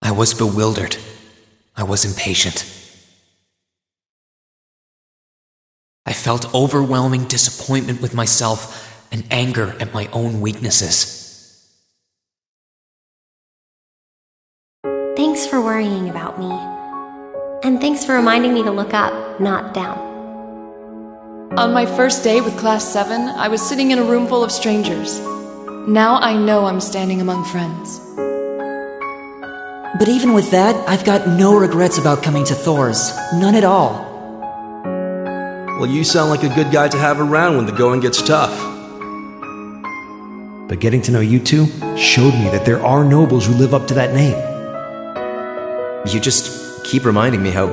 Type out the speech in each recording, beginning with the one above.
I was bewildered. I was impatient. I felt overwhelming disappointment with myself and anger at my own weaknesses. Thanks for worrying about me. And thanks for reminding me to look up, not down. On my first day with Class 7, I was sitting in a room full of strangers. Now I know I'm standing among friends. But even with that, I've got no regrets about coming to Thor's. None at all. Well, you sound like a good guy to have around when the going gets tough. But getting to know you two showed me that there are nobles who live up to that name. You just keep reminding me how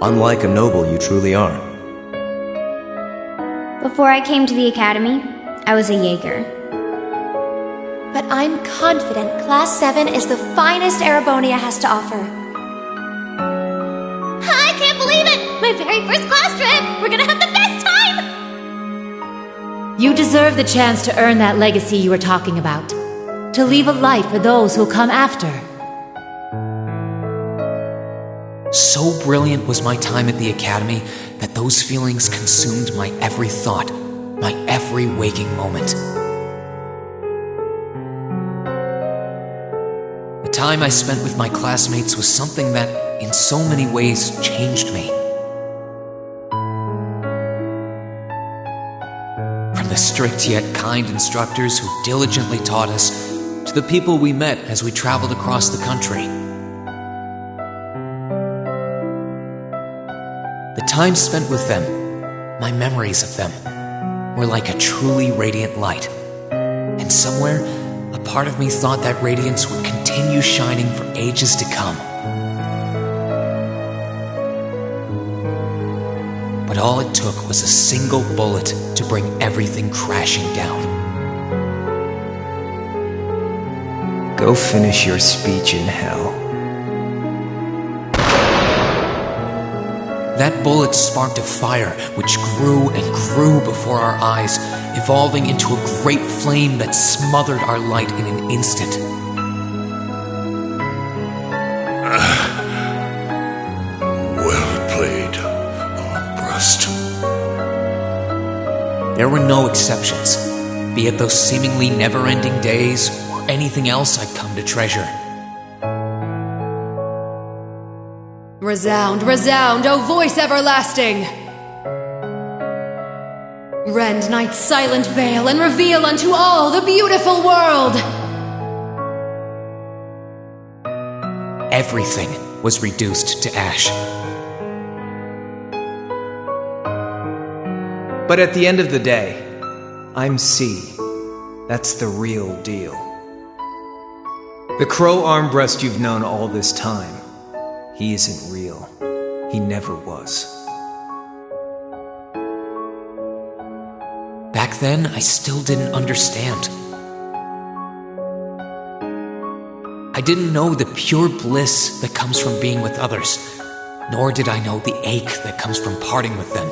unlike a noble you truly are. Before I came to the academy, I was a Jaeger. But I'm confident Class 7 is the finest Erebonia has to offer. I can't believe it! My very first class trip! We're gonna have the best time! You deserve the chance to earn that legacy you were talking about. To leave a light for those who'll come after. So brilliant was my time at the academy that those feelings consumed my every thought, my every waking moment. The time I spent with my classmates was something that, in so many ways, changed me. From the strict yet kind instructors who diligently taught us, to the people we met as we traveled across the country. The time spent with them, my memories of them, were like a truly radiant light. And somewhere, a part of me thought that radiance would continue shining for ages to come. But all it took was a single bullet to bring everything crashing down. Go finish your speech in hell. That bullet sparked a fire which grew and grew before our eyes, evolving into a great flame that smothered our light in an instant. Well played, Armbrust. There were no exceptions, be it those seemingly never-ending days or anything else I'd come to treasure. Resound, resound, O voice everlasting! Rend night's silent veil and reveal unto all the beautiful world! Everything was reduced to ash. But at the end of the day, I'm C. That's the real deal. The crow armbrust you've known all this time, he isn't real. He never was. Back then, I still didn't understand. I didn't know the pure bliss that comes from being with others, nor did I know the ache that comes from parting with them.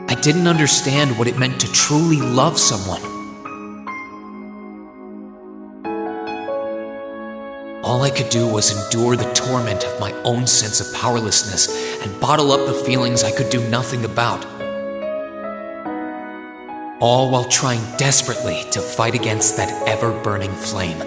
I didn't understand what it meant to truly love someone. All I could do was endure the torment of my own sense of powerlessness and bottle up the feelings I could do nothing about. All while trying desperately to fight against that ever-burning flame.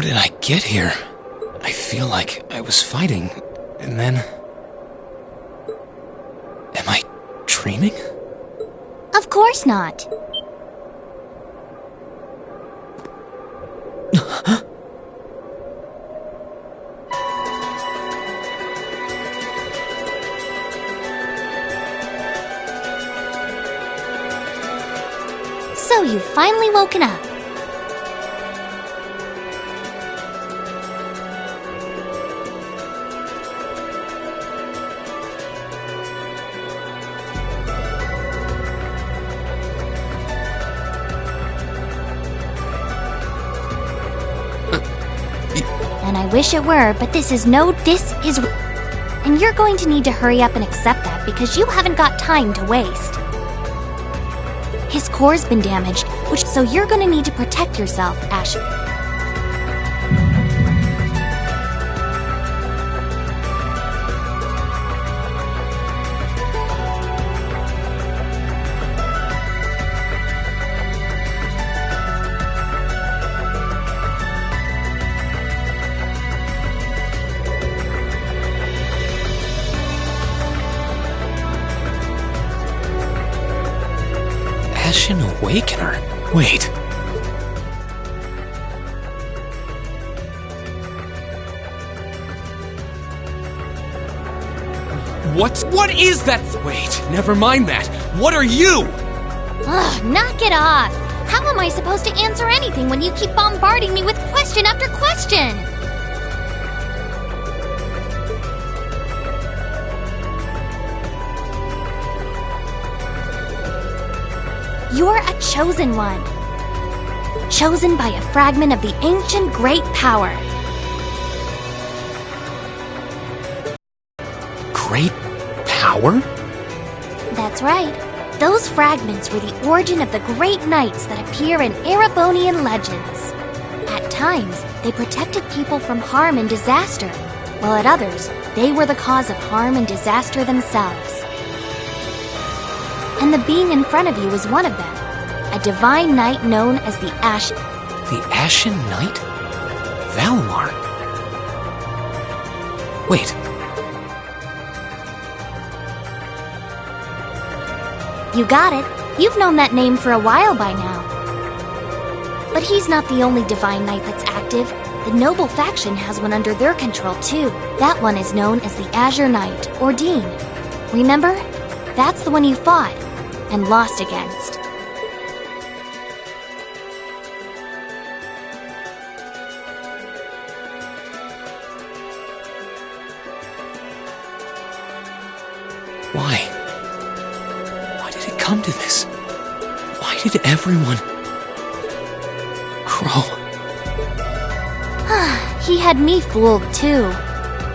How did I get here? I feel like I was fighting, and then... Am I dreaming? Of course not. So you've finally woken up. And I wish it were, but this is... And you're going to need to hurry up and accept that because you haven't got time to waste. His core's been damaged, so you're gonna need to protect yourself, Ash. Ashen Awakener? Wait. What is that? Wait, never mind that. What are you? Ugh, knock it off. How am I supposed to answer anything when you keep bombarding me with question after question? You're a chosen one. Chosen by a fragment of the ancient great power. Great power? That's right. Those fragments were the origin of the great knights that appear in Erebonian legends. At times, they protected people from harm and disaster, while at others, they were the cause of harm and disaster themselves. And the being in front of you is one of them, a divine knight known as the Ashen. The Ashen Knight? Valimar? Wait. You got it. You've known that name for a while by now. But he's not the only divine knight that's active. The noble faction has one under their control too. That one is known as the Azure Knight, or Dean. Remember? That's the one you fought and lost against. Why? Why did it come to this? Why did everyone... Crow? He had me fooled too.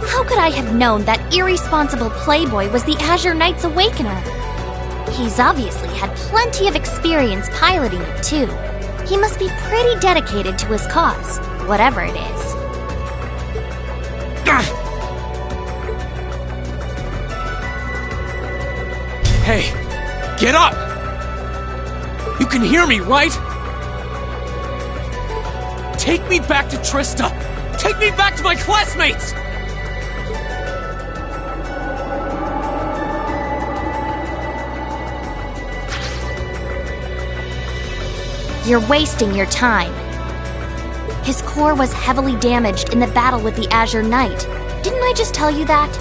How could I have known that irresponsible playboy was the Azure Knight's Awakener? He's obviously had plenty of experience piloting it too. He must be pretty dedicated to his cause, whatever it is. Hey, get up! You can hear me, right? Take me back to Trista! Take me back to my classmates! You're wasting your time. His core was heavily damaged in the battle with the Azure Knight. Didn't I just tell you that?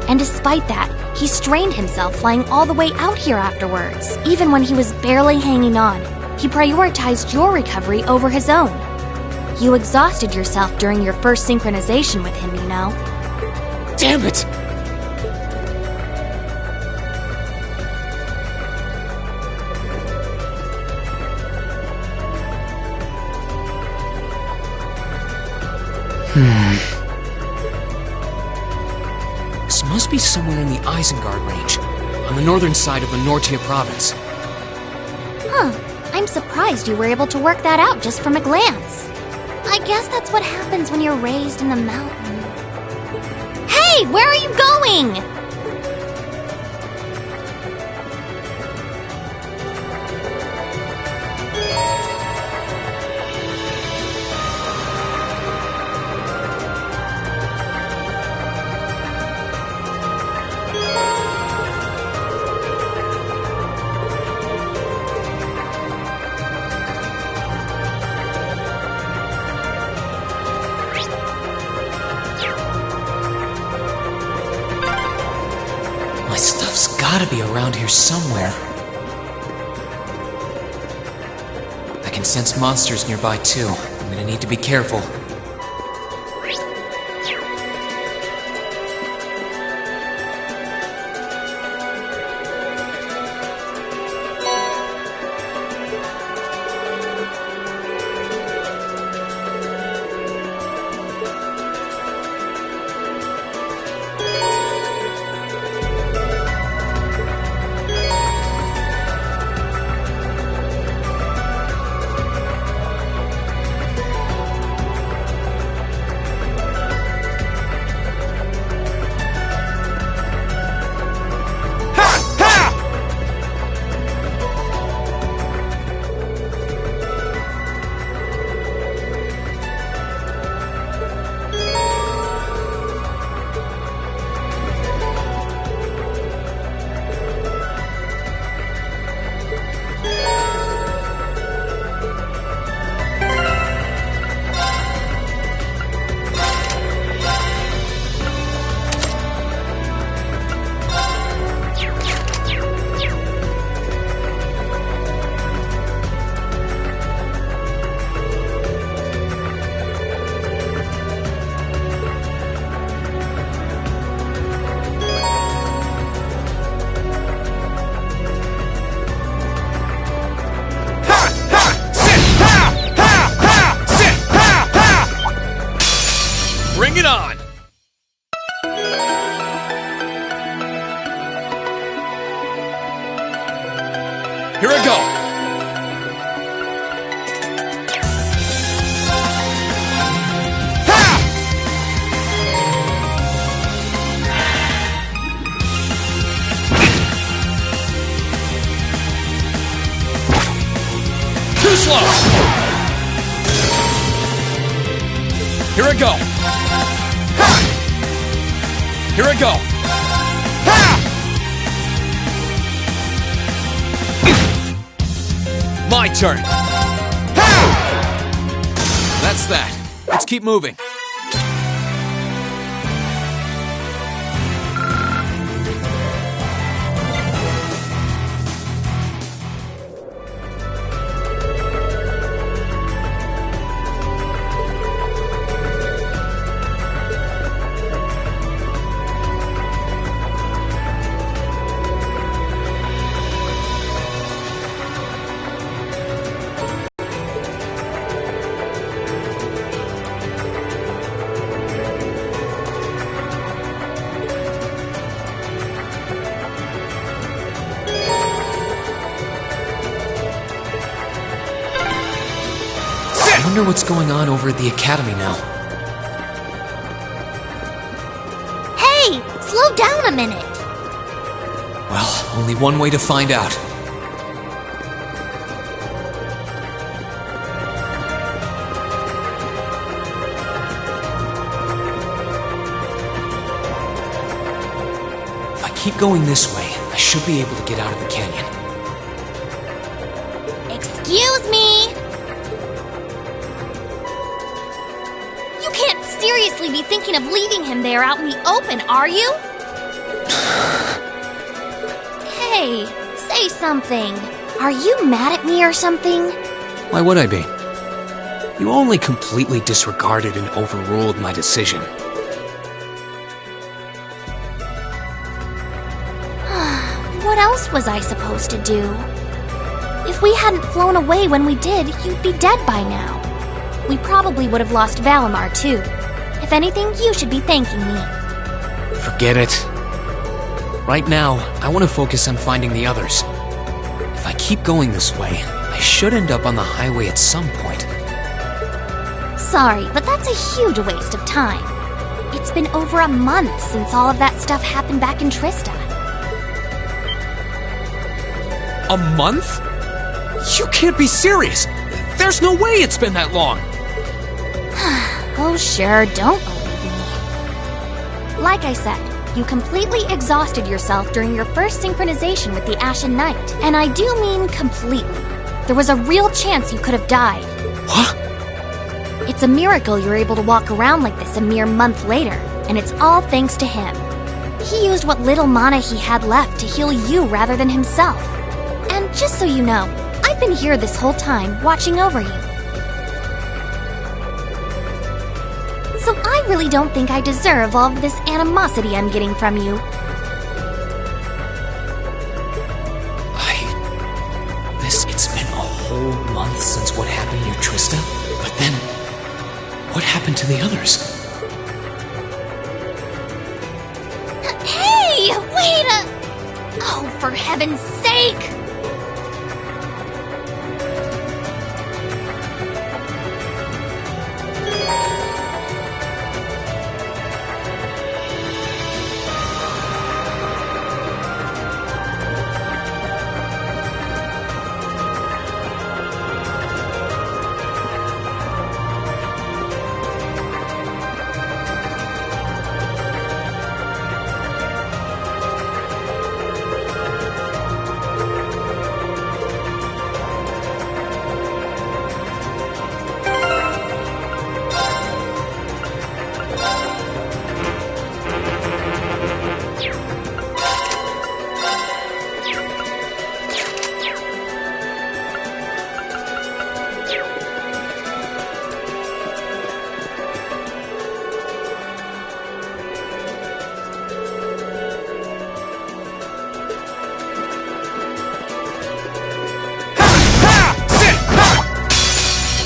And despite that, he strained himself flying all the way out here afterwards. Even when he was barely hanging on, he prioritized your recovery over his own. You exhausted yourself during your first synchronization with him, you know. Damn it! This must be somewhere in the Isengard range, on the northern side of the Nortia province. Huh. I'm surprised you were able to work that out just from a glance. I guess that's what happens when you're raised in the mountain. Hey, where are you going? gotta be around here somewhere. I can sense monsters nearby too. I'm gonna need to be careful. Bring it on! Here I go! Ha! Too slow! Here I go! Here I go! Ha! My turn! Ha! That's that. Let's keep moving. I wonder what's going on over at the academy now. Hey! Slow down a minute! Well, only one way to find out. If I keep going this way, I should be able to get out of the canyon. Excuse me! You can't seriously be thinking of leaving him there out in the open, are you? Hey, say something. Are you mad at me or something? Why would I be? You only completely disregarded and overruled my decision. What else was I supposed to do? If we hadn't flown away when we did, you'd be dead by now. We probably would have lost Valimar, too. If anything, you should be thanking me. Forget it. Right now, I want to focus on finding the others. If I keep going this way, I should end up on the highway at some point. Sorry, but that's a huge waste of time. It's been over a month since all of that stuff happened back in Trista. A month? You can't be serious! There's no way it's been that long! Oh sure, don't believe me. Like I said, you completely exhausted yourself during your first synchronization with the Ashen Knight. And I do mean completely. There was a real chance you could have died. What? It's a miracle you're able to walk around like this a mere month later, and it's all thanks to him. He used what little mana he had left to heal you rather than himself. And just so you know, I've been here this whole time, watching over you. So I really don't think I deserve all of this animosity I'm getting from you. It's been a whole month since what happened near Trista, but then, what happened to the others? Hey, wait Oh, for heaven's sake!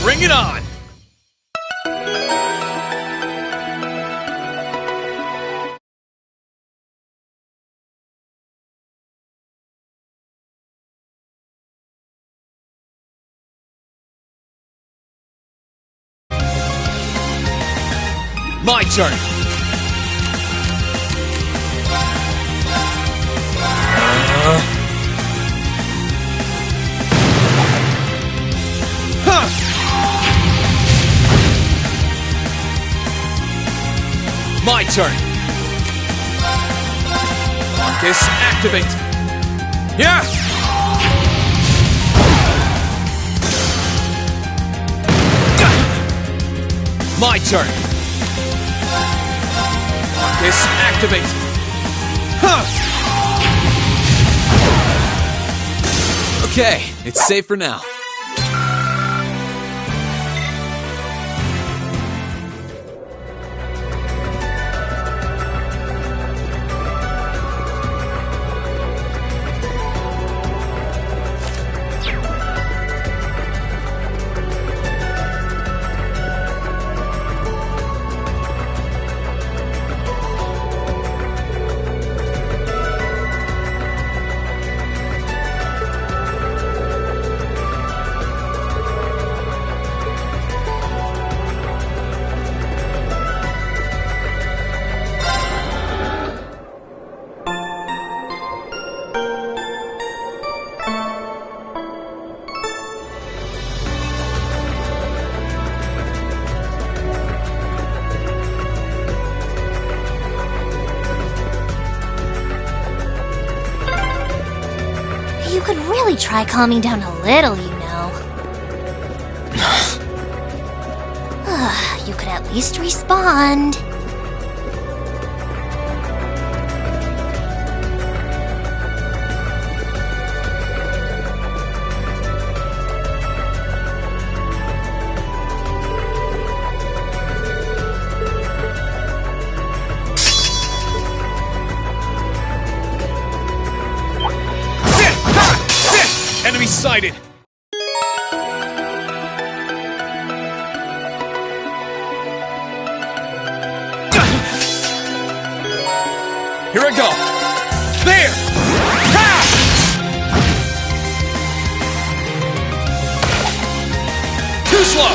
Bring it on! My turn! My turn! Marcus, activate! Yeah! My turn! Marcus, activate! Okay, it's safe for now. You could really try calming down a little, you know. You could at least respond. Enemy sighted! Here I go! There! Ha! Too slow!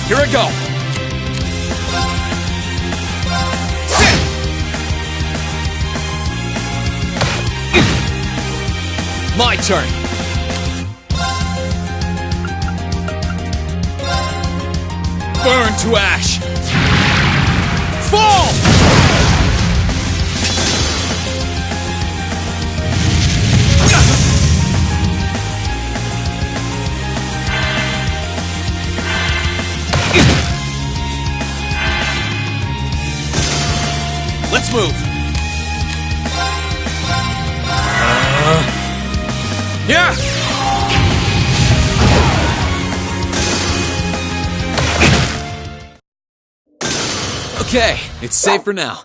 Here I go! My turn! Burn to ash! Fall! Let's move. Yeah! Okay, it's safe for now.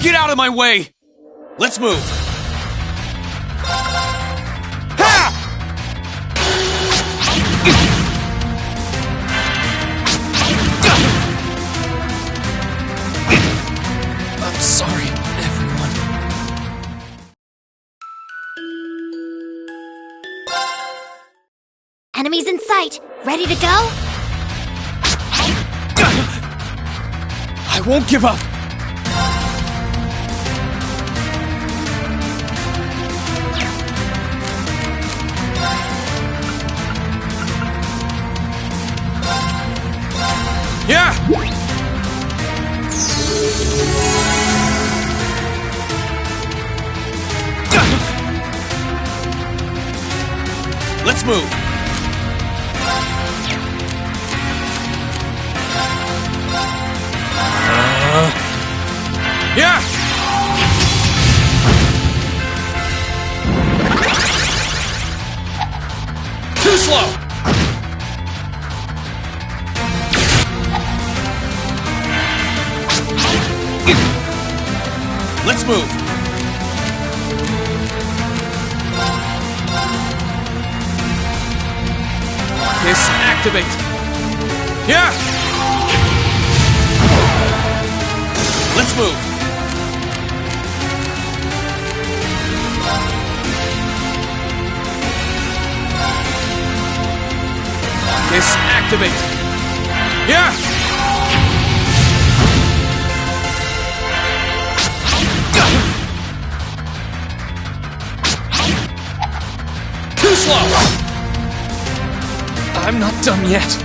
Get out of my way! Let's move! I'm sorry, everyone. Enemies in sight. Ready to go? I won't give up! Yeah! Let's move! Yeah! Too slow! Let's move! Activate! Yeah! Let's move! Activate! Yeah! Too slow! I'm not done yet.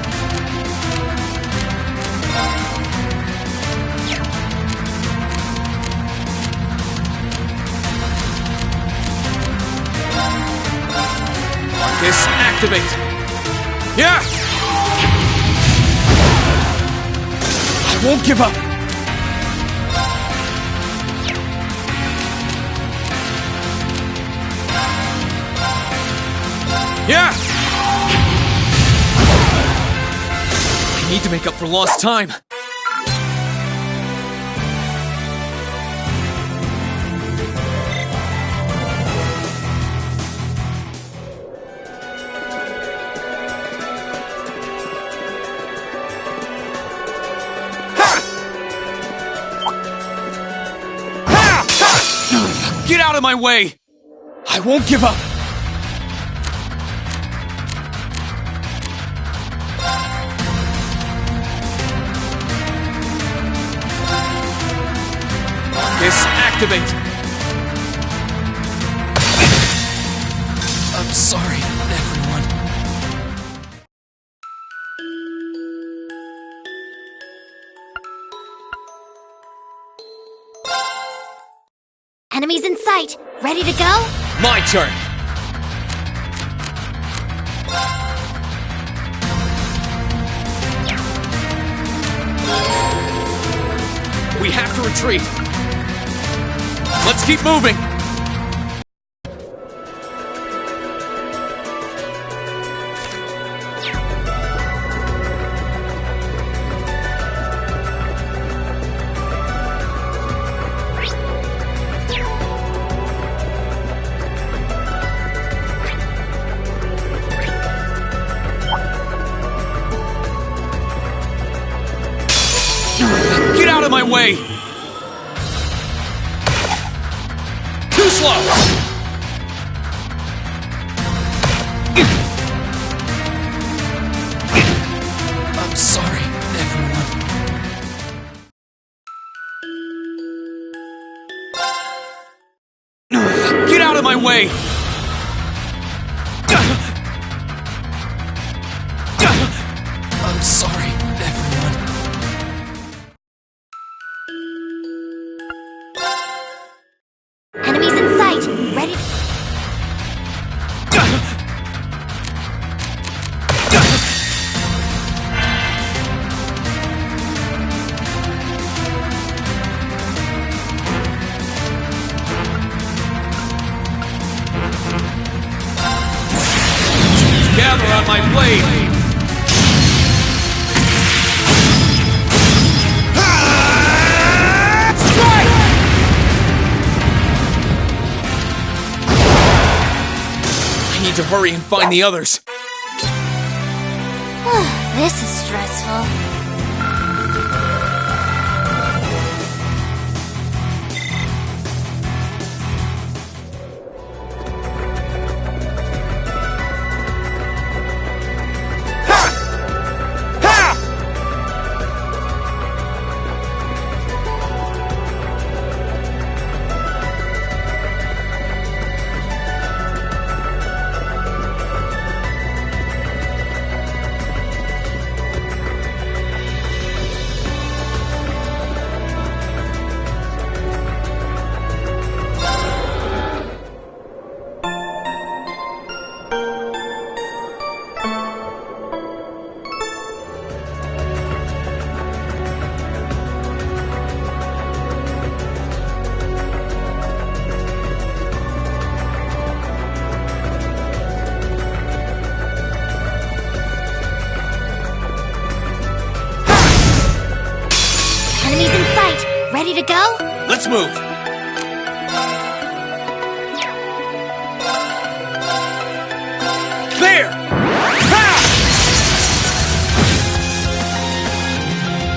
Activate! Yeah! I won't give up! Yeah! I need to make up for lost time. Get out of my way! I won't give up! Activate! I'm sorry, everyone. Enemies in sight. Ready to go? My turn! We have to retreat. Let's keep moving. Too slow! I'm sorry, everyone. Get out of my way! I'm sorry, everyone. Enemies in sight! Ready to... Gather on my blade! I need to hurry and find the others. This is stressful. Enemies in sight! Ready to go? Let's move! There! Ha!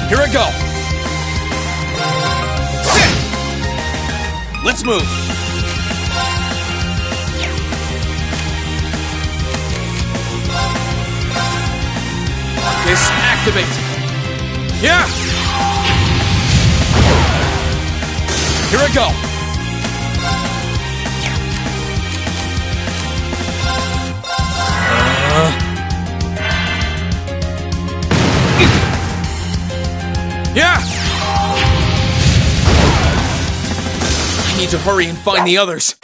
Here I go! Sit! Let's move! Focus, activate! Yeah! Here I go! Yeah! I need to hurry and find the others.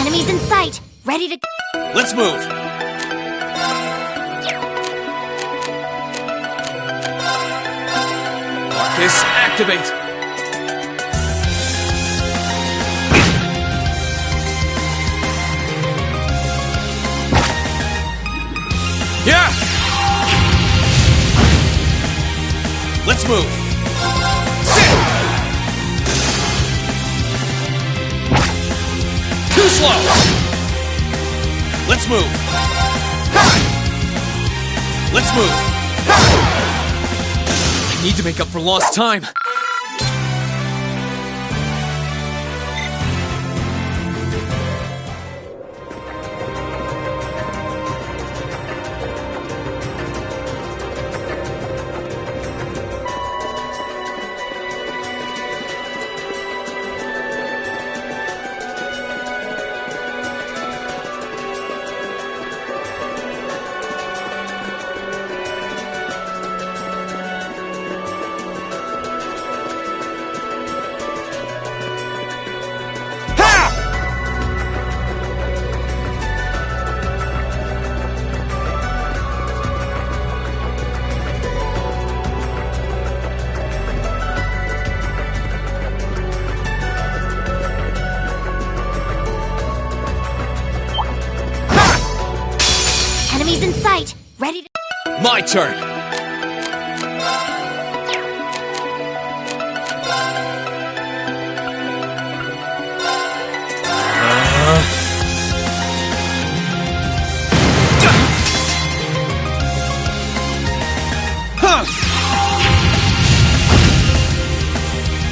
Enemies in sight! Ready to... Let's move! Focus, activate! Yeah! Let's move! Sit! Too slow! Let's move! Let's move! I need to make up for lost time! My turn!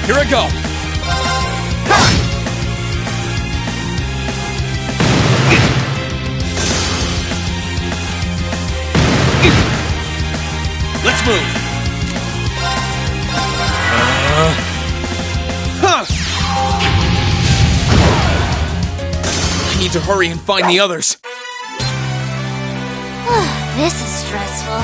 Here I go! Let's move! I need to hurry and find the others. This is stressful.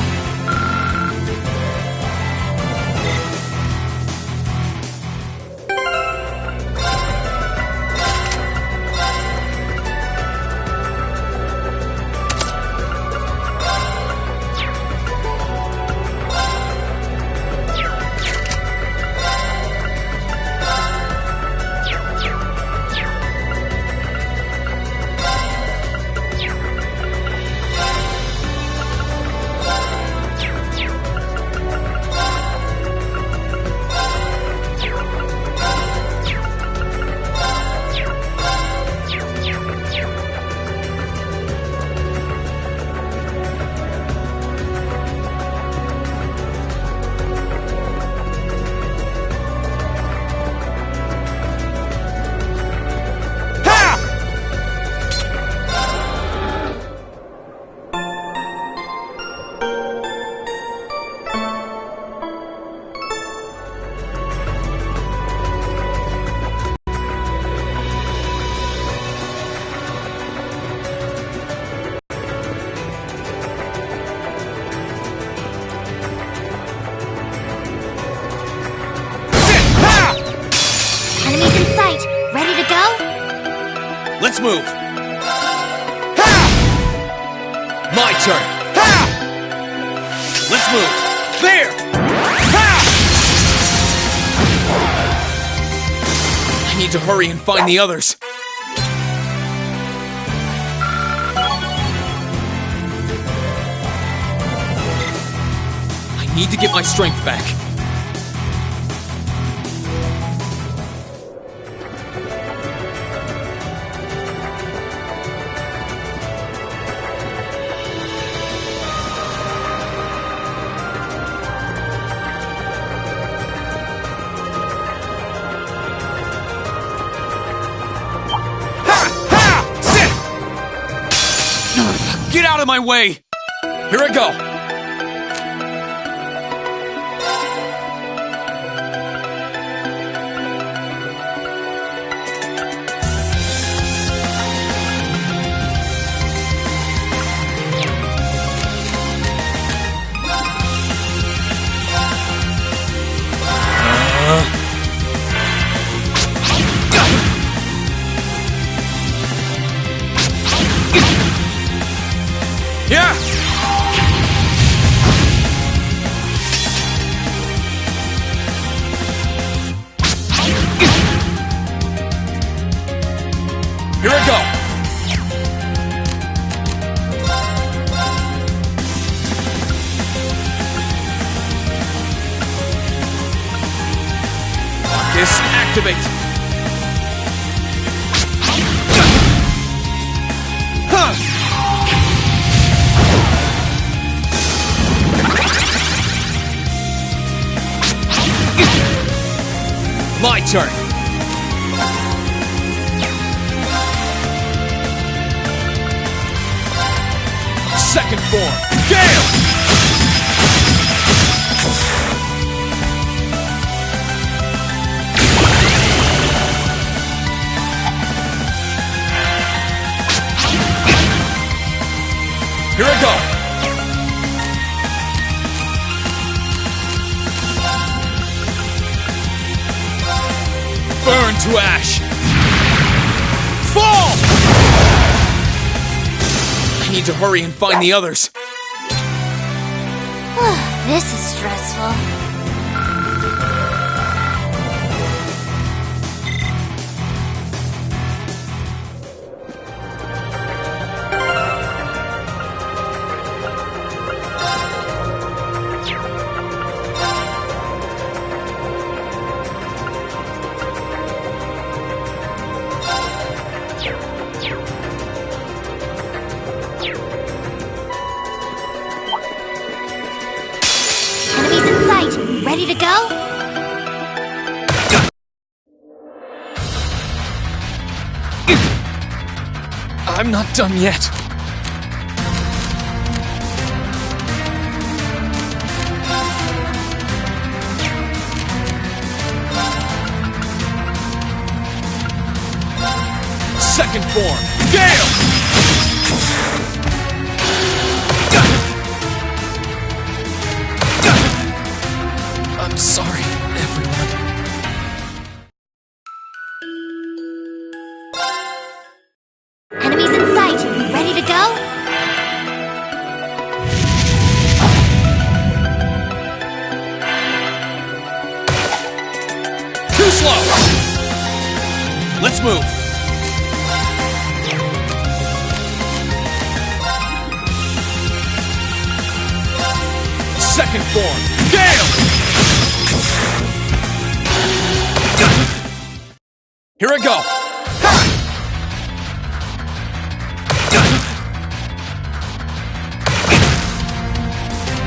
Enemies in sight. Ready to go? Let's move! My turn! Let's move! There! I need to hurry and find the others. I need to get my strength back. Get out of my way! Here I go! Yeah! Here I go! Focus, activate! My turn! Second form, Gale! Here I go! Burn to ash! Fall! I need to hurry and find the others. This is stressful. I'm not done yet. Second form, Gale! I'm sorry, everyone. Enemies in sight. Ready to go? Too slow! Let's move. Second form, Gale! Here I go!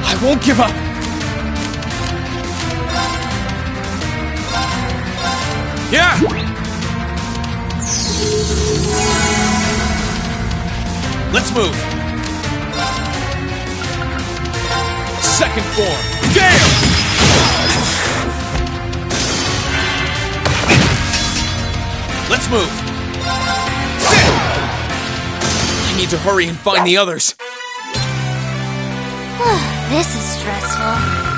I won't give up! Yeah! Let's move! Second form, Gale! Let's move! Sit! I need to hurry and find the others. This is stressful.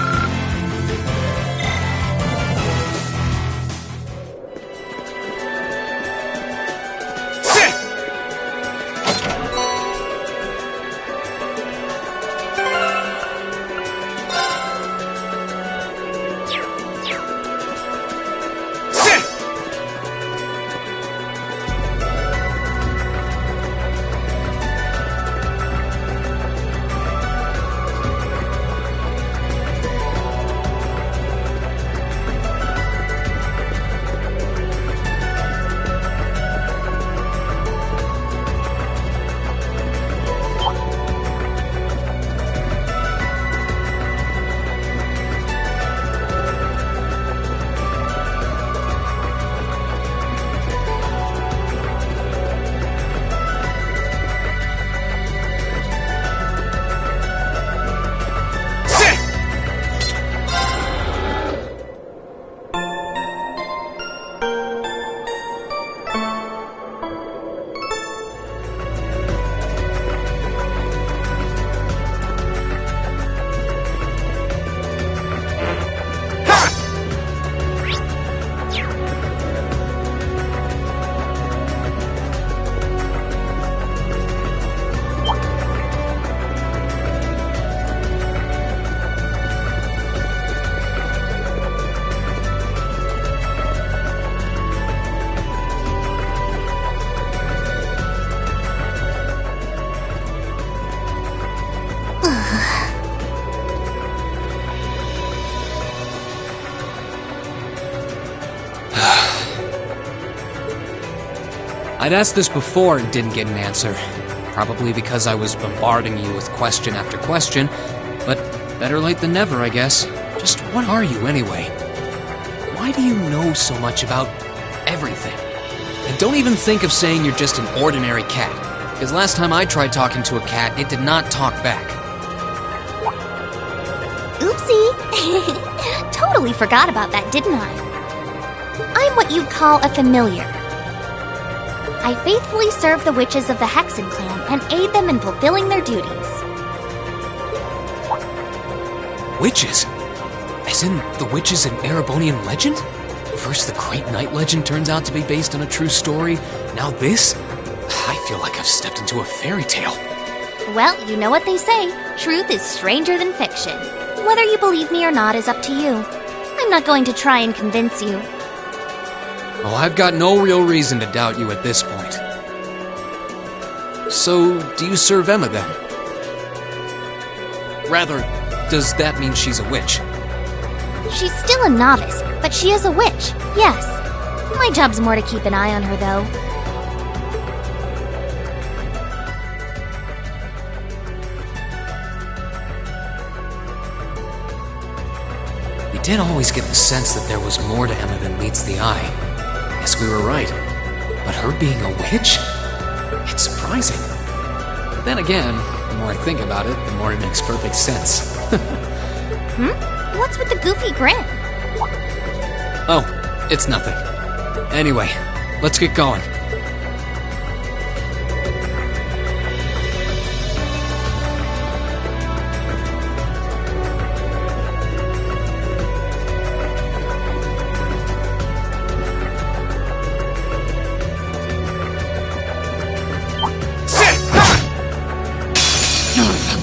I'd asked this before and didn't get an answer. Probably because I was bombarding you with question after question, but better late than never, I guess. Just what are you, anyway? Why do you know so much about everything? And don't even think of saying you're just an ordinary cat, because last time I tried talking to a cat, it did not talk back. Oopsie! Totally forgot about that, didn't I? I'm what you'd call a familiar. I faithfully serve the witches of the Hexen clan and aid them in fulfilling their duties. Witches? As in the witches in Erebonian legend? First the Great Night legend turns out to be based on a true story, now this? I feel like I've stepped into a fairy tale. Well, you know what they say, truth is stranger than fiction. Whether you believe me or not is up to you. I'm not going to try and convince you. Well, I've got no real reason to doubt you at this point. So, do you serve Emma then? Rather, does that mean she's a witch? She's still a novice, but she is a witch, yes. My job's more to keep an eye on her, though. We did always get the sense that there was more to Emma than meets the eye. Guess we were right. But her being a witch? It's surprising. But then again, the more I think about it, the more it makes perfect sense. What's with the goofy grin? Oh, it's nothing. Anyway, let's get going.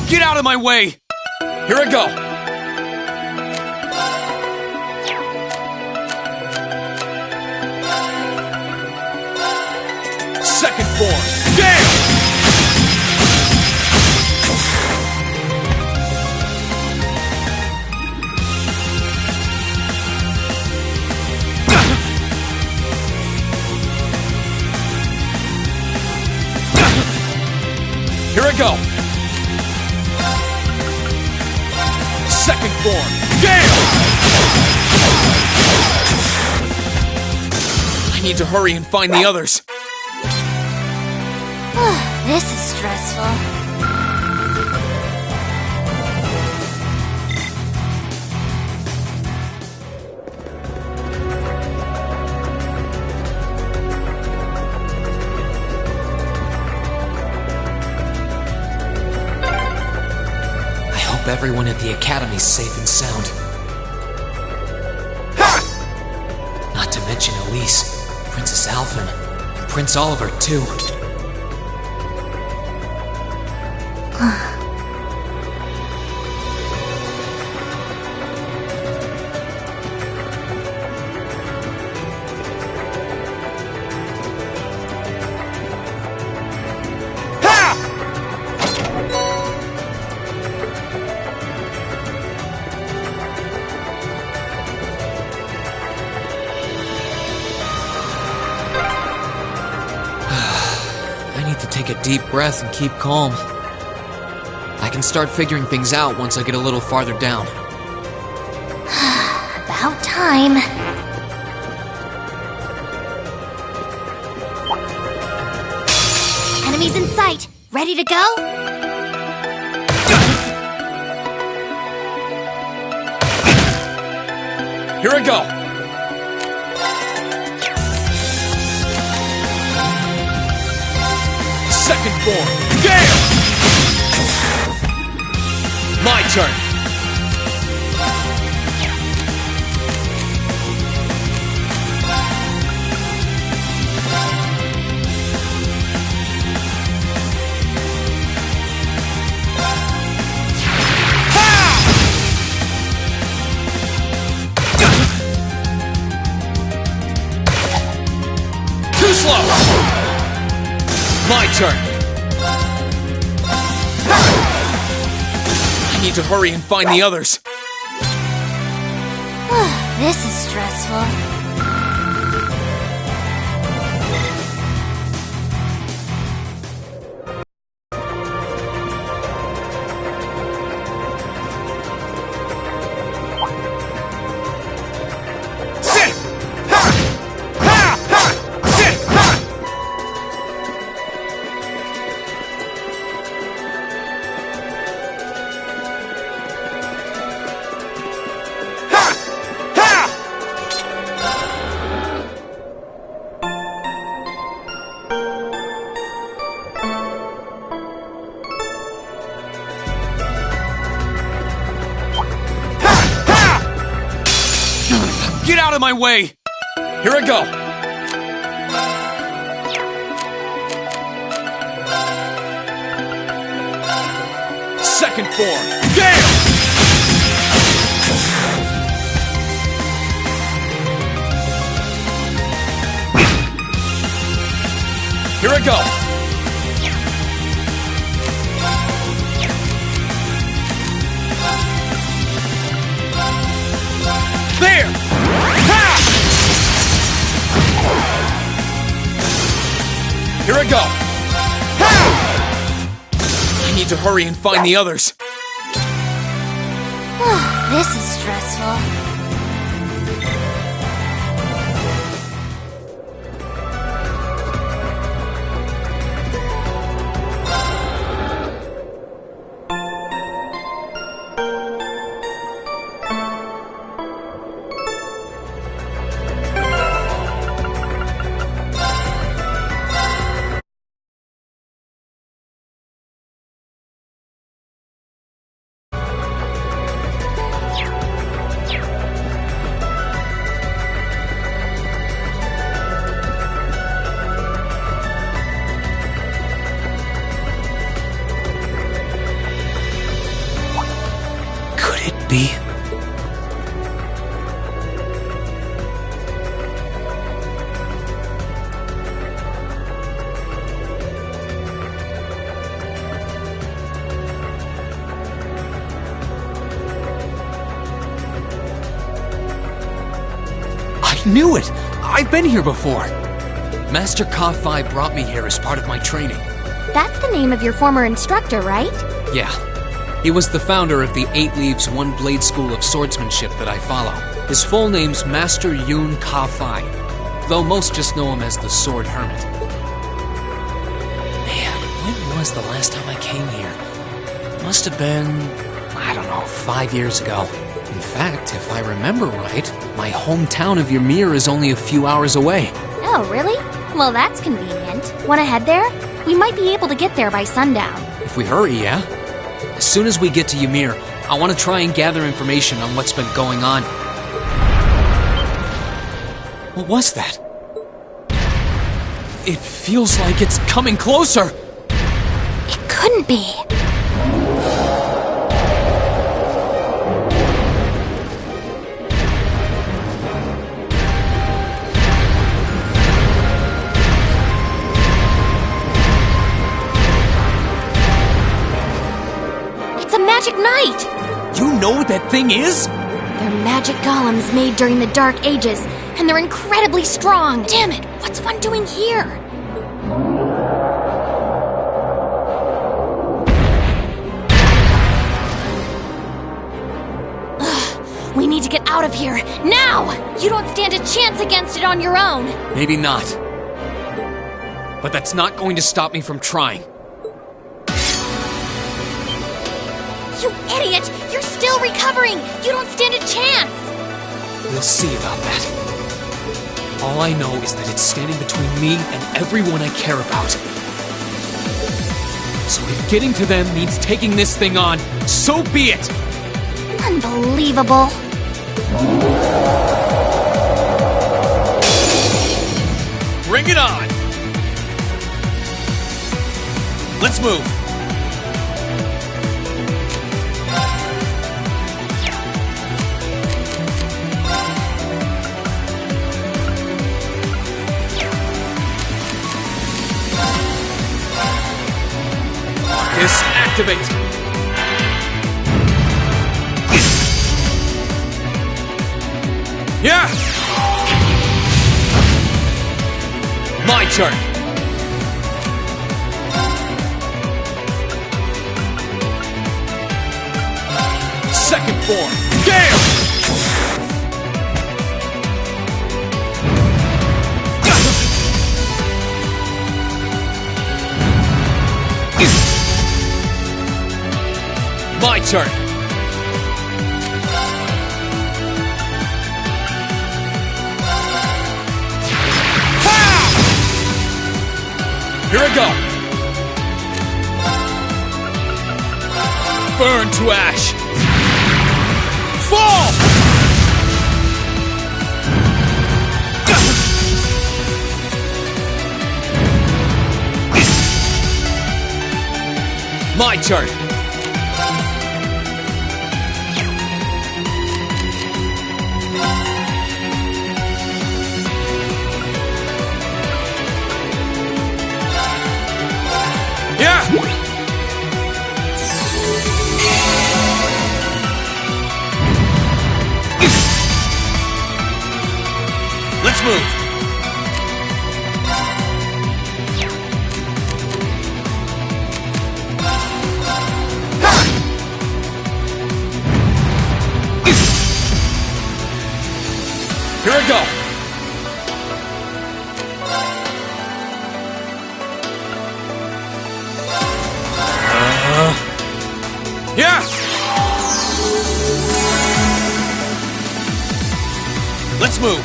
Get out of my way! Here I go! Second form, Gale! Here I go! Second form, Gale! I need to hurry and find the others. This is stressful. I hope everyone at the Academy's safe and sound. Not to mention Elise, Princess Alphen, and Prince Oliver, too. Take a deep breath and keep calm. I can start figuring things out once I get a little farther down. About time. Enemies in sight. Ready to go? Here I go! Second form, Gale! My turn! Too slow! My turn! I need to hurry and find the others. This is stressful. Get out of my way! Here I go! Second form, Gale! Here I go! There! Ha! Here I go! Ha! I need to hurry and find the others. This is stressful. me? I knew it! I've been here before! Master Ka-Fi brought me here as part of my training. That's the name of your former instructor, right? Yeah. He was the founder of the 8 Leaves, 1 Blade School of Swordsmanship that I follow. His full name's Master Yoon Ka-Fi, though most just know him as the Sword Hermit. Man, when was the last time I came here? Must have been, I don't know, 5 years ago. In fact, if I remember right, my hometown of Ymir is only a few hours away. Oh, really? Well, that's convenient. Wanna head there? We might be able to get there by sundown. If we hurry, yeah? As soon as we get to Ymir, I want to try and gather information on what's been going on. What was that? It feels like it's coming closer! It couldn't be. Magic Knight! You know what that thing is? They're magic golems made during the Dark Ages, and they're incredibly strong. Damn it, what's one doing here? Ugh, we need to get out of here, now! You don't stand a chance against it on your own. Maybe not. But that's not going to stop me from trying. You idiot! You're still recovering! You don't stand a chance! We'll see about that. All I know is that it's standing between me and everyone I care about. So if getting to them means taking this thing on, so be it! Unbelievable. Bring it on! Let's move! Activate! Yeah! My turn! Second form! Gale! My turn! Here I go! Burn to ash! Fall! My turn! Let's move. Here I go. Yeah. Let's move.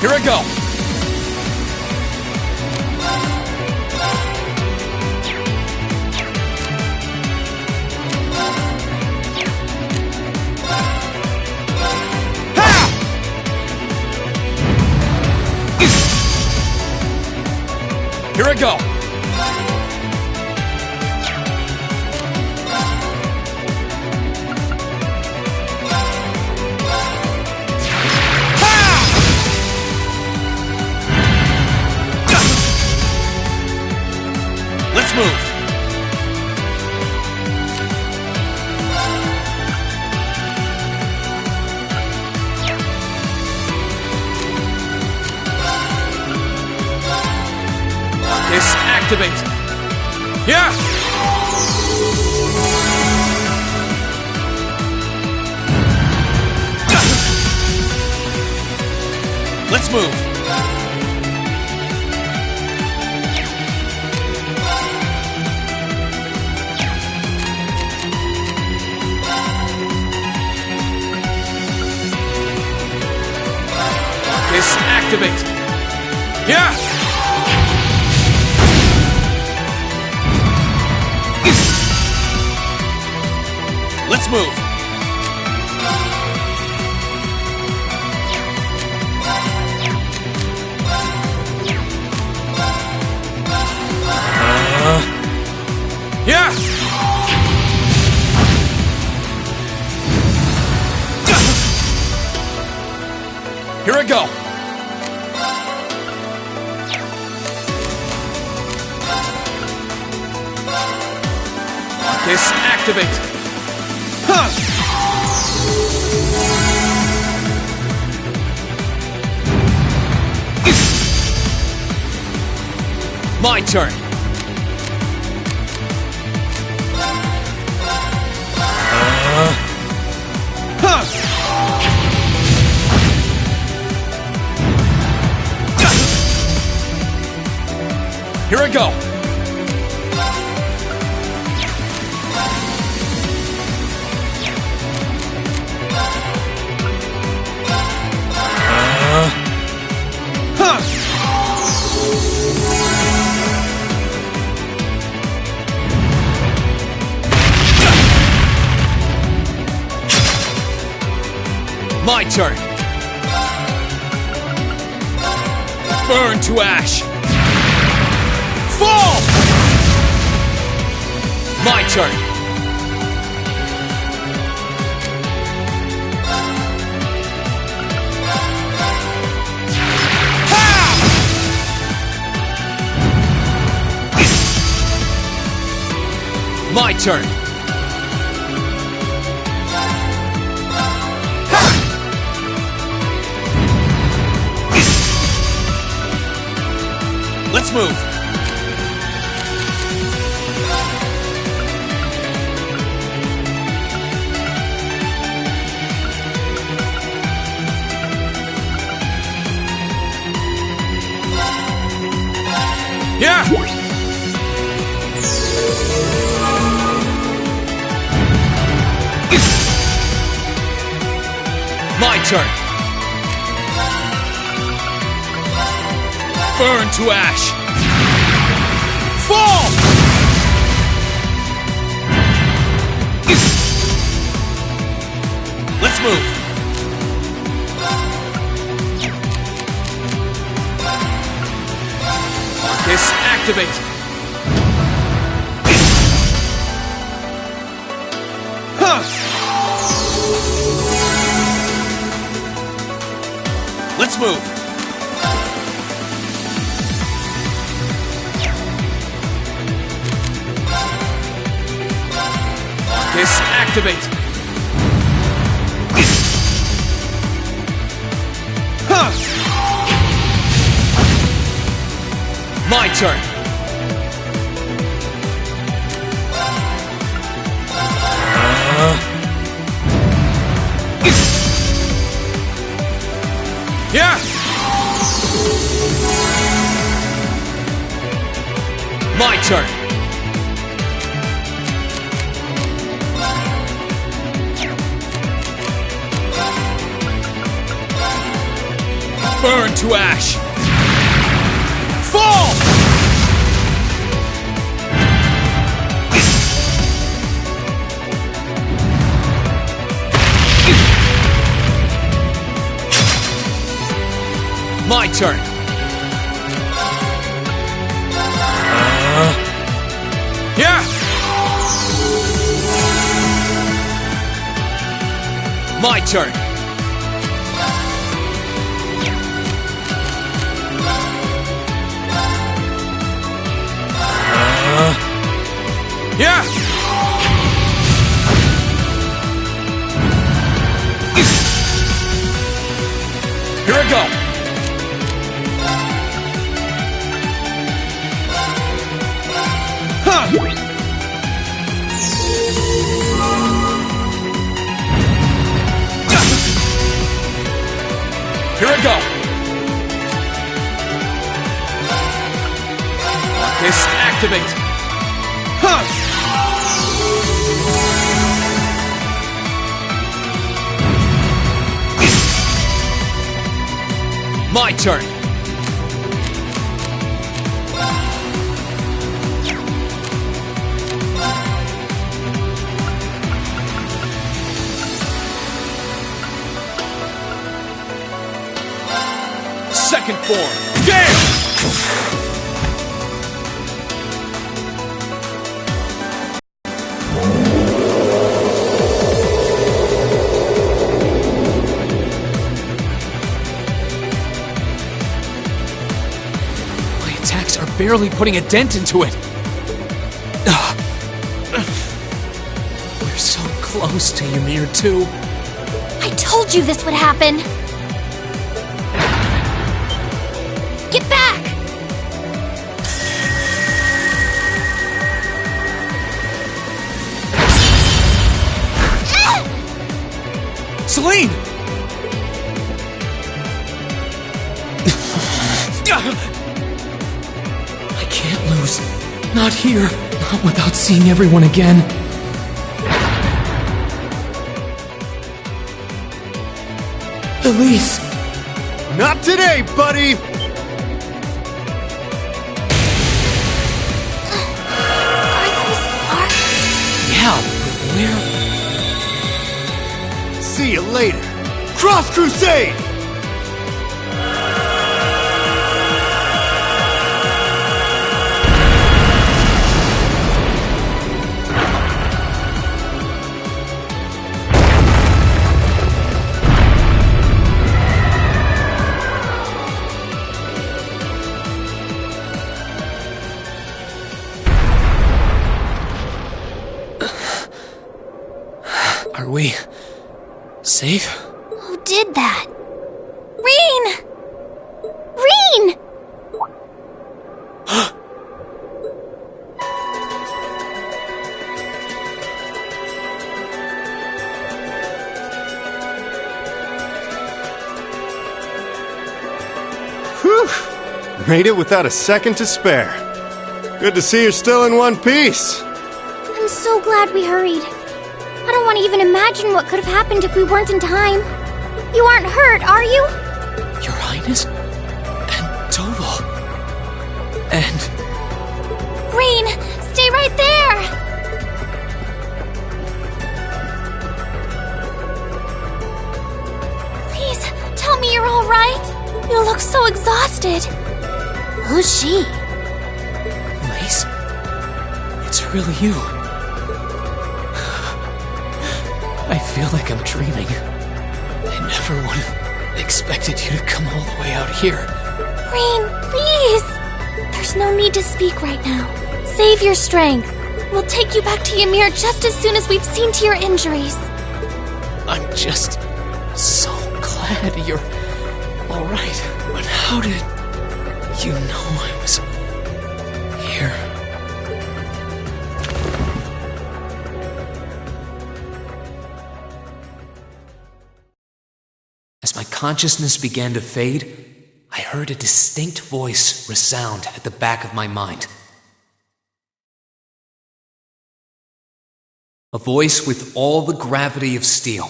Here I go. Let's move. This activate. Yeah! Let's move. This activate. Yeah! Let's move. Yeah! Here I go. This activate. Huh! My turn. Huh! Here I go. My turn. Burn to ash. Fall! My turn. My turn. Let's move. Yeah! My turn. Burn to ash. Fall! Let's move. This activate. Huh! Let's move. This activate. Huh! My turn. Yeah! My turn. Burn to ash. Fall! My turn. Yeah! My turn. Yeah! Here I go! Huh! Here I go! This activate! Huh! My turn! Second form, Gale! Barely putting a dent into it. We're so close to Ymir too. I told you this would happen. Get back! Celine! Can't lose. Not here. Not without seeing everyone again. Elise! Not today, buddy! Are those arcs? Yeah, where? See you later. Cross Crusade! Are we safe? Who did that? Reen! Reen! Whew! Made it without a second to spare. Good to see you're still in one piece. I'm so glad we hurried. I don't want to even imagine what could have happened if we weren't in time. You aren't hurt, are you? Your Highness? And Toval. And... Reen, stay right there! Please, tell me you're all right. You look so exhausted. Who's she? Elise? It's really you. I feel like I'm dreaming. I never would have expected you to come all the way out here. Reen, please! There's no need to speak right now. Save your strength. We'll take you back to Ymir just as soon as we've seen to your injuries. I'm just so glad you're all right. But how did you know I was here? As my consciousness began to fade, I heard a distinct voice resound at the back of my mind. A voice with all the gravity of steel,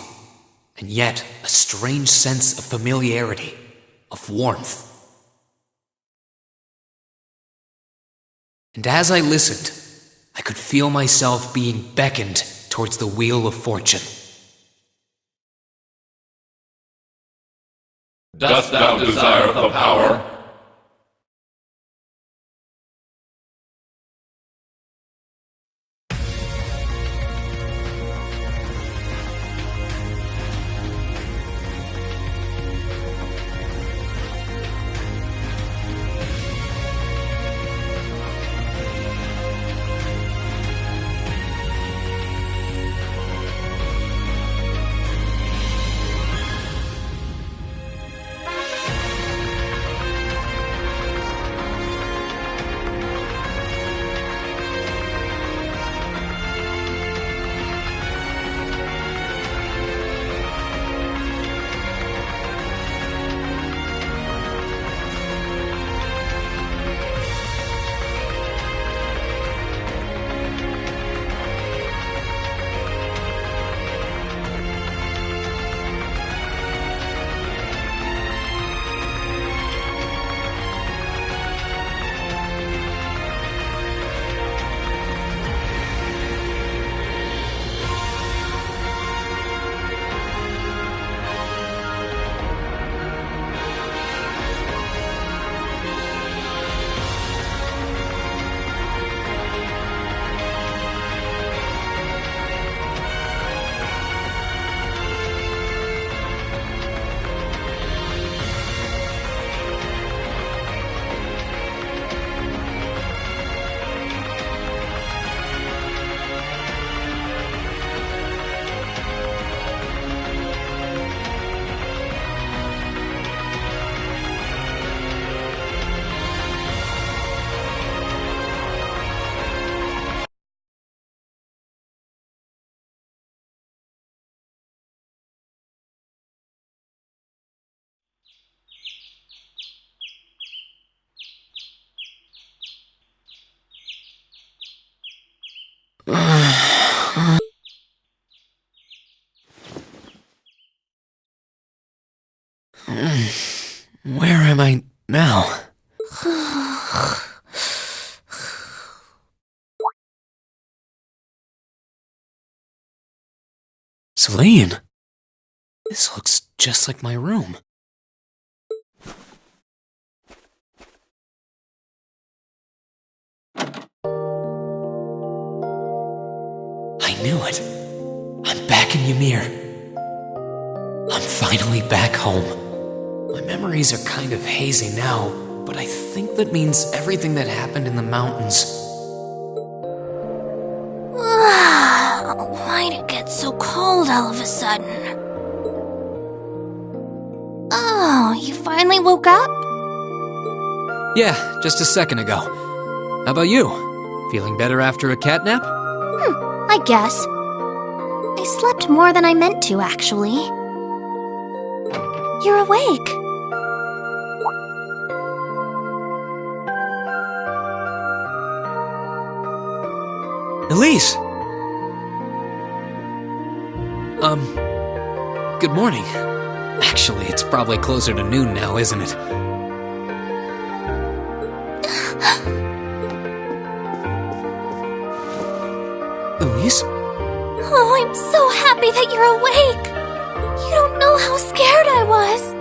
and yet a strange sense of familiarity, of warmth. And as I listened, I could feel myself being beckoned towards the wheel of fortune. Dost thou desire the power? Where am I now? Celine, this looks just like my room. I knew it. I'm back in Ymir. I'm finally back home. My memories are kind of hazy now, but I think that means everything that happened in the mountains. Why'd it get so cold all of a sudden? Oh, you finally woke up? Yeah, just a second ago. How about you? Feeling better after a cat nap? I guess. I slept more than I meant to, actually. You're awake. Elise! Good morning. Actually, it's probably closer to noon now, isn't it? Elise? Oh, I'm so happy that you're awake. You don't know how scared I was.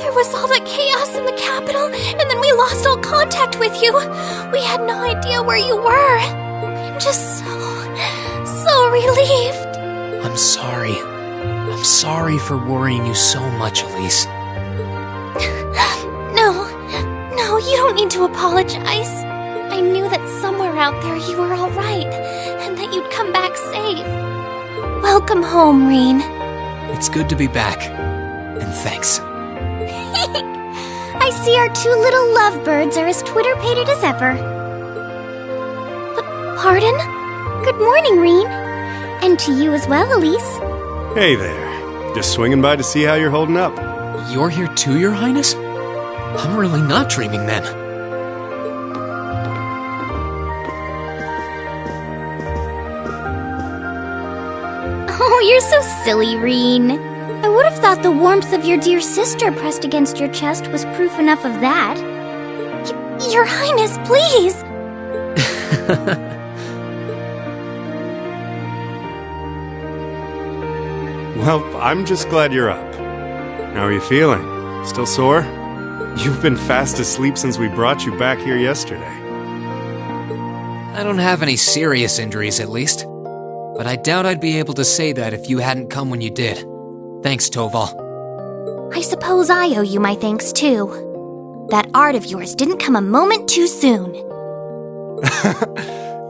There was all that chaos in the capital, and then we lost all contact with you. We had no idea where you were. I'm just so relieved. I'm sorry. I'm sorry for worrying you so much, Elise. No, you don't need to apologize. I knew that somewhere out there you were all right, and that you'd come back safe. Welcome home, Reen. It's good to be back. And thanks. I see our two little lovebirds are as Twitter-pated as ever. Pardon? Good morning, Reen. And to you as well, Elise. Hey there. Just swinging by to see how you're holding up. You're here too, Your Highness? I'm really not dreaming then. Oh, you're so silly, Reen. I would have thought the warmth of your dear sister pressed against your chest was proof enough of that. Your Highness, please! Well, I'm just glad you're up. How are you feeling? Still sore? You've been fast asleep since we brought you back here yesterday. I don't have any serious injuries, at least. But I doubt I'd be able to say that if you hadn't come when you did. Thanks, Toval. I suppose I owe you my thanks, too. That art of yours didn't come a moment too soon.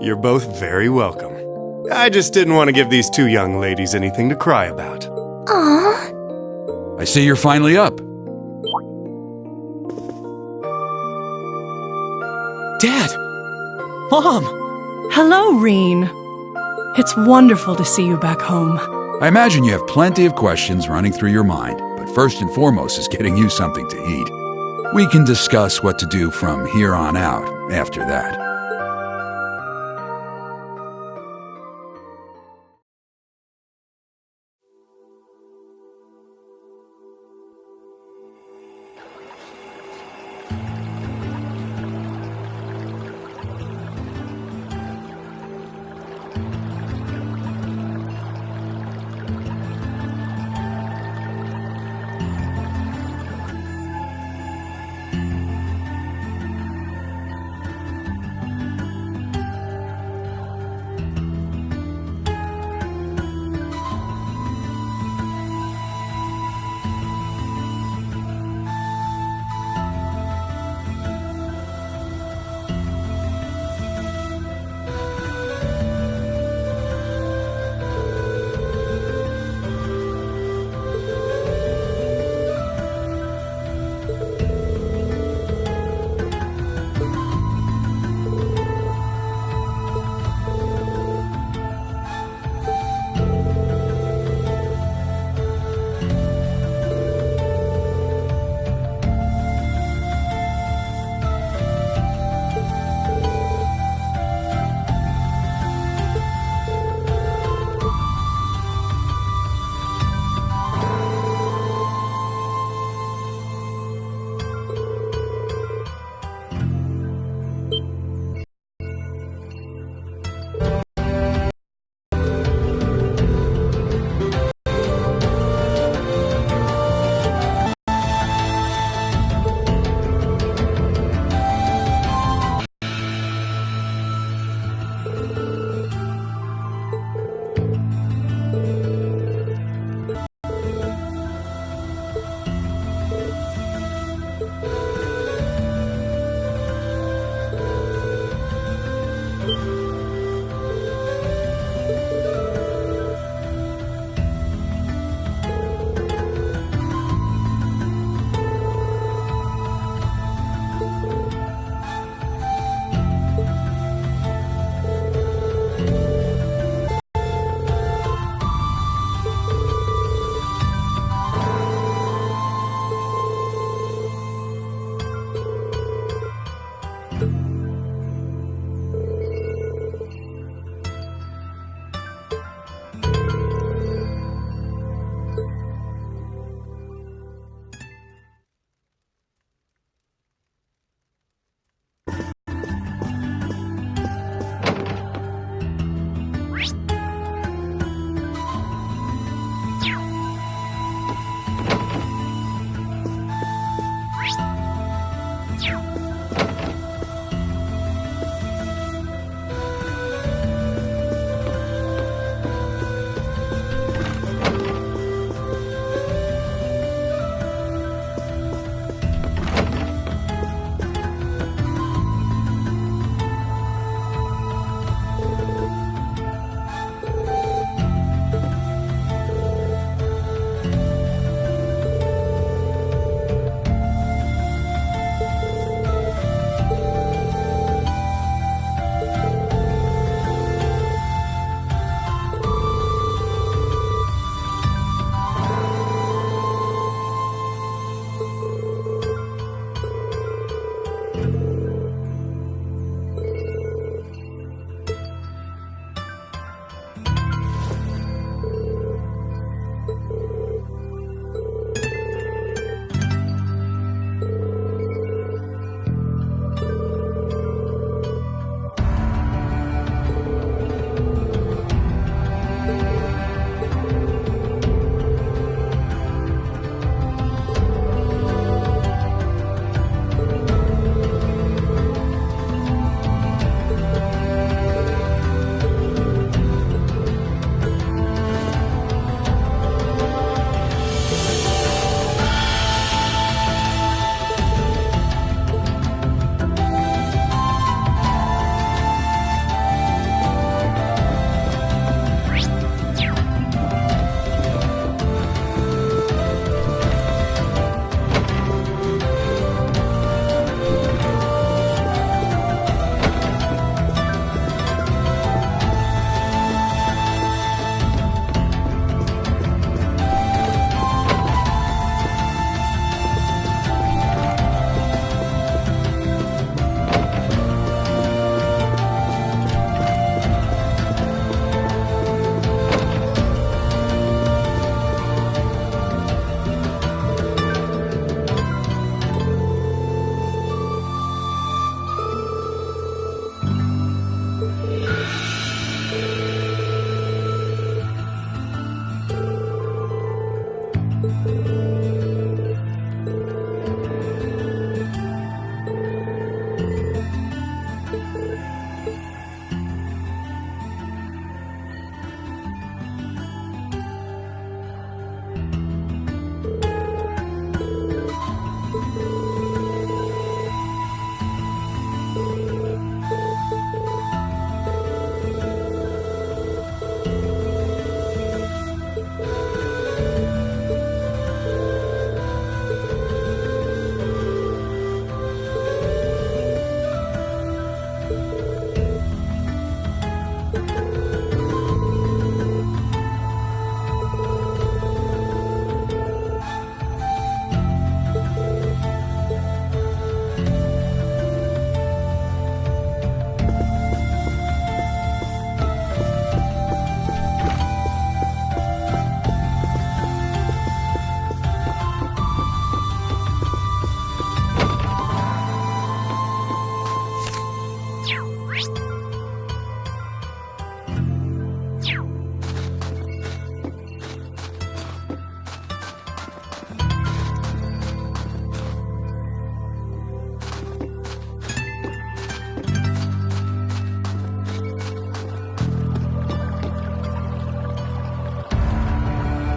You're both very welcome. I just didn't want to give these two young ladies anything to cry about. Aww. I see you're finally up. Dad! Mom! Hello, Reen. It's wonderful to see you back home. I imagine you have plenty of questions running through your mind, but first and foremost is getting you something to eat. We can discuss what to do from here on out after that.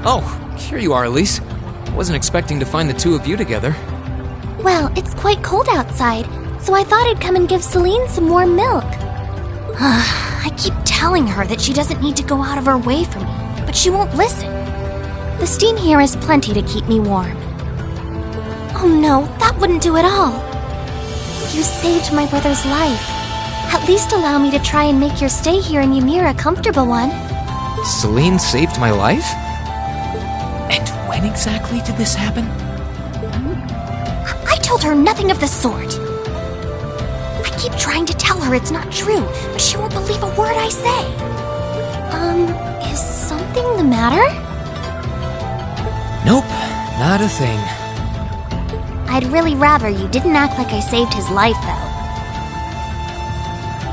Oh, here you are, Elise. I wasn't expecting to find the two of you together. Well, it's quite cold outside, so I thought I'd come and give Celine some warm milk. I keep telling her that she doesn't need to go out of her way for me, but she won't listen. The steam here is plenty to keep me warm. Oh no, that wouldn't do at all. You saved my brother's life. At least allow me to try and make your stay here in Ymir a comfortable one. Celine saved my life? And when exactly did this happen? I told her nothing of the sort. I keep trying to tell her it's not true, but she won't believe a word I say. Is something the matter? Nope, not a thing. I'd really rather you didn't act like I saved his life, though.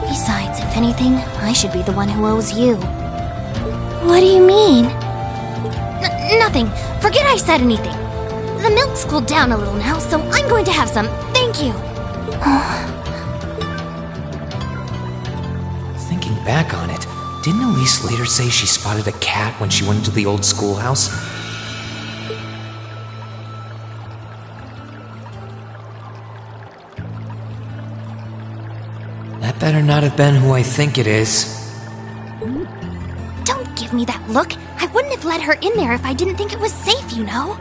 Besides, if anything, I should be the one who owes you. What do you mean? Nothing. Forget I said anything. The milk's cooled down a little now, so I'm going to have some. Thank you. Thinking back on it, didn't Elise later say she spotted a cat when she went into the old schoolhouse? That better not have been who I think it is. Don't give me that look. I wouldn't have let her in there if I didn't think it was safe, you know.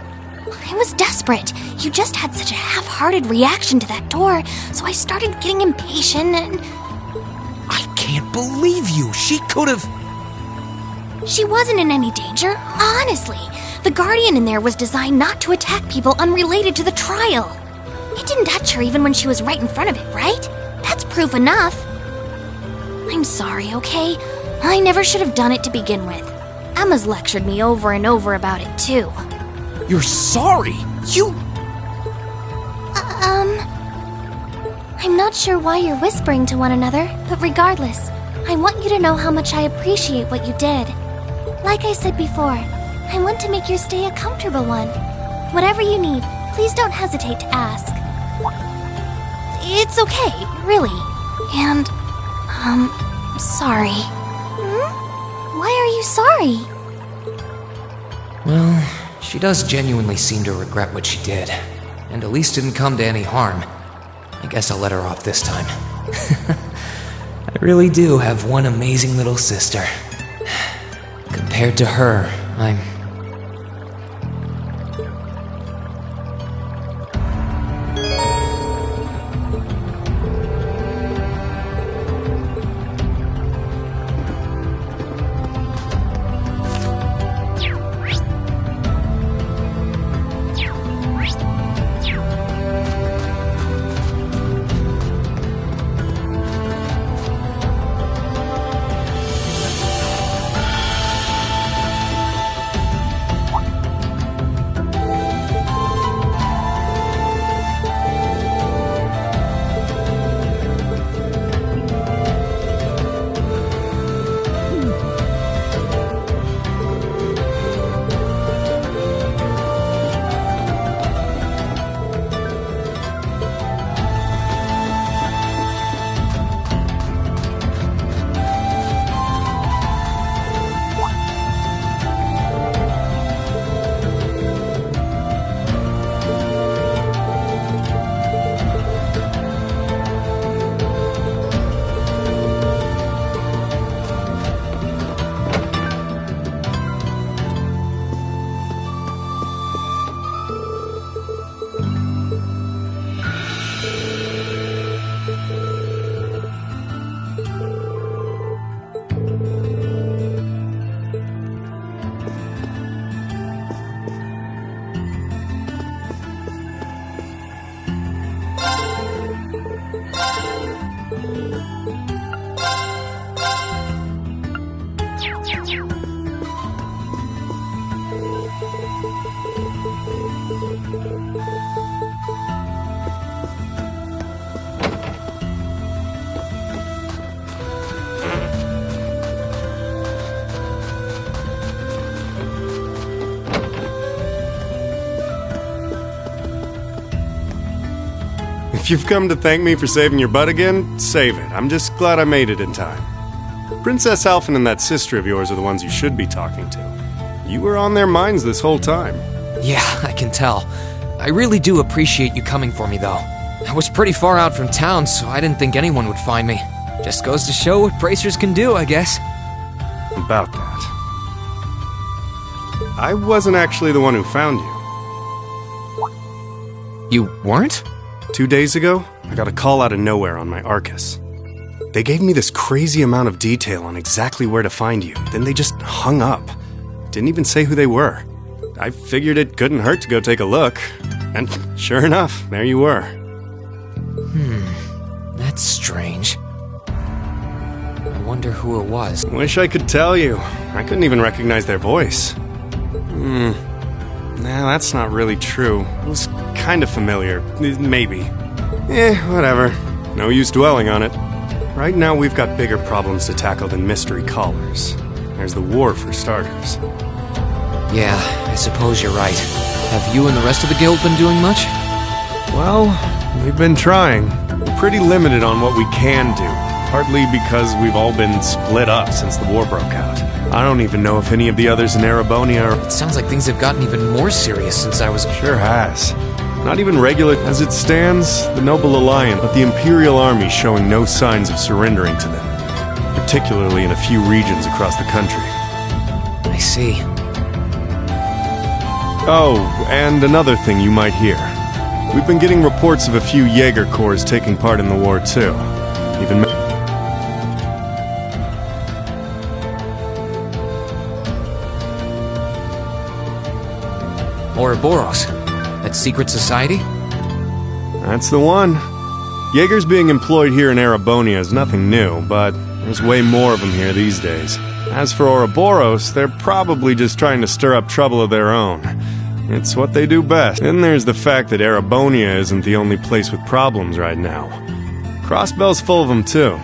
I was desperate. You just had such a half-hearted reaction to that door, so I started getting impatient and... I can't believe you! She could have... She wasn't in any danger, honestly. The Guardian in there was designed not to attack people unrelated to the trial. It didn't touch her even when she was right in front of it, right? That's proof enough. I'm sorry, okay? I never should have done it to begin with. Emma's lectured me over and over about it, too. You're sorry? You... I'm not sure why you're whispering to one another, but regardless, I want you to know how much I appreciate what you did. Like I said before, I want to make your stay a comfortable one. Whatever you need, please don't hesitate to ask. It's okay, really. And, sorry. Why are you sorry? Well, she does genuinely seem to regret what she did. And Elise didn't come to any harm. I guess I'll let her off this time. I really do have one amazing little sister. Compared to her, I'm... If you've come to thank me for saving your butt again, save it. I'm just glad I made it in time. Princess Alphen and that sister of yours are the ones you should be talking to. You were on their minds this whole time. Yeah, I can tell. I really do appreciate you coming for me, though. I was pretty far out from town, so I didn't think anyone would find me. Just goes to show what bracers can do, I guess. About that. I wasn't actually the one who found you. You weren't? 2 days ago, I got a call out of nowhere on my Arcus. They gave me this crazy amount of detail on exactly where to find you, then they just hung up. Didn't even say who they were. I figured it couldn't hurt to go take a look, and sure enough, there you were. That's strange. I wonder who it was. Wish I could tell you. I couldn't even recognize their voice. Nah, that's not really true. It was kind of familiar. Maybe. Whatever. No use dwelling on it. Right now we've got bigger problems to tackle than mystery callers. There's the war for starters. Yeah, I suppose you're right. Have you and the rest of the guild been doing much? Well, we've been trying. Pretty limited on what we can do. Partly because we've all been split up since the war broke out. I don't even know if any of the others in Erebonia are... It sounds like things have gotten even more serious since I was... Sure has. Not even regular. As it stands, the Noble Alliance, but the Imperial Army showing no signs of surrendering to them. Particularly in a few regions across the country. I see. Oh, and another thing you might hear. We've been getting reports of a few Jaeger Corps taking part in the war, too. Even... Ouroboros. That secret society? That's the one. Jaegers being employed here in Erebonia is nothing new, but there's way more of them here these days. As for Ouroboros, they're probably just trying to stir up trouble of their own. It's what they do best. Then there's the fact that Erebonia isn't the only place with problems right now. Crossbell's full of them, too.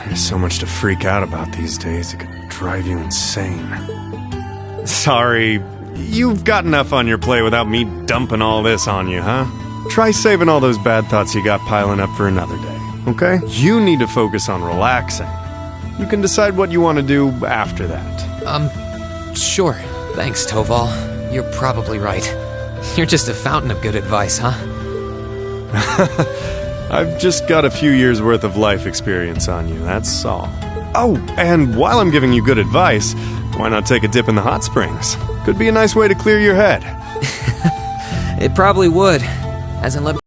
There's so much to freak out about these days, it could drive you insane. Sorry, you've got enough on your plate without me dumping all this on you, huh? Try saving all those bad thoughts you got piling up for another day, okay? You need to focus on relaxing. You can decide what you want to do after that. Sure. Thanks, Toval. You're probably right. You're just a fountain of good advice, huh? I've just got a few years' worth of life experience on you, that's all. Oh, and while I'm giving you good advice, why not take a dip in the hot springs? Could be a nice way to clear your head. It probably would. Hasn't let me...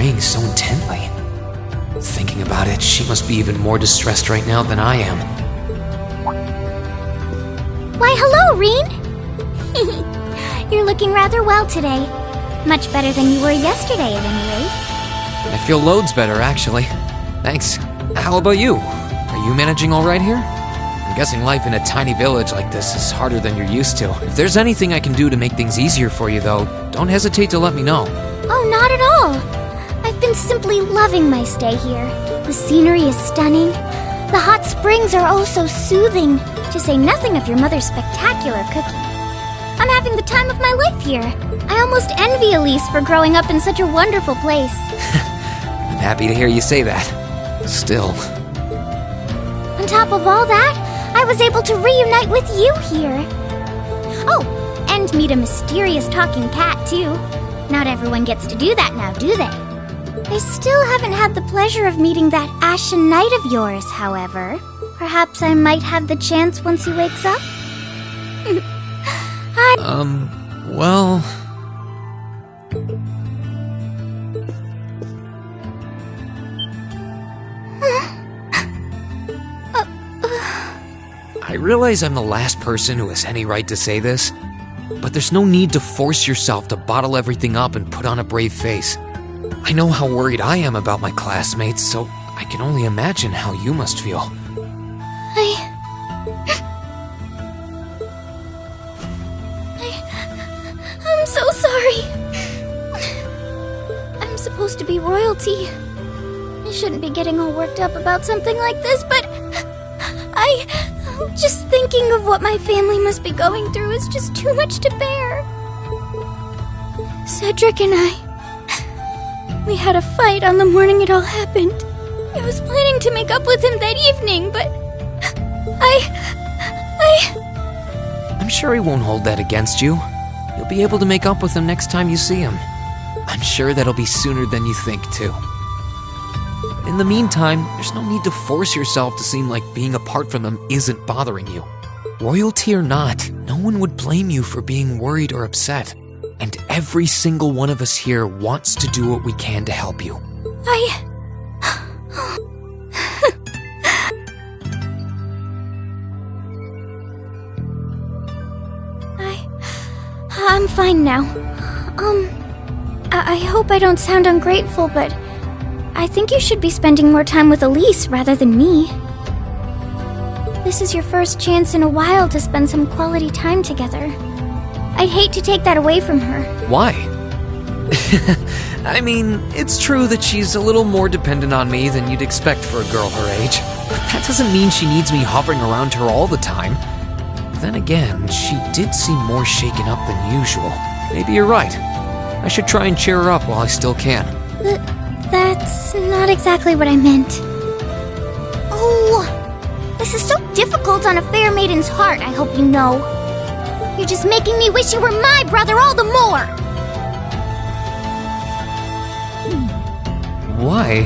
praying so intently. Thinking about it, she must be even more distressed right now than I am. Why, hello, Reen! You're looking rather well today. Much better than you were yesterday, at any rate. I feel loads better, actually. Thanks. How about you? Are you managing all right here? I'm guessing life in a tiny village like this is harder than you're used to. If there's anything I can do to make things easier for you, though, don't hesitate to let me know. Oh, not at all. I've been simply loving my stay here. The scenery is stunning. The hot springs are oh so soothing, to say nothing of your mother's spectacular cooking. I'm having the time of my life here. I almost envy Elise for growing up in such a wonderful place. I'm happy to hear you say that. Still. On top of all that, I was able to reunite with you here. Oh, and meet a mysterious talking cat, too. Not everyone gets to do that now, do they? I still haven't had the pleasure of meeting that Ashen Knight of yours, however. Perhaps I might have the chance once he wakes up? Well... I realize I'm the last person who has any right to say this, but there's no need to force yourself to bottle everything up and put on a brave face. I know how worried I am about my classmates, so I can only imagine how you must feel. I'm so sorry. I'm supposed to be royalty. I shouldn't be getting all worked up about something like this, but just thinking of what my family must be going through is just too much to bear. Cedric and we had a fight on the morning it all happened. I was planning to make up with him that evening, but I'm sure he won't hold that against you. You'll be able to make up with him next time you see him. I'm sure that'll be sooner than you think, too. In the meantime, there's no need to force yourself to seem like being apart from them isn't bothering you. Royalty or not, no one would blame you for being worried or upset. And every single one of us here wants to do what we can to help you. I'm fine now. I hope I don't sound ungrateful, but I think you should be spending more time with Elise rather than me. This is your first chance in a while to spend some quality time together. I'd hate to take that away from her. Why? I mean, it's true that she's a little more dependent on me than you'd expect for a girl her age. But that doesn't mean she needs me hovering around her all the time. Then again, she did seem more shaken up than usual. Maybe you're right. I should try and cheer her up while I still can. That's not exactly what I meant. Oh, this is so difficult on a fair maiden's heart, I hope you know. You're just making me wish you were my brother all the more! Why?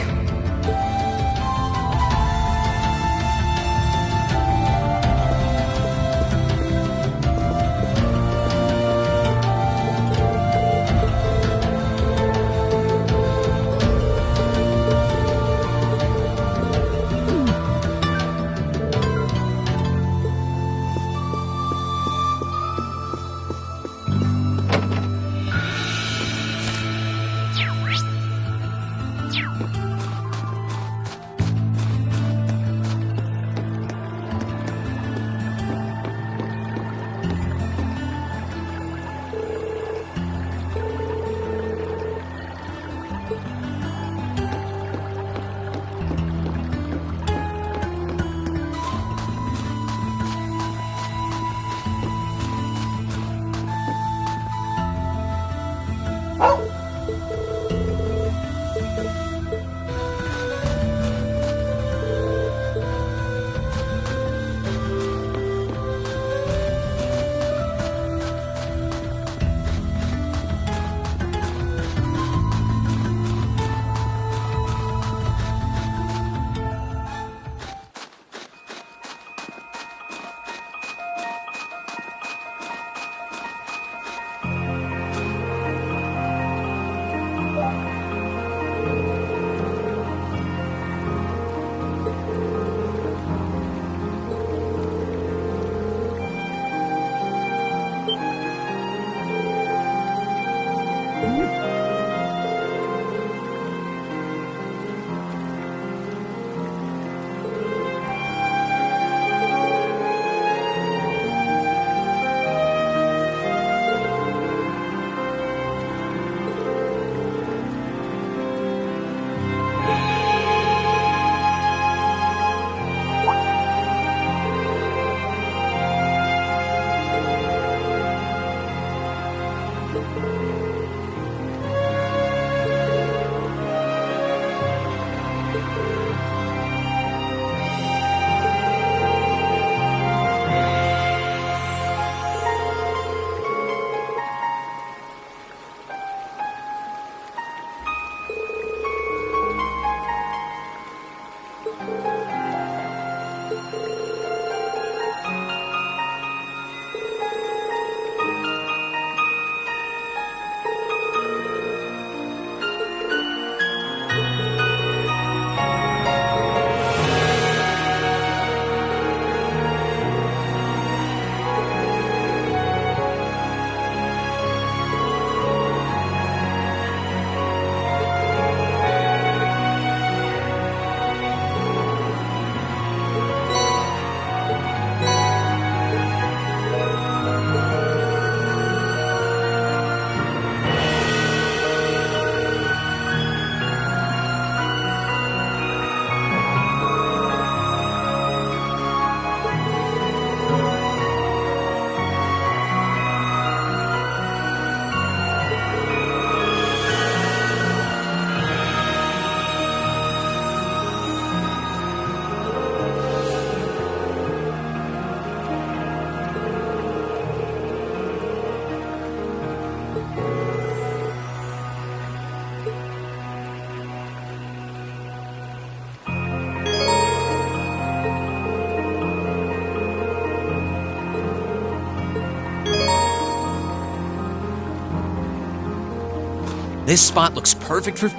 This spot looks perfect for...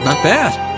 Not bad.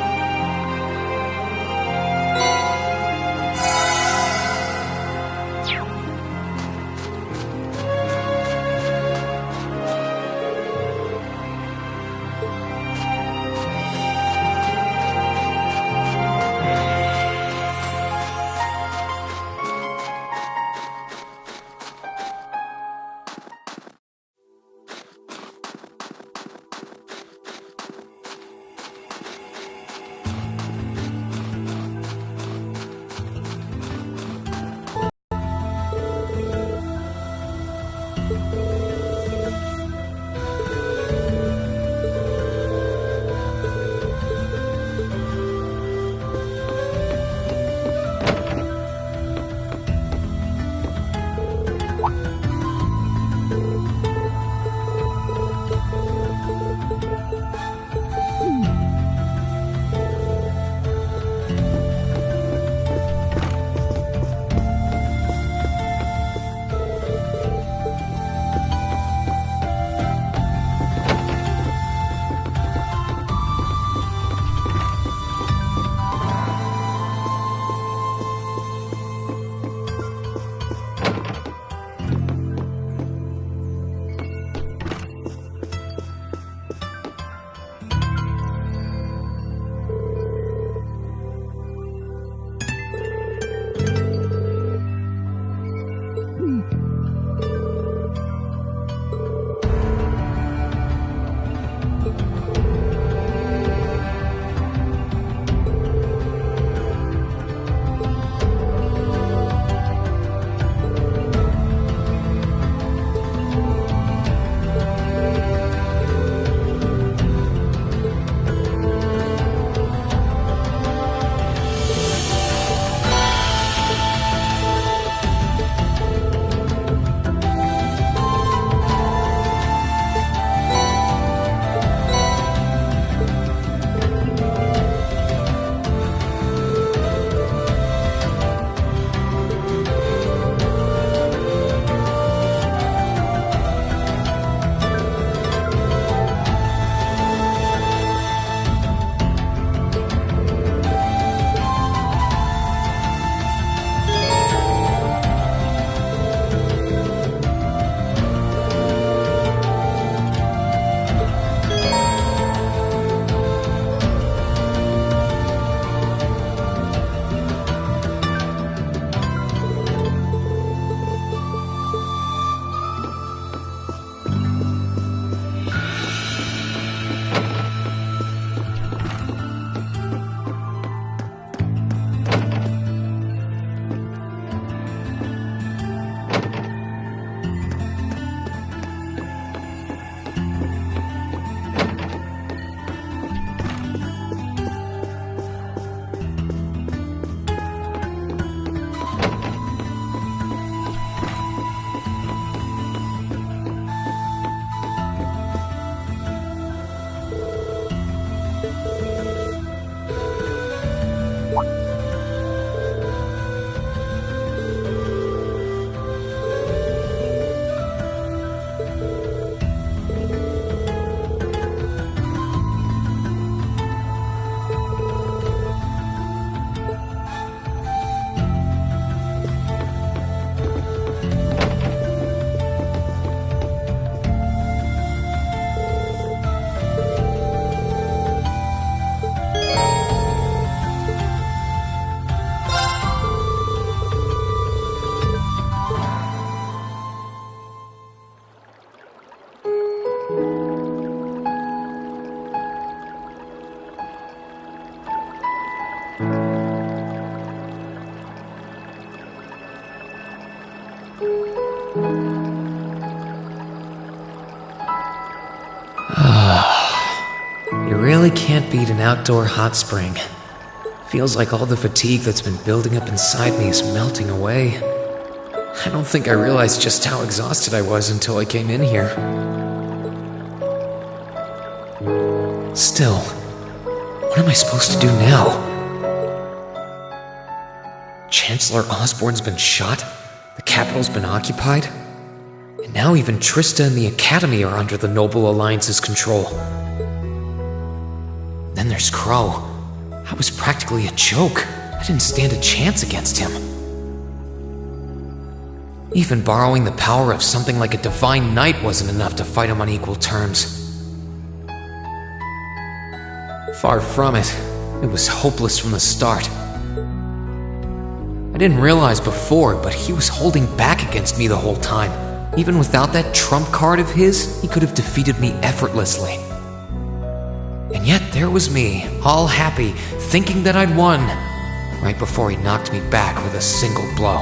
You really can't beat an outdoor hot spring. Feels like all the fatigue that's been building up inside me is melting away. I don't think I realized just how exhausted I was until I came in here. Still, what am I supposed to do now? Chancellor Osborne's been shot, the capital's been occupied, and now even Trista and the Academy are under the Noble Alliance's control. Then there's Crow. I was practically a joke. I didn't stand a chance against him. Even borrowing the power of something like a divine knight wasn't enough to fight him on equal terms. Far from it. It was hopeless from the start. I didn't realize before, but he was holding back against me the whole time. Even without that trump card of his, he could have defeated me effortlessly. And yet there was me, all happy, thinking that I'd won, right before he knocked me back with a single blow.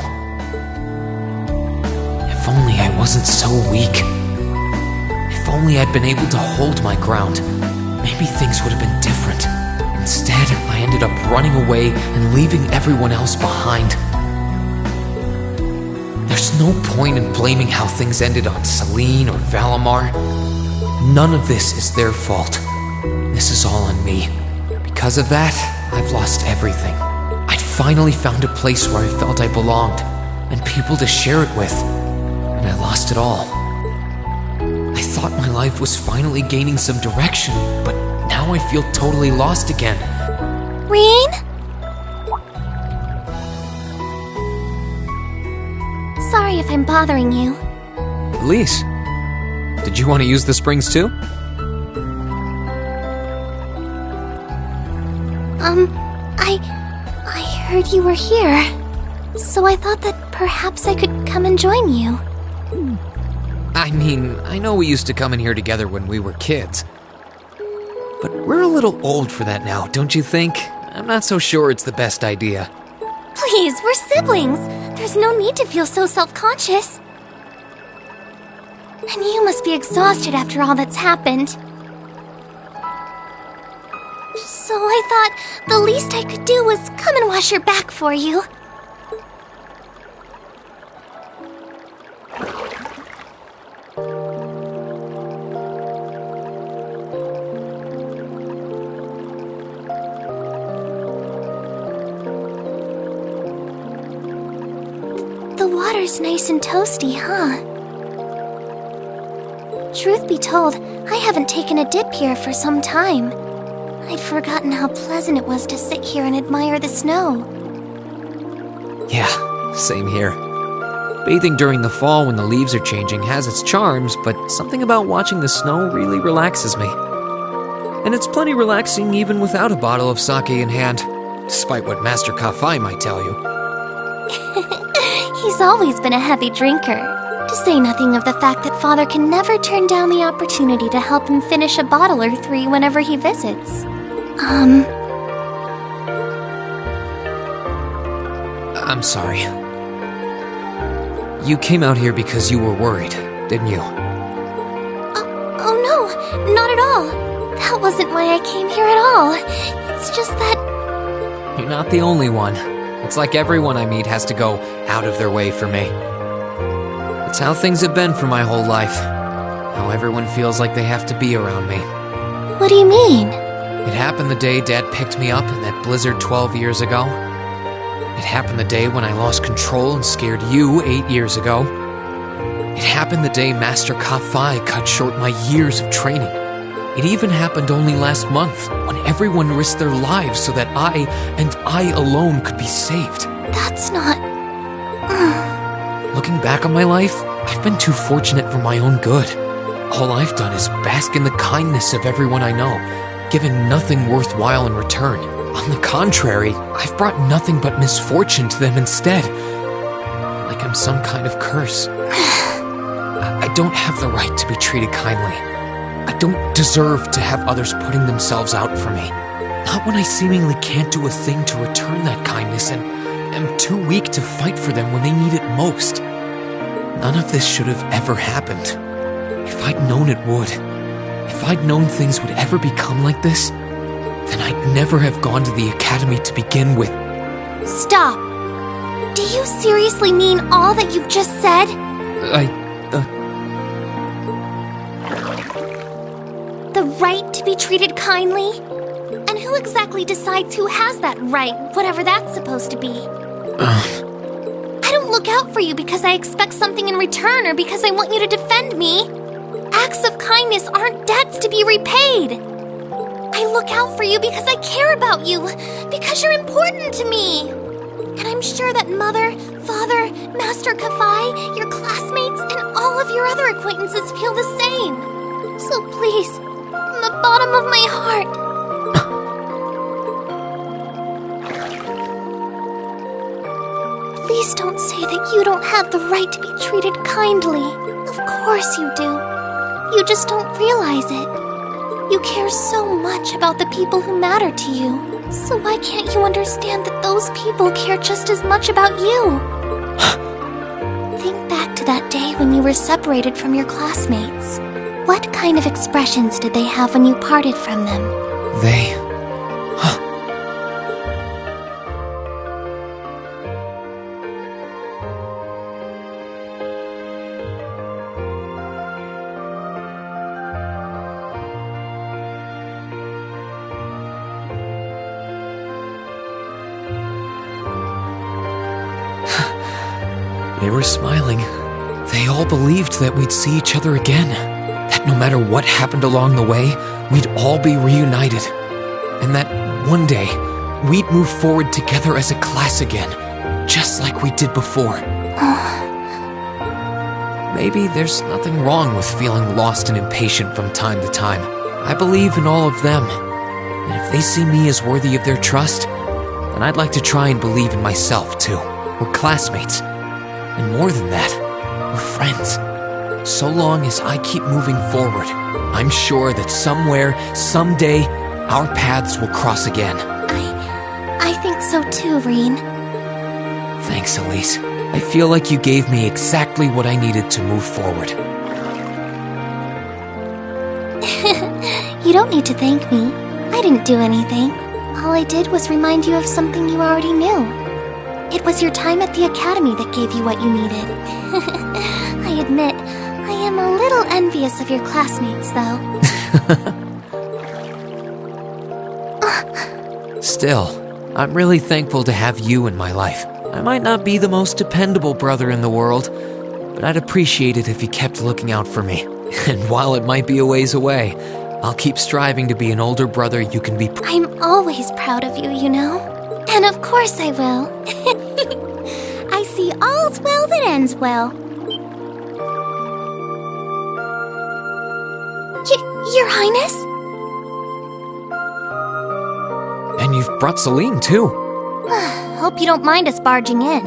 If only I wasn't so weak. If only I'd been able to hold my ground, maybe things would have been different. Instead, I ended up running away and leaving everyone else behind. There's no point in blaming how things ended on Celine or Valimar. None of this is their fault. This is all on me. Because of that, I've lost everything. I'd finally found a place where I felt I belonged, and people to share it with, and I lost it all. I thought my life was finally gaining some direction, but now I feel totally lost again. Reen? Sorry if I'm bothering you. Elise, did you want to use the springs too? I heard you were here, so I thought that perhaps I could come and join you. I mean, I know we used to come in here together when we were kids. But we're a little old for that now, don't you think? I'm not so sure it's the best idea. Please, we're siblings. There's no need to feel so self-conscious. And you must be exhausted after all that's happened. So I thought the least I could do was come and wash your back for you. The water's nice and toasty, huh? Truth be told, I haven't taken a dip here for some time. I'd forgotten how pleasant it was to sit here and admire the snow. Yeah, same here. Bathing during the fall when the leaves are changing has its charms, but something about watching the snow really relaxes me. And it's plenty relaxing even without a bottle of sake in hand, despite what Master Kafai might tell you. He's always been a heavy drinker, to say nothing of the fact that Father can never turn down the opportunity to help him finish a bottle or three whenever he visits. I'm sorry. You came out here because you were worried, didn't you? Oh no, not at all. That wasn't why I came here at all. It's just that... You're not the only one. It's like everyone I meet has to go out of their way for me. It's how things have been for my whole life. How everyone feels like they have to be around me. What do you mean? It happened the day Dad picked me up in that blizzard 12 years ago. It happened the day when I lost control and scared you 8 years ago. It happened the day Master Kafai cut short my years of training. It even happened only last month, when everyone risked their lives so that I, and I alone, could be saved. That's not... Looking back on my life, I've been too fortunate for my own good. All I've done is bask in the kindness of everyone I know, given nothing worthwhile in return. On the contrary, I've brought nothing but misfortune to them instead. Like I'm some kind of curse. I don't have the right to be treated kindly. I don't deserve to have others putting themselves out for me. Not when I seemingly can't do a thing to return that kindness and am too weak to fight for them when they need it most. None of this should have ever happened. If I'd known it would, if I'd known things would ever become like this, then I'd never have gone to the academy to begin with. Stop. Do you seriously mean all that you've just said? The right to be treated kindly? And who exactly decides who has that right, whatever that's supposed to be? I don't look out for you because I expect something in return or because I want you to defend me. Acts of kindness aren't debts to be repaid. I look out for you because I care about you, because you're important to me. And I'm sure that Mother, Father, Master Kafai, your classmates, and all of your other acquaintances feel the same. So please, from the bottom of my heart, please don't say that you don't have the right to be treated kindly. Of course you do. You just don't realize it. You care so much about the people who matter to you. So why can't you understand that those people care just as much about you? Think back to that day when you were separated from your classmates. What kind of expressions did they have when you parted from them? They... They were smiling. They all believed that we'd see each other again. That no matter what happened along the way, we'd all be reunited. And that one day, we'd move forward together as a class again, just like we did before. Maybe there's nothing wrong with feeling lost and impatient from time to time. I believe in all of them. And if they see me as worthy of their trust, then I'd like to try and believe in myself too. We're classmates. And more than that, we're friends. So long as I keep moving forward, I'm sure that somewhere, someday, our paths will cross again. I think so too, Reen. Thanks, Elise. I feel like you gave me exactly what I needed to move forward. You don't need to thank me. I didn't do anything. All I did was remind you of something you already knew. It was your time at the academy that gave you what you needed. I admit, I am a little envious of your classmates, though. Still, I'm really thankful to have you in my life. I might not be the most dependable brother in the world, but I'd appreciate it if you kept looking out for me. And while it might be a ways away, I'll keep striving to be an older brother you can be. I'm always proud of you, you know. And of course I will. I see all's well that ends well. Your Highness? And you've brought Celine, too. Hope you don't mind us barging in.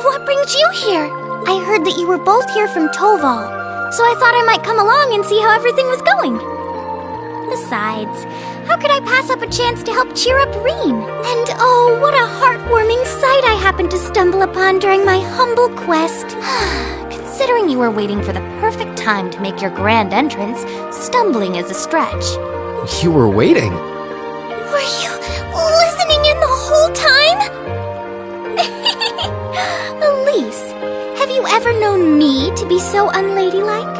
What brings you here? I heard that you were both here from Toval, so I thought I might come along and see how everything was going. Besides, how could I pass up a chance to help cheer up Reen? And oh, what a heartwarming sight I happened to stumble upon during my humble quest. Considering you were waiting for the perfect time to make your grand entrance, stumbling is a stretch. You were waiting? Were you listening in the whole time? Elise, have you ever known me to be so unladylike?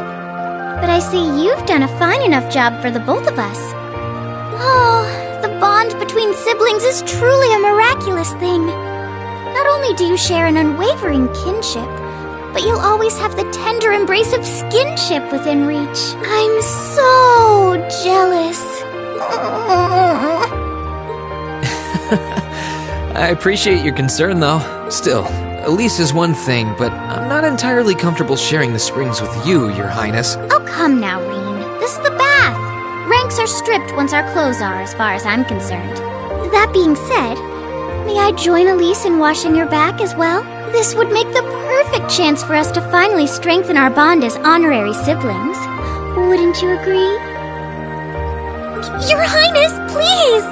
But I see you've done a fine enough job for the both of us. Oh, the bond between siblings is truly a miraculous thing. Not only do you share an unwavering kinship, but you'll always have the tender embrace of skinship within reach. I'm so jealous. I appreciate your concern, though. Still, Elise is one thing, but I'm not entirely comfortable sharing the springs with you, Your Highness. Oh, come now, Reen. This is the bath. Ranks are stripped once our clothes are, as far as I'm concerned. That being said, may I join Elise in washing your back as well? This would make the perfect chance for us to finally strengthen our bond as honorary siblings. Wouldn't you agree? Your Highness, please!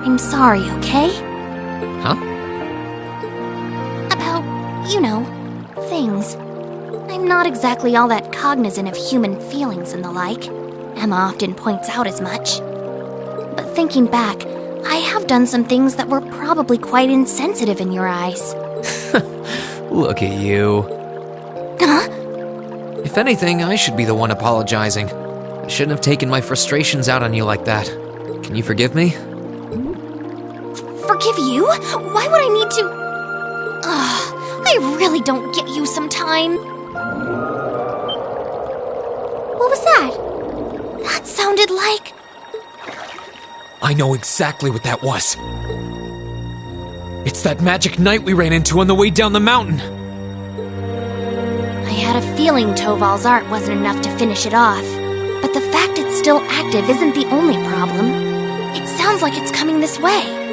I'm sorry, okay? Huh? About, things. I'm not exactly all that cognizant of human feelings and the like. Emma often points out as much. But thinking back, I have done some things that were probably quite insensitive in your eyes. Look at you. Huh? If anything, I should be the one apologizing. I shouldn't have taken my frustrations out on you like that. Can you forgive me? Forgive you? Why would I need to... I really don't get you sometime. What was that? That sounded like... I know exactly what that was. It's that magic knight we ran into on the way down the mountain. I had a feeling Toval's art wasn't enough to finish it off. But the fact it's still active isn't the only problem. It sounds like it's coming this way.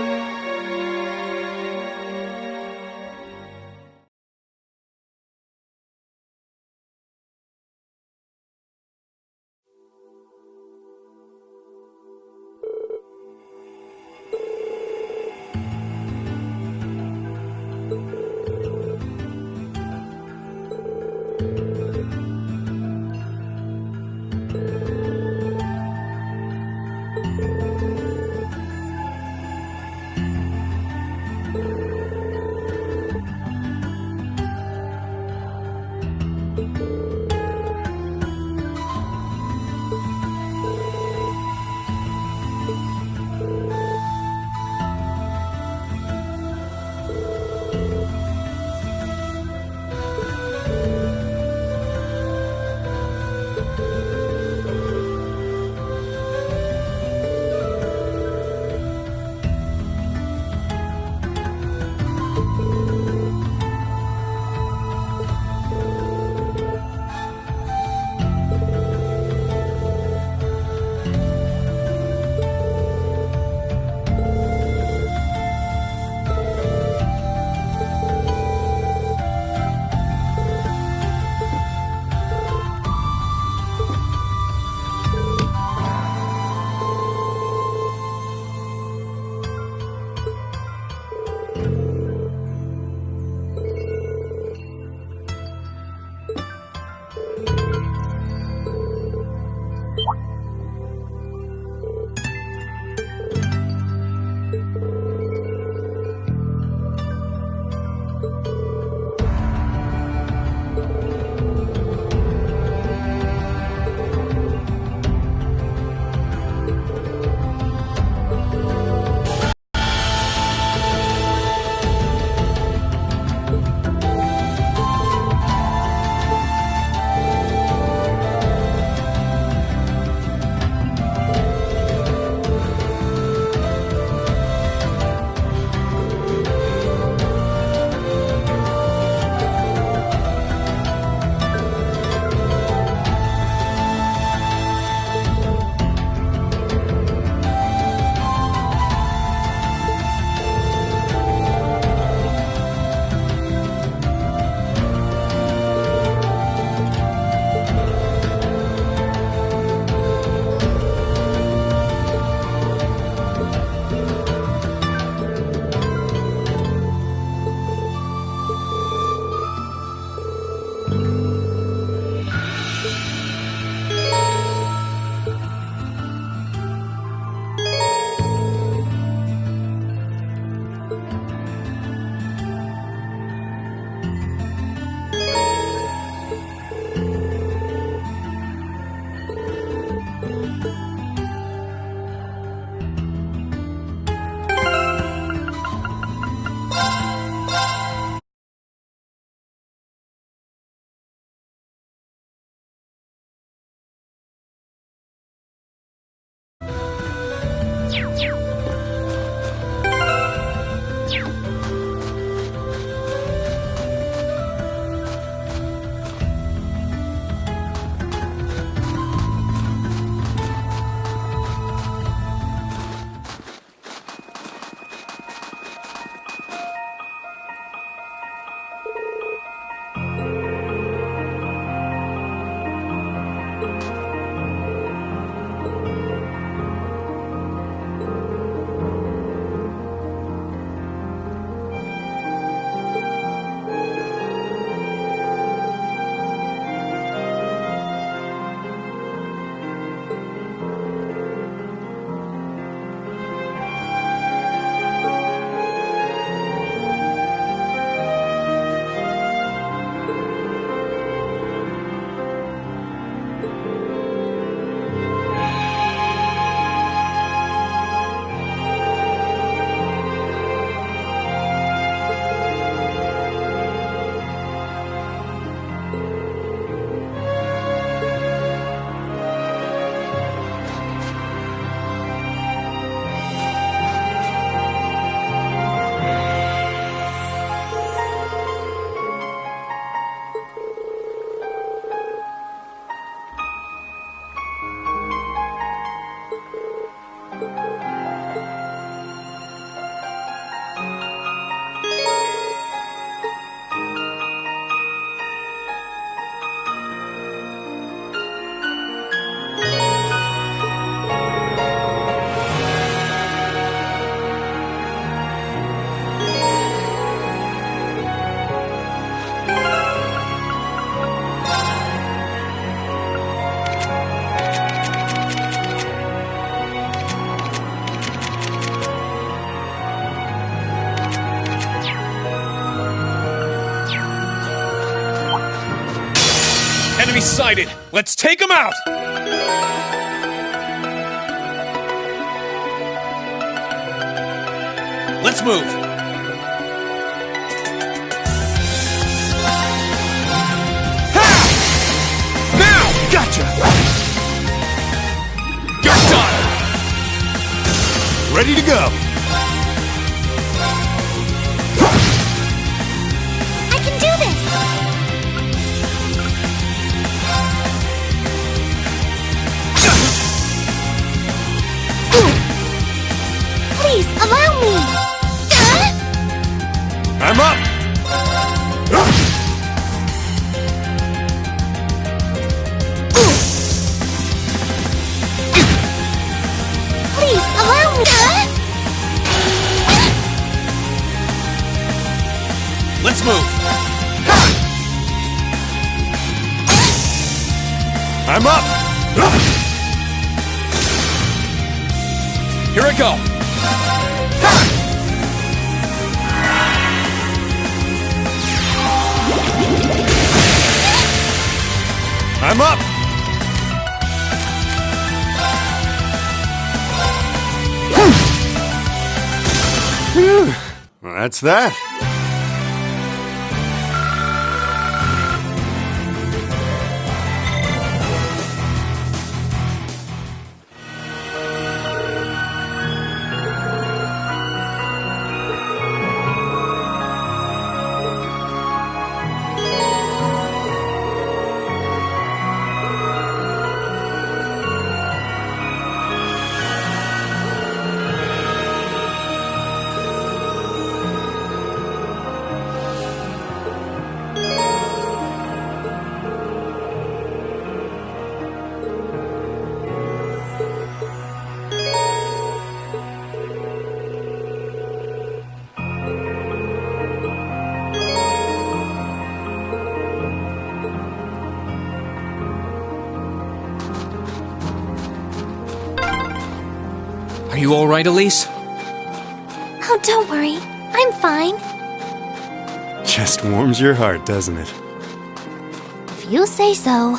sighted! Let's take him out! Let's move! Ha! Now! Gotcha! You're done! Ready to go! I can do this! Please, allow me! I'm up! Please, allow me! Let's move! I'm up! Here I go! I'm up! Whew. Well, that's that. Are you all right, Elise? Oh, don't worry. I'm fine. Just warms your heart, doesn't it? If you say so.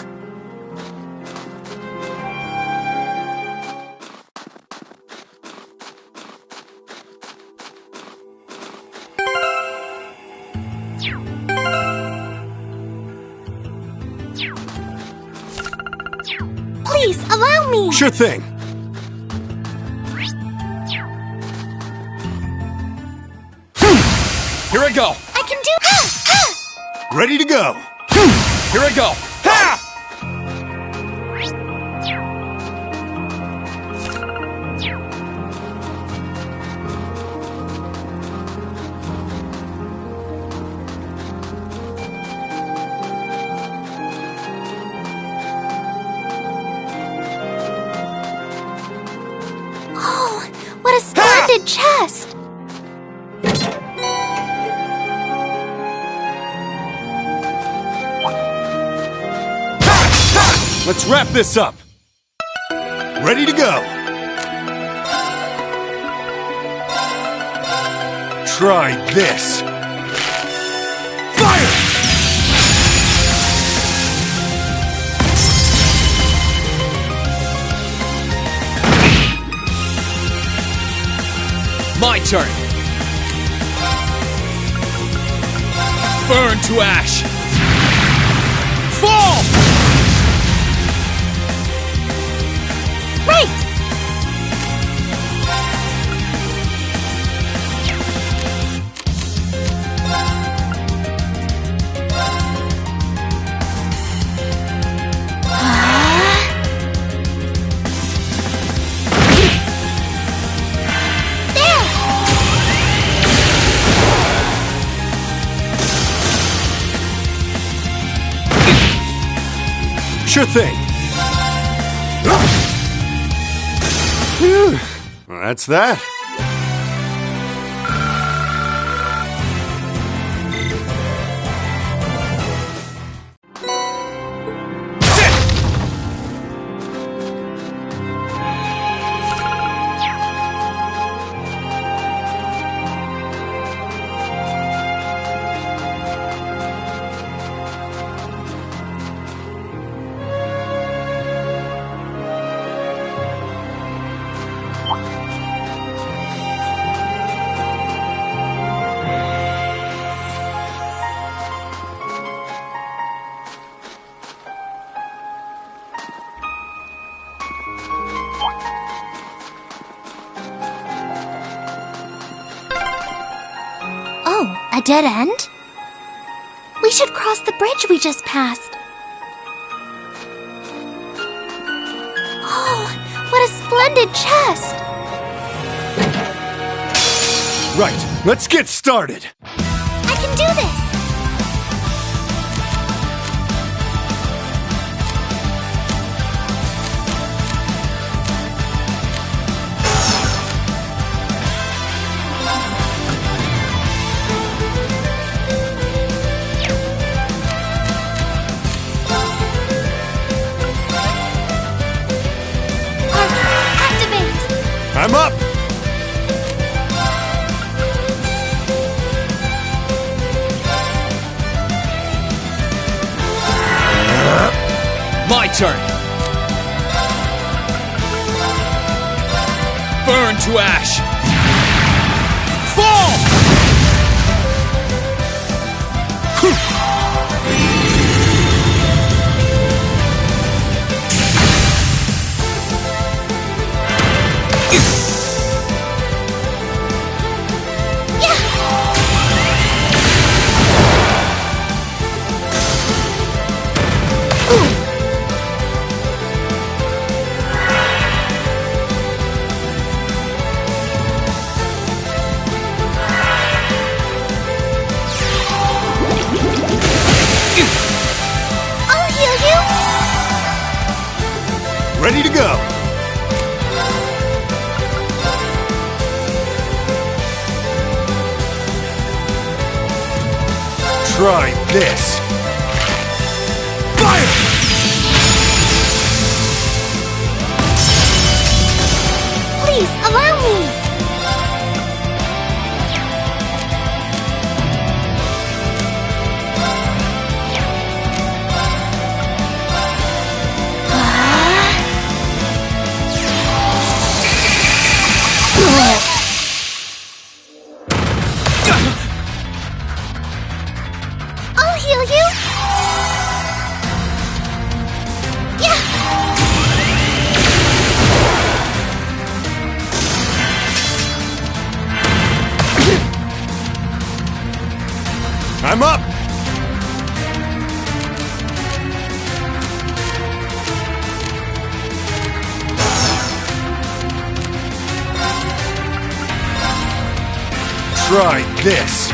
Please, allow me! Sure thing. Here I go! I can do this! Ready to go. Here I go! Ha! Oh, what a splendid chest! Let's wrap this up. Ready to go. Try this. Fire! My turn! Burn to ash! Fall! Right! Sure thing. Whew. Well, that's that. A dead end? We should cross the bridge we just passed. Oh, what a splendid chest! Right, let's get started! I can do this! I'm up! My turn! Burn to ash! Fall! Ready to go! Try this! Fire! Please, allow me! I'll heal you! Yeah! I'm up! Try this!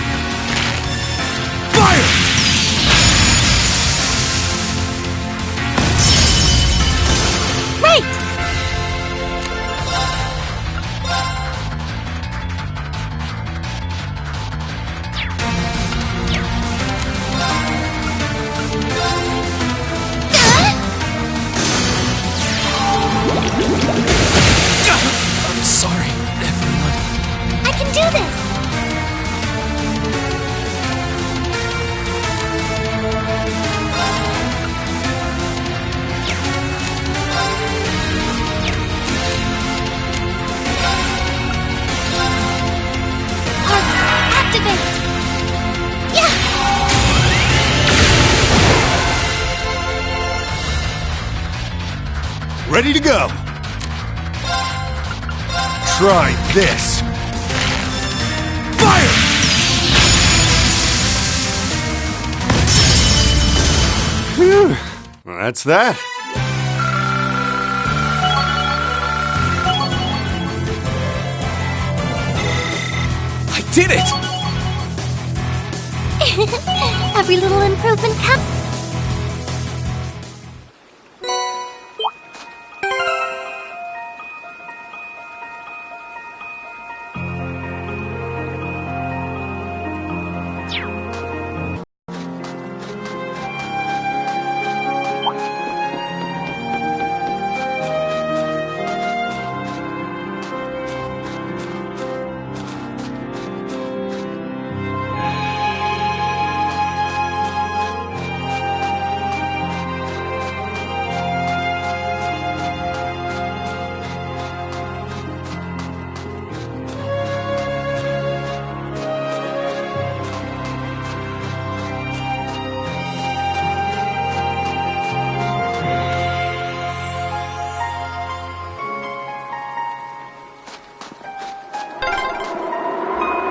Fire! Wait! I'm sorry, everyone. I can do this! Activate! Yeah! Ready to go! Try this! Fire! Phew. Well, that's that. I did it! Every little improvement counts.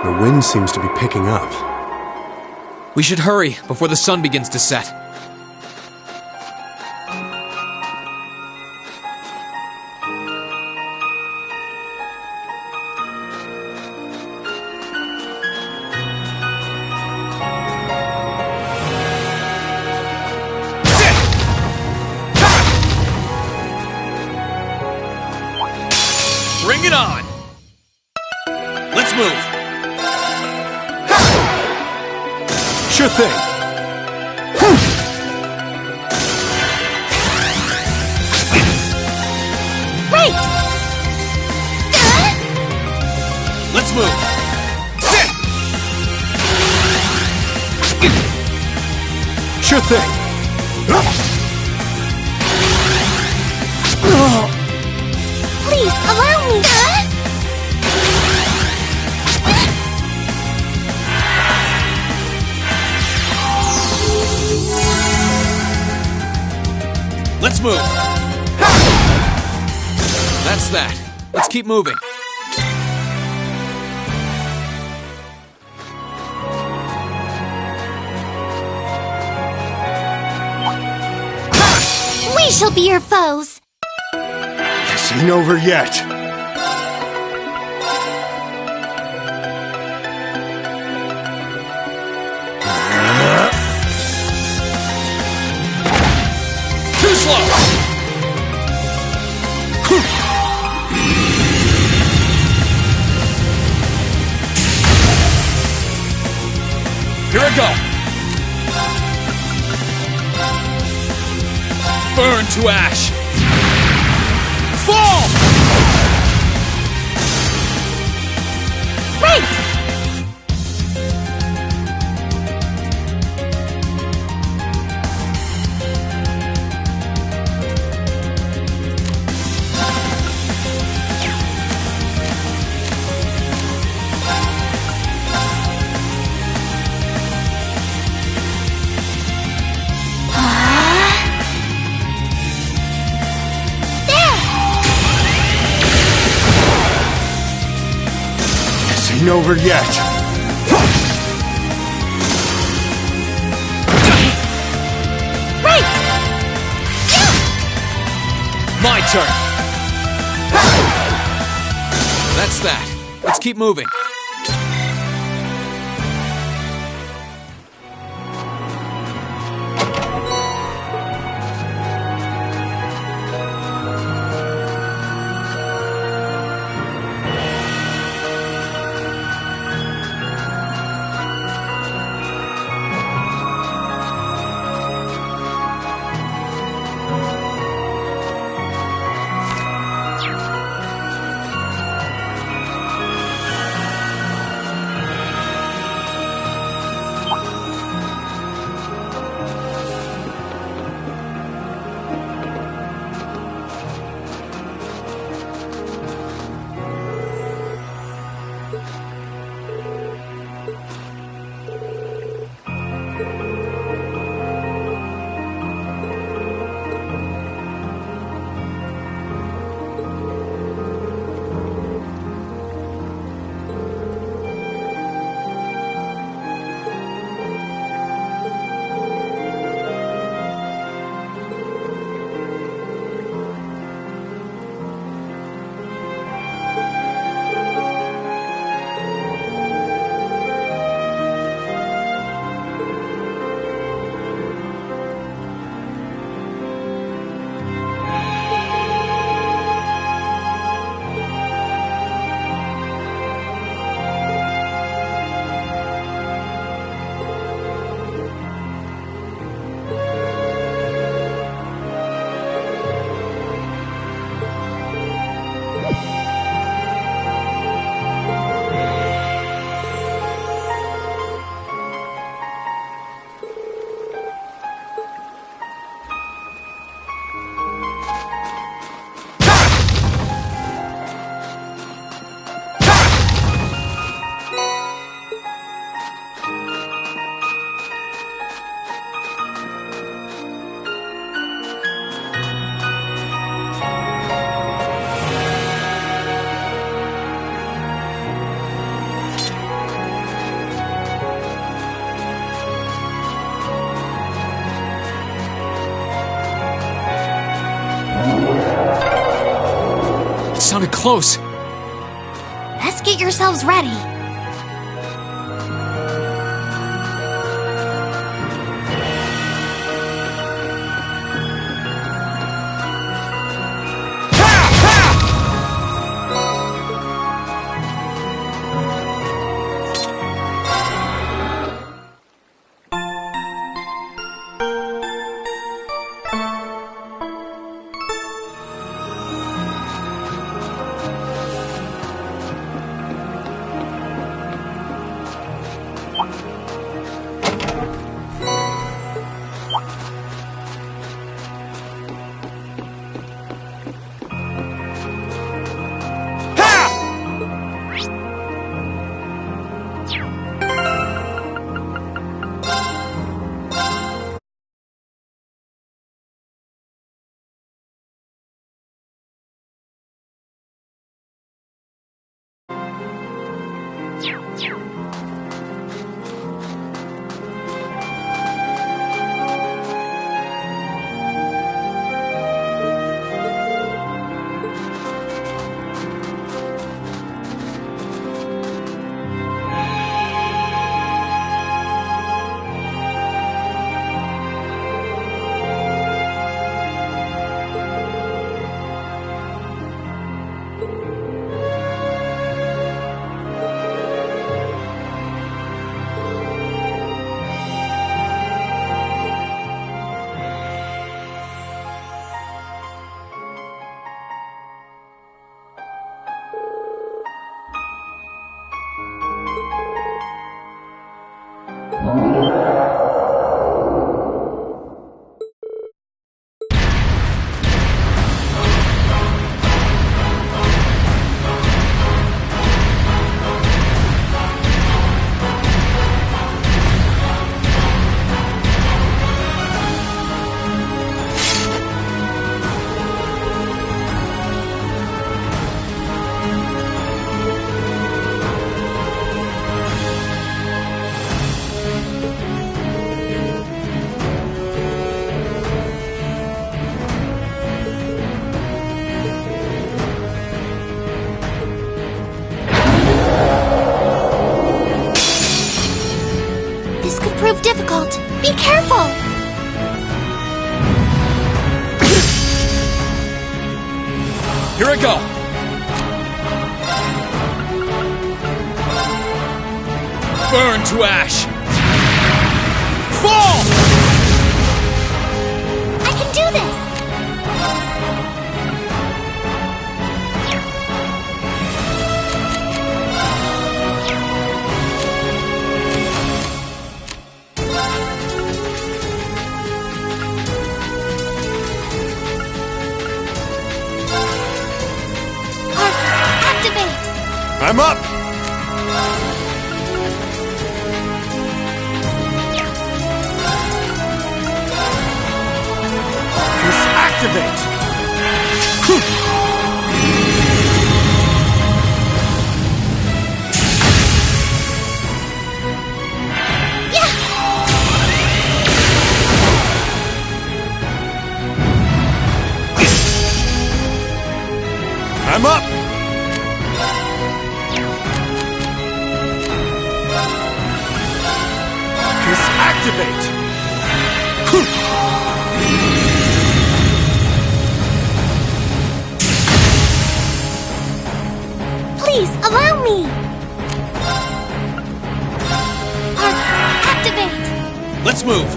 The wind seems to be picking up. We should hurry before the sun begins to set. Bring it on! Let's move! Sure thing. Wait! Let's move! Sure thing. Please, allow me! Let's move! That's that. Let's keep moving. We shall be your foes! This ain't over yet. Too slow! Here I go! Burn to ash! Fall! Wait! Ain't over yet. Wait! My turn! That's that. Let's keep moving. sounded close. Let's get yourselves ready. Difficult. Be careful! Here I go! Burn to ash! Fall! I can do this! I'm up! Activate! I'm up! Activate! Please, allow me! Activate! Let's move!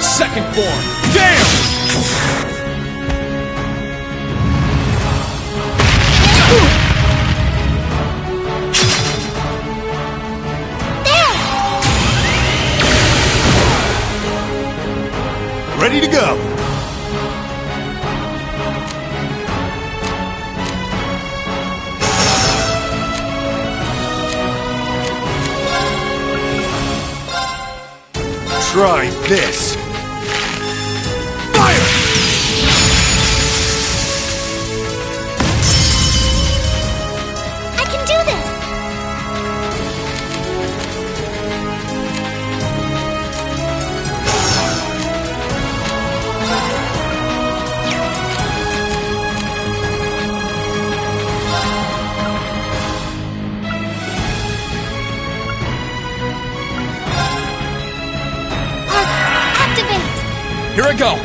Second form! Damn! Ready to go! Try this! Fire! I go!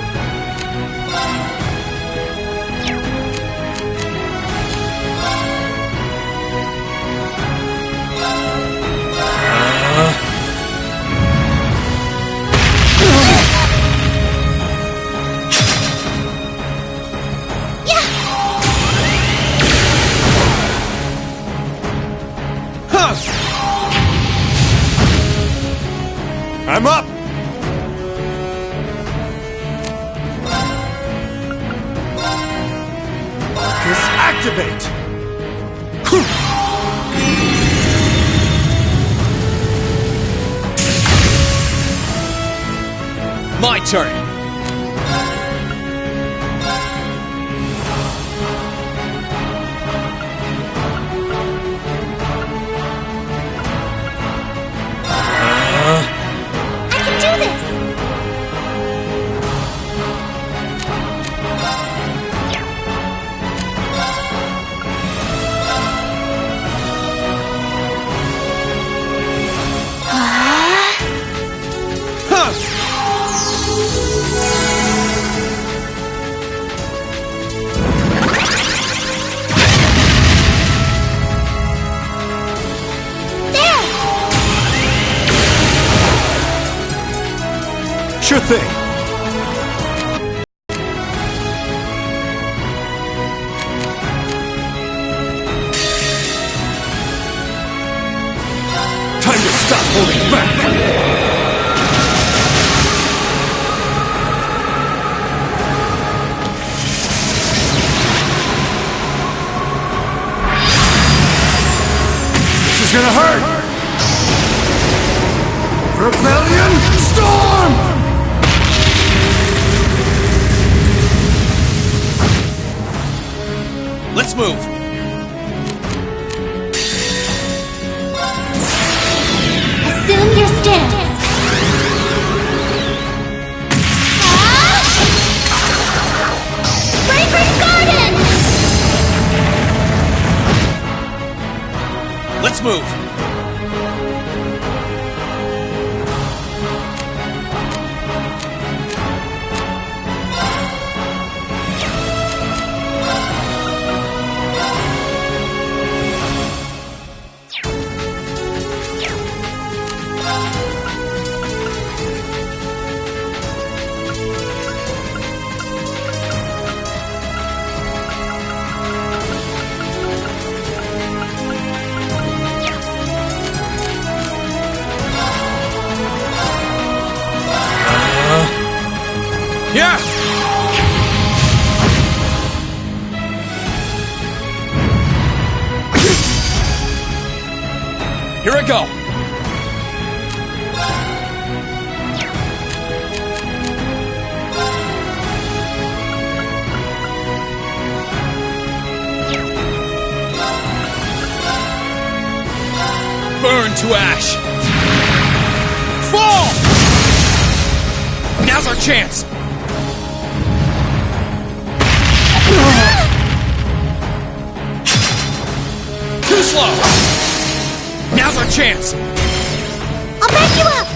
I'm up! Disactivate! My turn! Sure thing. Time to stop holding back! This is gonna hurt! Rebellion Storm! Let's move! Assume your stance. Fragrant Garden! Let's move! Yeah! Here I go! Burn to ash! Fall! Now's our chance! Too slow! Now's our chance! I'll back you up!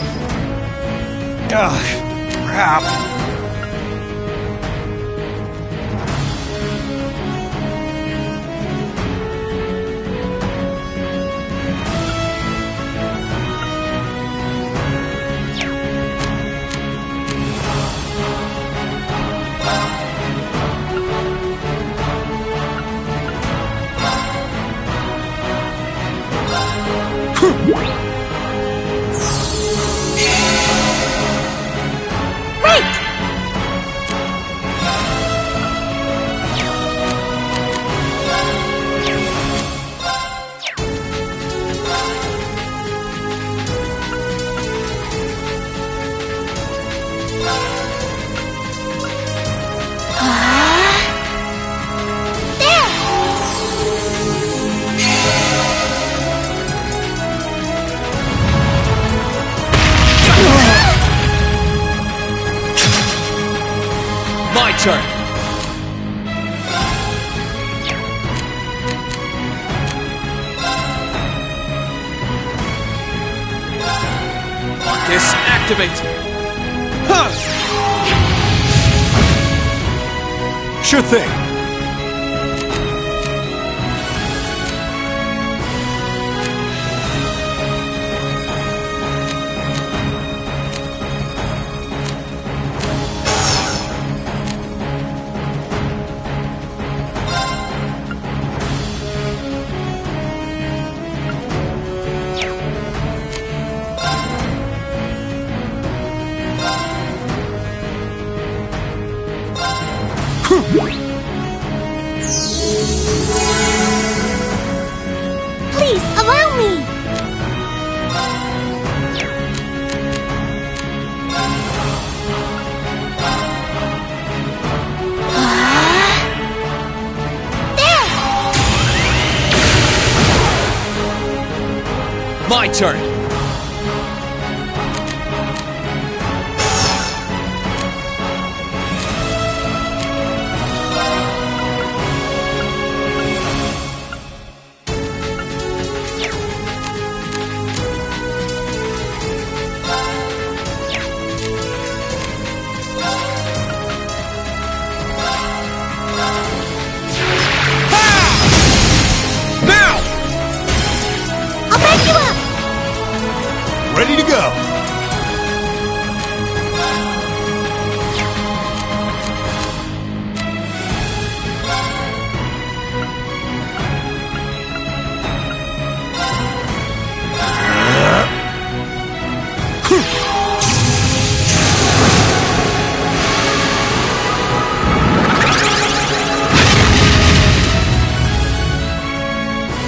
Ugh, crap. My turn! Disactivate! Huh! Sure thing. Please, allow me! My turn! Ready to go.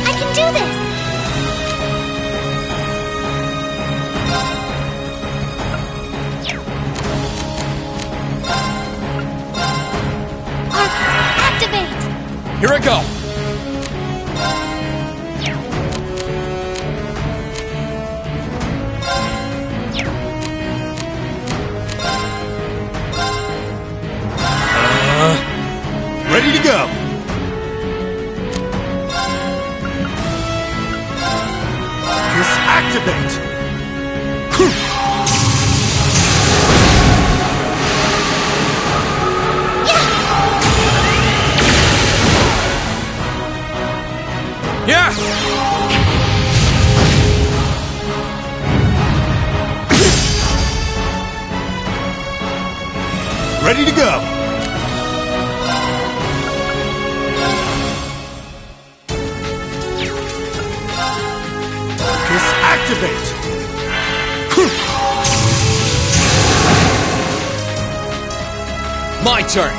I can do this! Here I go! Ready to go. Activate. Yeah! Ready to go. Activate. My turn!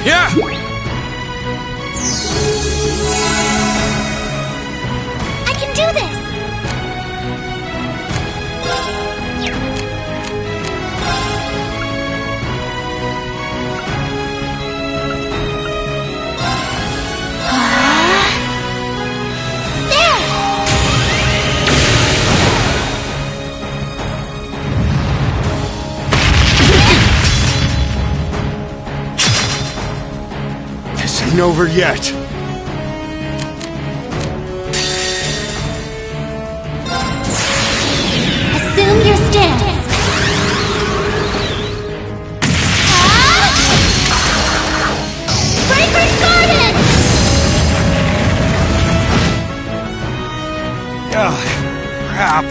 Yeah! I can do this! This ain't over yet. Assume your stance. Fragrant Garden! Ugh, crap.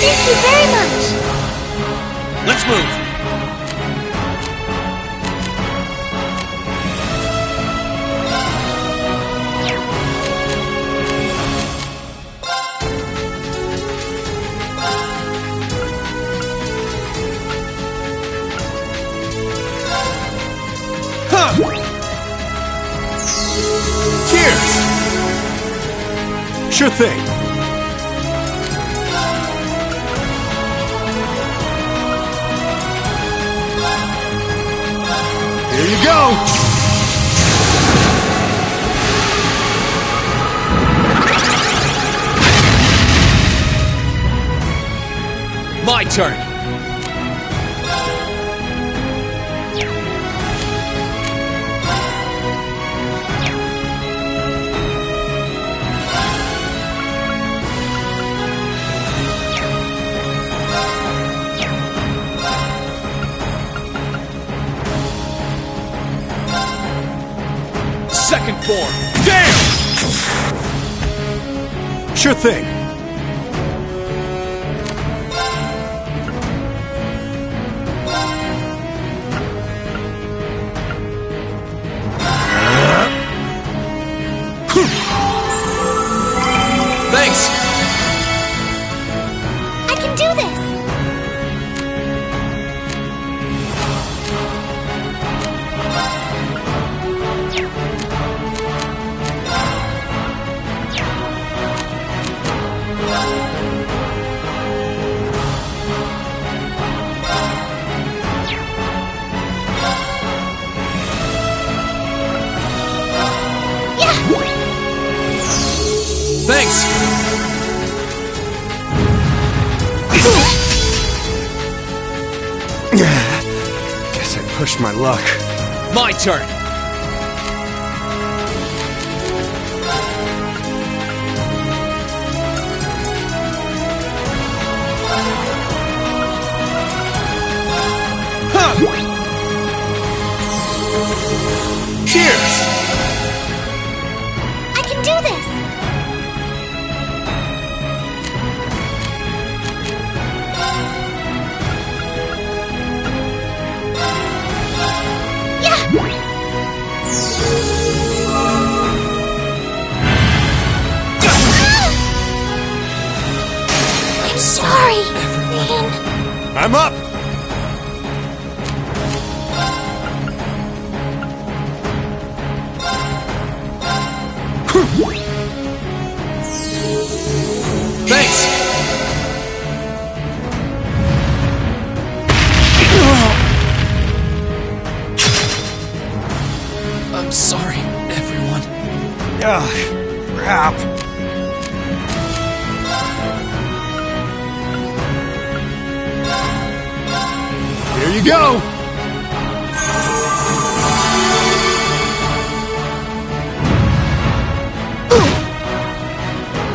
Thank you very much! Let's move! Huh. Cheers! Sure thing. Here you go! turn. Second form. Damn! Sure thing. Thanks! I can do this! Thanks! Guess I pushed my luck. My turn! Huh. Cheers! I can do this! I'm sorry, Rain. I'm up! Thanks! I'm sorry, everyone. Crap. Here you go!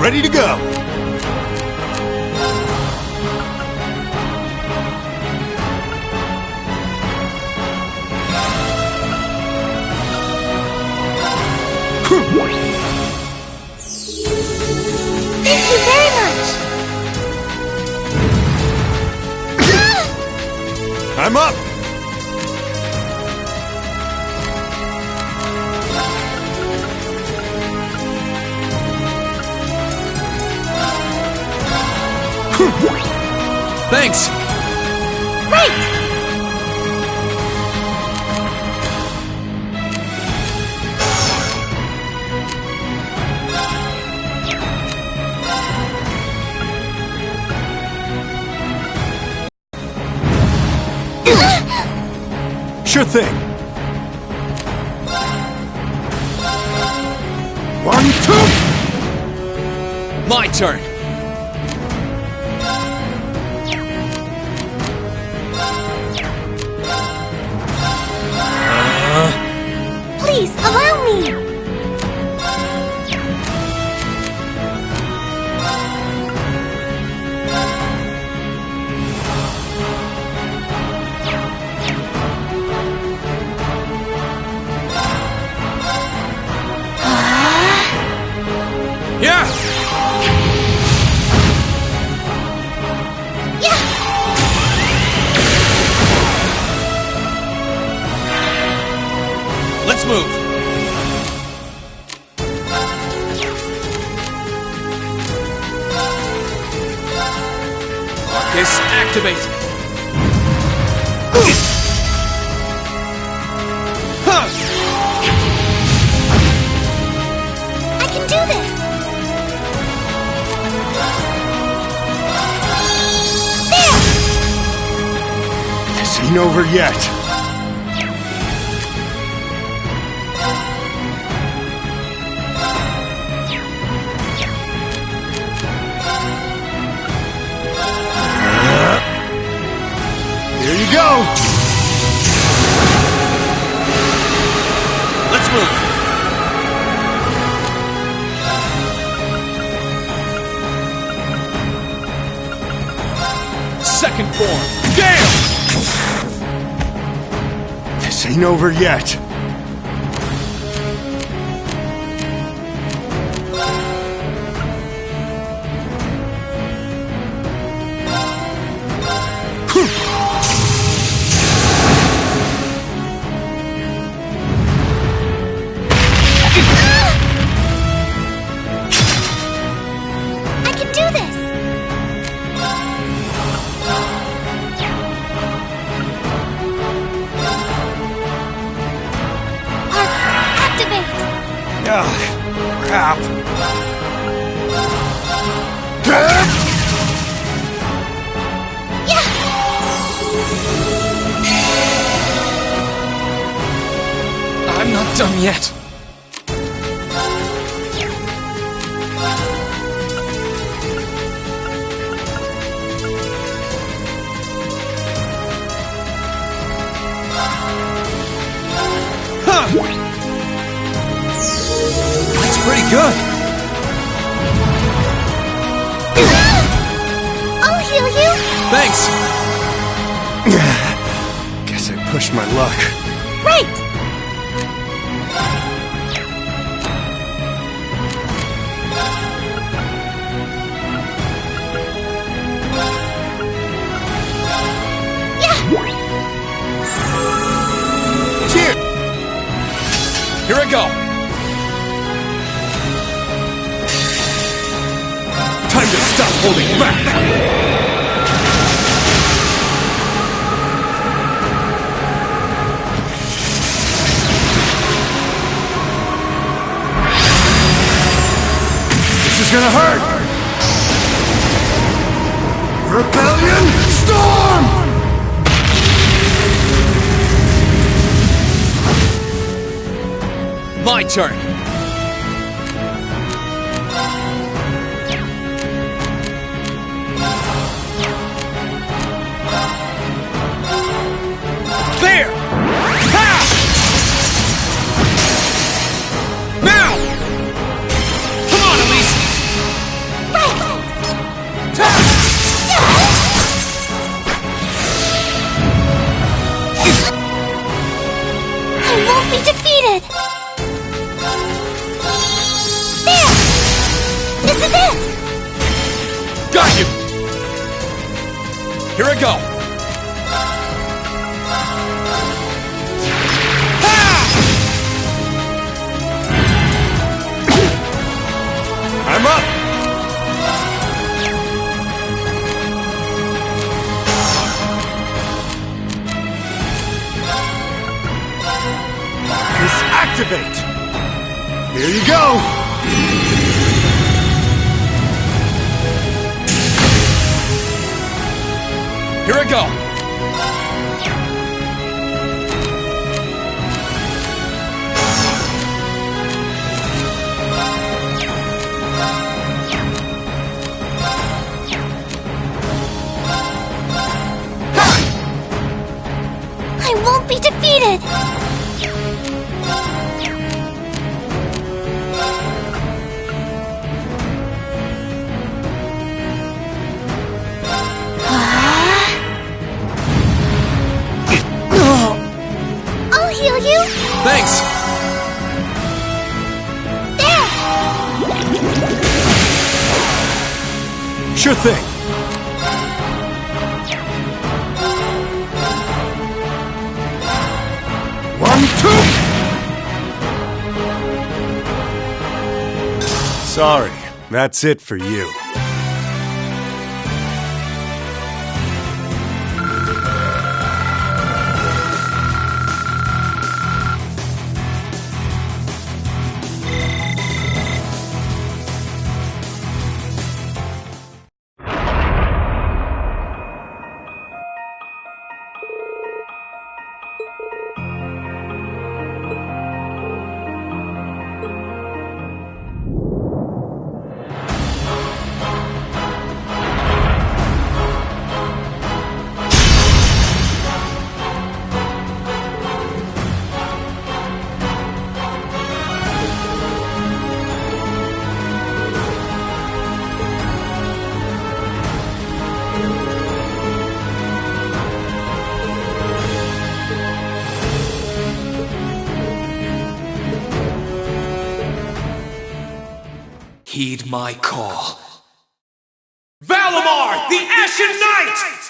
Ready to go! Thank you very much! I'm up! Thanks! Right! Sure thing. 1, 2! My turn! Please, allow me! Yeah! Let's move! Marcus, activate! Huh. I can do this! There! This ain't over yet. Here you go! Let's move! Second form! Gale! This ain't over yet. I can do this! Arcus, activate! Ugh, crap. I'm not done yet. That's pretty good. I'll heal you! Thanks. Guess I pushed my luck. Right! Cheers! Here I go. Time to stop holding back. This is gonna hurt! Rebellion Storm! My turn. There! Ha! Now! Come on, Elise! I won't be defeated! There! This is it! Got you! Here I go! I'm up! Disactivate! Here you go! Here I go! I won't be defeated! I'll heal you! Thanks! There! Sure thing. One, two! Sorry, that's it for you. heed my call. Valimar, the Ashen Knight!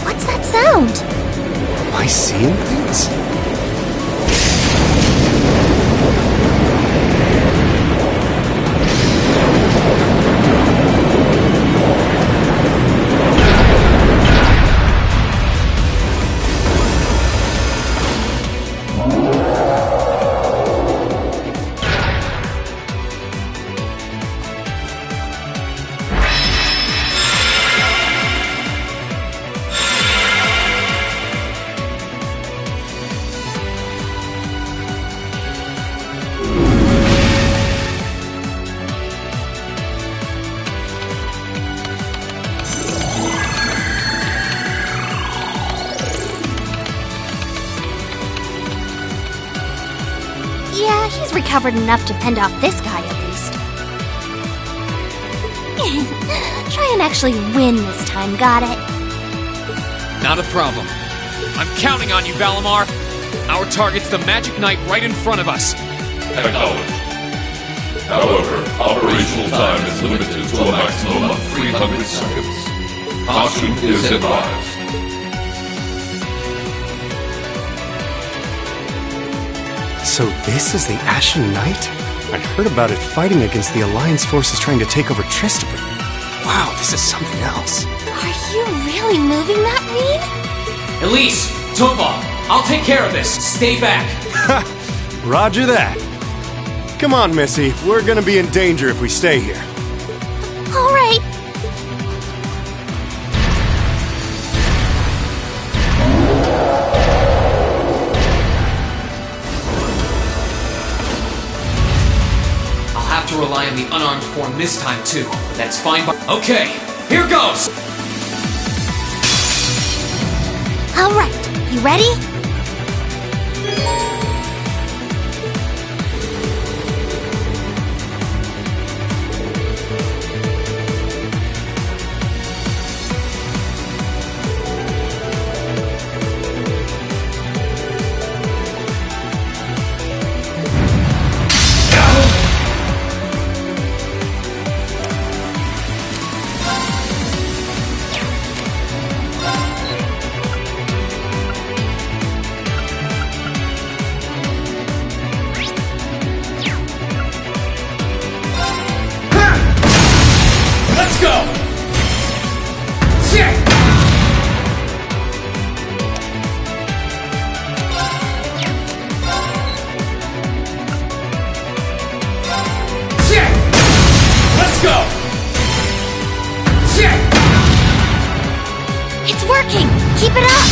What's that sound? Am I seeing things? Yeah, he's recovered enough to fend off this guy at least. Try and actually win this time, got it? Not a problem. I'm counting on you, Valimar. Our target's the Magic Knight right in front of us. Acknowledged. However, operational time is limited to a maximum of 300 seconds. Caution is advised. So this is the Ashen Knight? I heard about it fighting against the Alliance forces trying to take over Tristram. Wow, this is something else. Are you really moving that, Reed? Elise, Topal, I'll take care of this. Stay back. Roger that. Come on, Missy. We're gonna be in danger if we stay here. All right. I'll have to rely on the unarmed form this time too. That's fine. Okay, here goes. All right. You ready? It's working! Keep it up!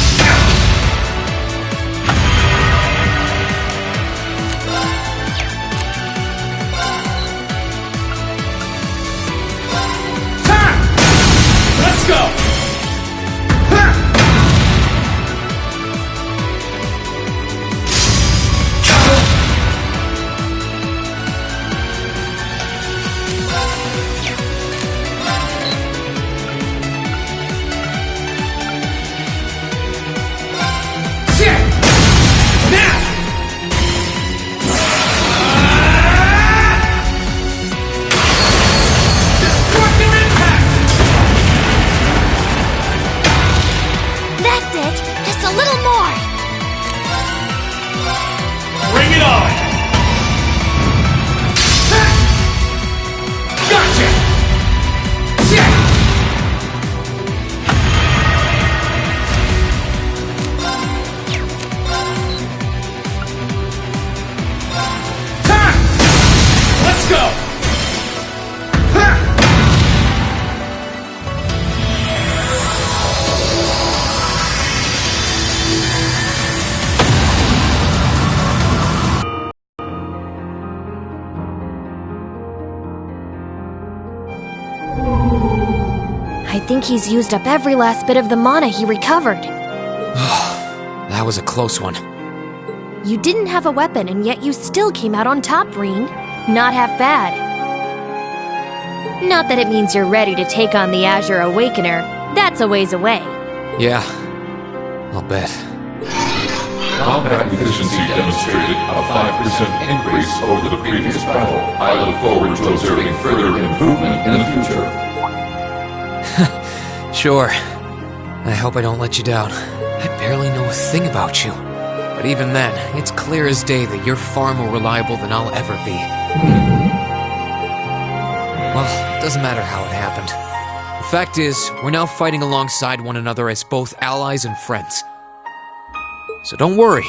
Let's go! think he's used up every last bit of the mana he recovered. That was a close one. You didn't have a weapon, and yet you still came out on top, Reen. Not half bad. Not that it means you're ready to take on the Azure Awakener. That's a ways away. Yeah, I'll bet. Combat efficiency demonstrated a 5% increase over the previous battle. I look forward to observing further improvement in the future. Sure. I hope I don't let you down. I barely know a thing about you. But even then, it's clear as day that you're far more reliable than I'll ever be. Well, it doesn't matter how it happened. The fact is, we're now fighting alongside one another as both allies and friends. So don't worry.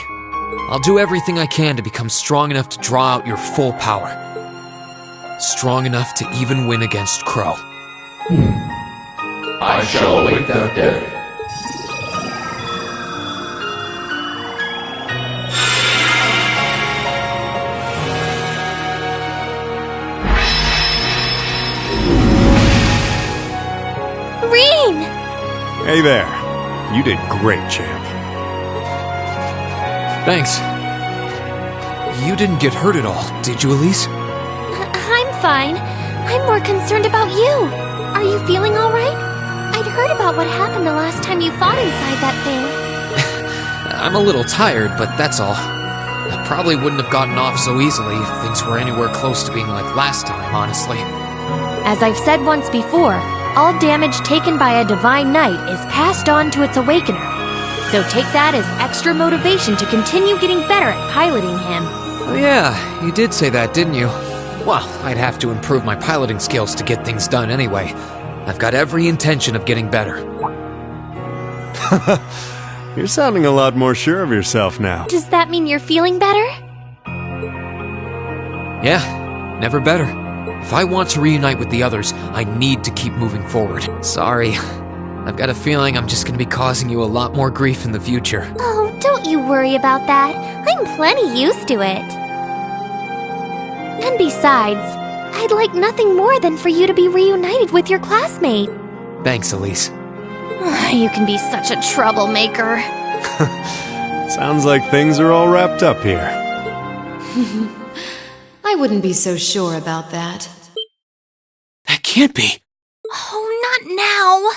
I'll do everything I can to become strong enough to draw out your full power. Strong enough to even win against Crow. I shall await that day. Reen! Hey there. You did great, champ. Thanks. You didn't get hurt at all, did you, Elise? I'm fine. I'm more concerned about you. Are you feeling all right? I'd heard about what happened the last time you fought inside that thing. I'm a little tired, but that's all. I probably wouldn't have gotten off so easily if things were anywhere close to being like last time, honestly. As I've said once before, all damage taken by a Divine Knight is passed on to its Awakener. So take that as extra motivation to continue getting better at piloting him. Oh yeah, you did say that, didn't you? Well, I'd have to improve my piloting skills to get things done anyway. I've got every intention of getting better. You're sounding a lot more sure of yourself now. Does that mean you're feeling better? Yeah, never better. If I want to reunite with the others, I need to keep moving forward. Sorry. I've got a feeling I'm just gonna be causing you a lot more grief in the future. Oh, don't you worry about that. I'm plenty used to it. And besides, I'd like nothing more than for you to be reunited with your classmate. Thanks, Elise. You can be such a troublemaker. Sounds like things are all wrapped up here. I wouldn't be so sure about that. That can't be. Oh, not now.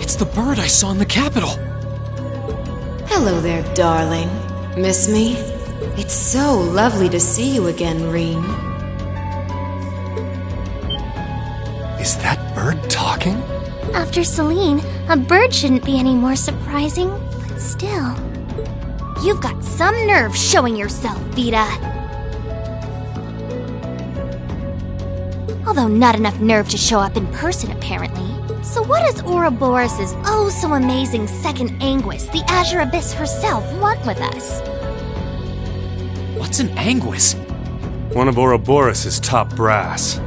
It's the bird I saw in the Capitol. Hello there, darling. Miss me? It's so lovely to see you again, Reen. Is that bird talking? After Celine, a bird shouldn't be any more surprising, but still. You've got some nerve showing yourself, Vita. Although not enough nerve to show up in person, apparently. So what does Ouroboros' oh-so-amazing second Anguis, the Azure Abyss herself, want with us? What's an Anguis? One of Ouroboros' top brass.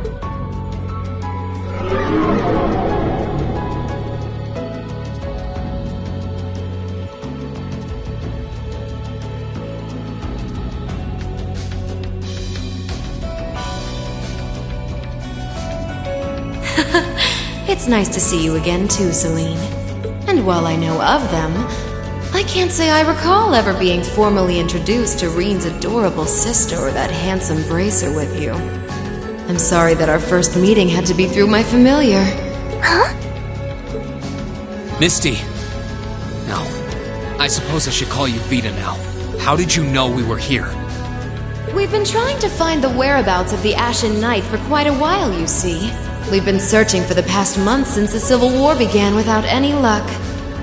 It's nice to see you again too, Celine. And while I know of them, I can't say I recall ever being formally introduced to Reen's adorable sister or that handsome bracer with you. I'm sorry that our first meeting had to be through my familiar. Huh? Misty. No. I suppose I should call you Vita now. How did you know we were here? We've been trying to find the whereabouts of the Ashen Knight for quite a while, you see. We've been searching for the past month since the Civil War began without any luck.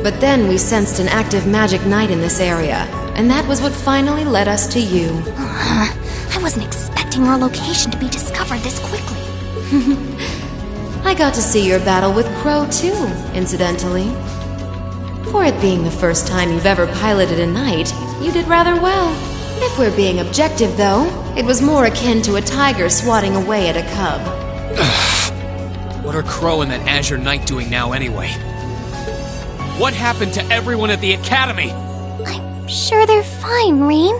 But then we sensed an active magic knight in this area, and that was what finally led us to you. I wasn't expecting our location to be discovered this quickly. I got to see your battle with Crow too, incidentally. For it being the first time you've ever piloted a knight, you did rather well. If we're being objective, though, it was more akin to a tiger swatting away at a cub. What are Crow and that Azure Knight doing now anyway? What happened to everyone at the academy? I'm sure they're fine, Reen.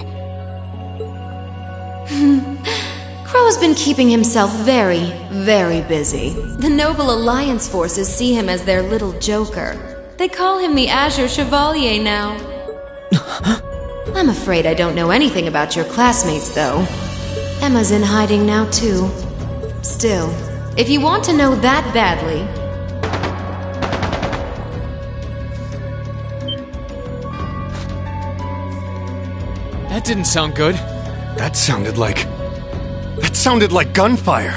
Crow's been keeping himself very, very busy. The Noble Alliance forces see him as their little joker. They call him the Azure Chevalier now. I'm afraid I don't know anything about your classmates, though. Emma's in hiding now, too. Still, if you want to know that badly... That didn't sound good. That sounded like gunfire.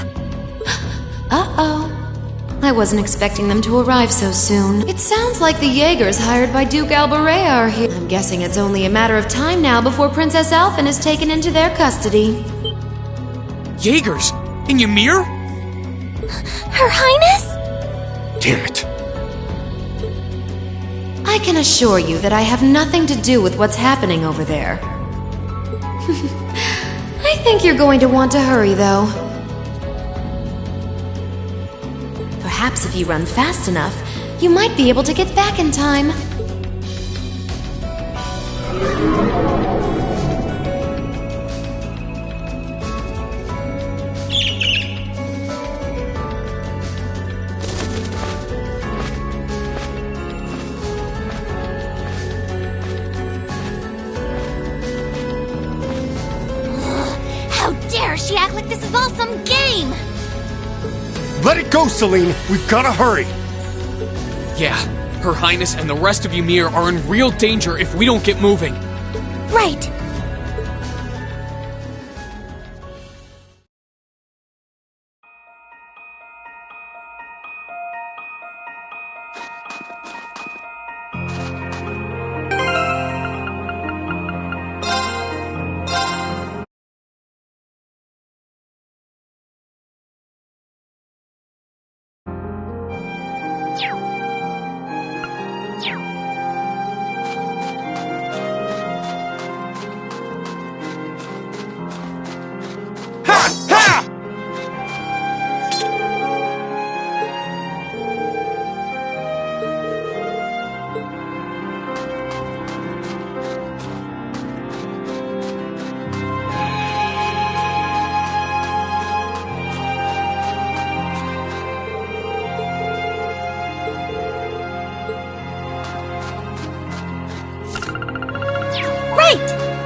Uh-oh. I wasn't expecting them to arrive so soon. It sounds like the Jaegers hired by Duke Alberea are here. I'm guessing it's only a matter of time now before Princess Elphin is taken into their custody. Jaegers? In Ymir? Her Highness? Damn it. I can assure you that I have nothing to do with what's happening over there. I think you're going to want to hurry, though. Perhaps if you run fast enough, you might be able to get back in time. How dare she act like this is all some game! Let it go, Celine. We've got to hurry. Yeah, Her Highness and the rest of Ymir are in real danger if we don't get moving. Right.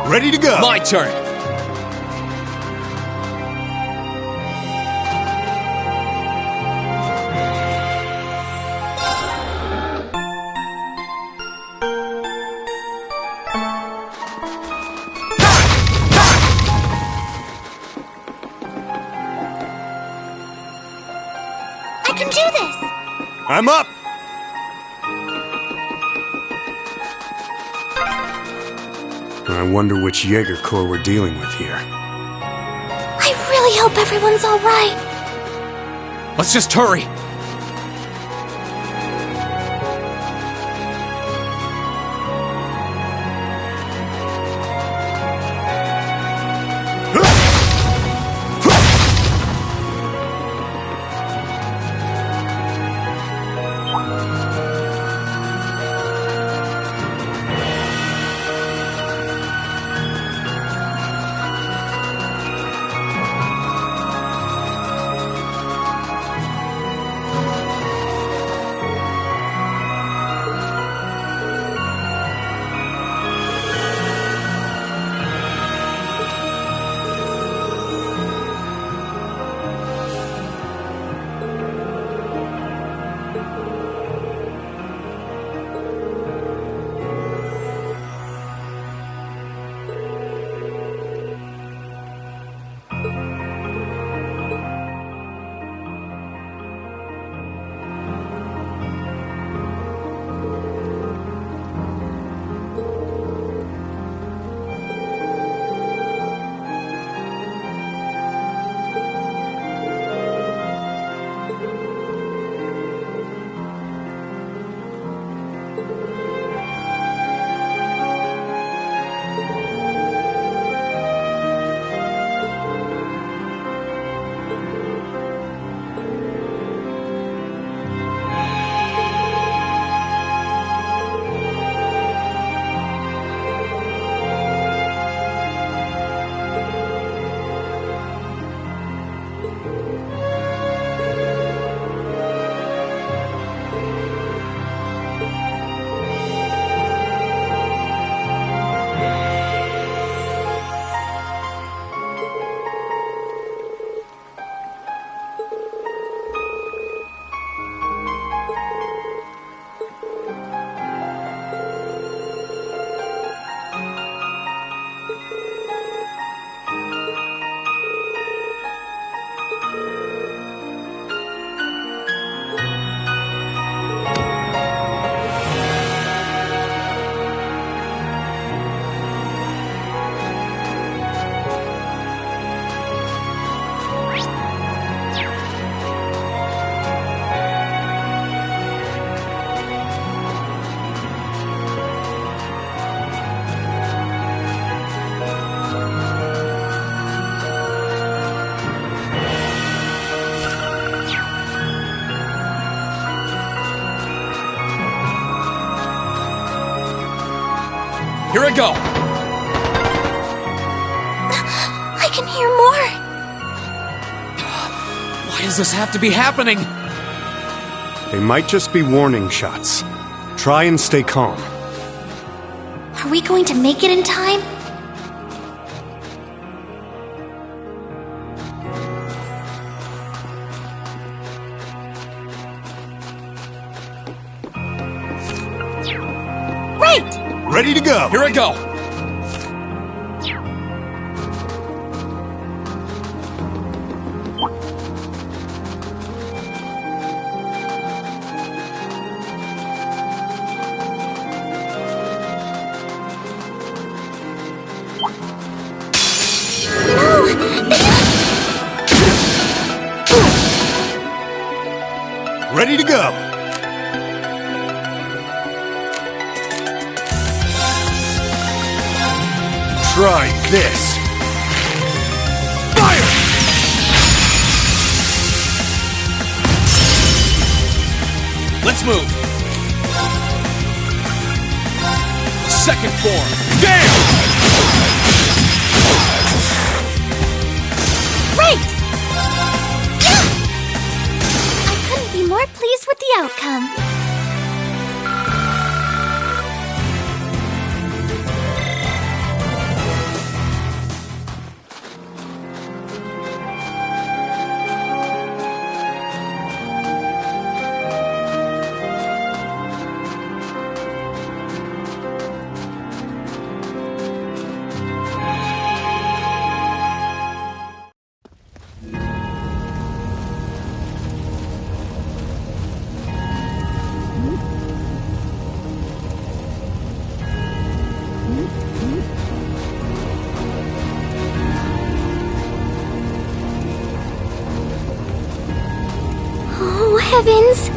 Ready to go. My turn. I can do this! I'm up. I wonder which Jaeger Corps we're dealing with here. I really hope everyone's alright. Let's just hurry. Here I go! I can hear more! Why does this have to be happening? They might just be warning shots. Try and stay calm. Are we going to make it in time? Right! Ready to go! Here I go! Ready to go! Try this! Fire! Let's move! Second form! Damn! Right! I couldn't be more pleased with the outcome. Oh, heavens!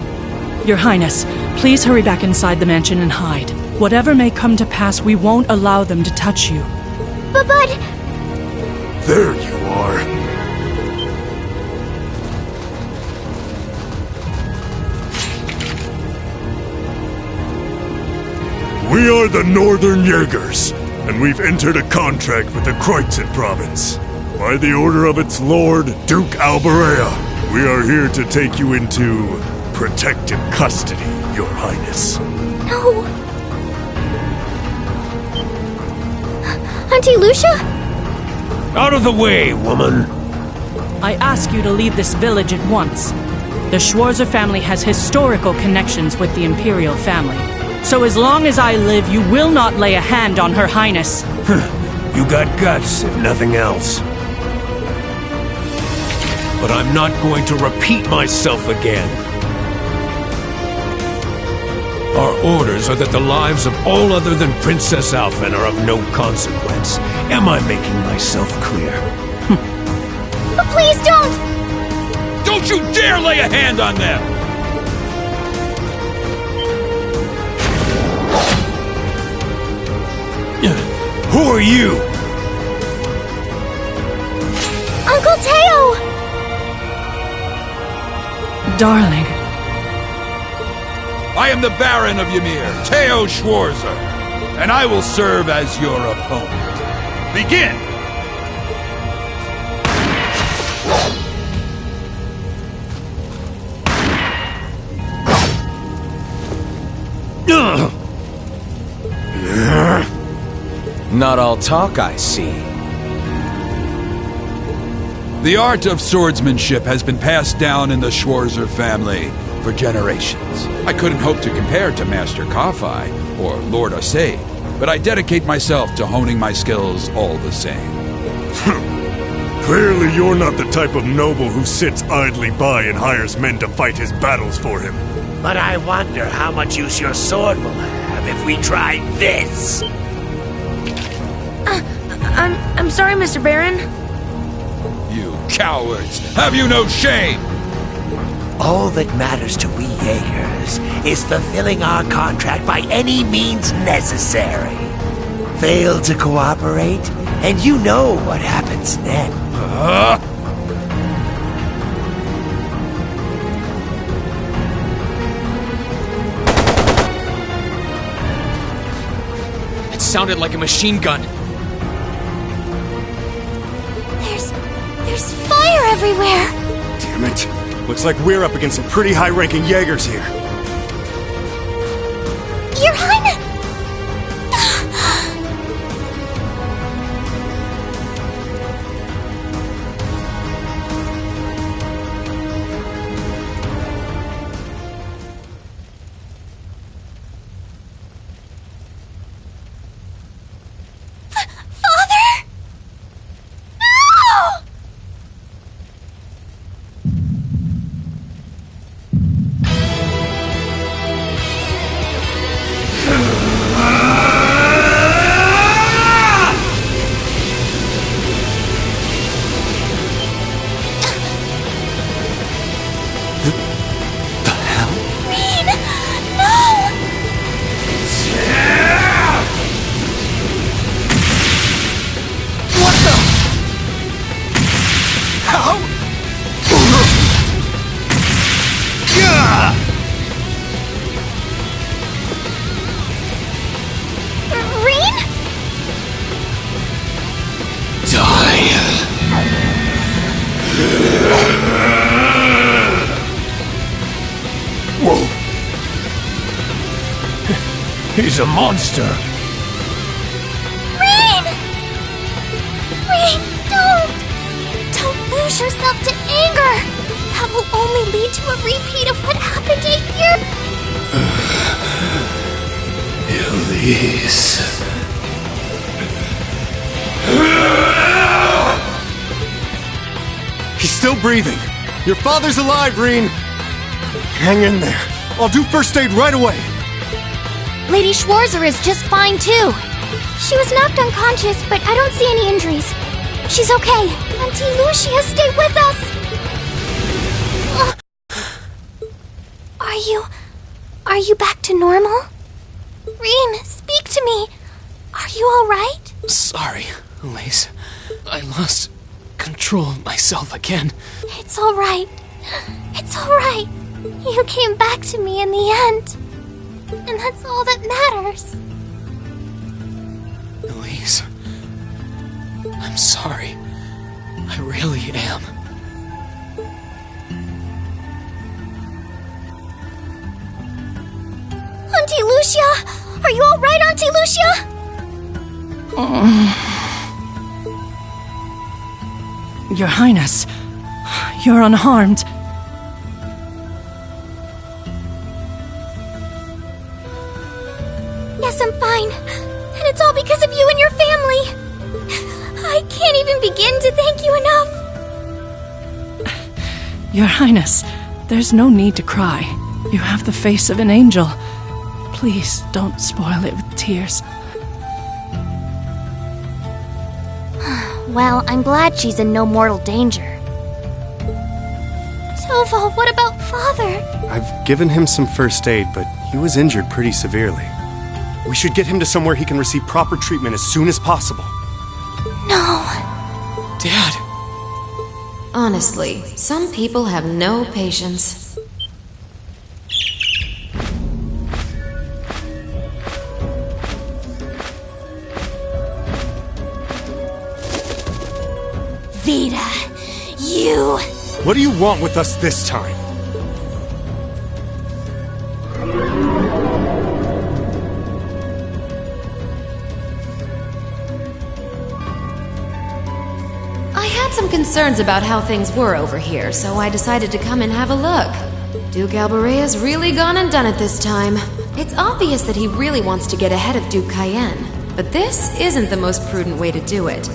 Your Highness, please hurry back inside the mansion and hide. Whatever may come to pass, we won't allow them to touch you. But... There you are. We are the Northern Jaegers, and we've entered a contract with the Kreutzen province. By the order of its lord, Duke Alberea, we are here to take you into protective custody, Your Highness. No! Auntie Lucia? Out of the way, woman! I ask you to leave this village at once. The Schwarzer family has historical connections with the Imperial family. So as long as I live, you will not lay a hand on Her Highness. You got guts, if nothing else. But I'm not going to repeat myself again. Our orders are that the lives of all other than Princess Alphen are of no consequence. Am I making myself clear? But please don't! Don't you dare lay a hand on them! Who are you? Uncle Teo! Darling. I am the Baron of Ymir, Teo Schwarzer, and I will serve as your opponent. Begin! Not all talk, I see. The art of swordsmanship has been passed down in the Schwarzer family for generations. I couldn't hope to compare to Master Kafai or Lord Osei, but I dedicate myself to honing my skills all the same. Clearly you're not the type of noble who sits idly by and hires men to fight his battles for him. But I wonder how much use your sword will have if we try this. I'm sorry, Mr. Baron. You cowards! Have you no shame? All that matters to we Jaegers is fulfilling our contract by any means necessary. Fail to cooperate, and you know what happens then. It's sounded like a machine gun. There's fire everywhere! Damn it. Looks like we're up against some pretty high-ranking Jaegers here. Your Highness! He's a monster! Rain! Rain, don't! Don't lose yourself to anger! That will only lead to a repeat of what happened 8 years... Elise... He's still breathing. Your father's alive, Reen. Hang in there. I'll do first aid right away. Lady Schwarzer is just fine, too. She was knocked unconscious, but I don't see any injuries. She's okay. Auntie Lucia, stay with us! Are you back to normal? Reen, speak to me. Are you alright? Sorry, Elise. I lost control of myself again. It's alright. It's alright. You came back to me in the end. And that's all that matters. Elise, I'm sorry. I really am. Auntie Lucia! Are you alright, Auntie Lucia? Your Highness, you're unharmed. Yes, I'm fine. And it's all because of you and your family. I can't even begin to thank you enough. Your Highness, there's no need to cry. You have the face of an angel. Please don't spoil it with tears. Well, I'm glad she's in no mortal danger. Tova, what about Father? I've given him some first aid, but he was injured pretty severely. We should get him to somewhere he can receive proper treatment as soon as possible. No. Dad. Honestly, some people have no patience. Vita, you... What do you want with us this time? I had some concerns about how things were over here, so I decided to come and have a look. Duke Alborea's really gone and done it this time. It's obvious that he really wants to get ahead of Duke Cayenne, but this isn't the most prudent way to do it.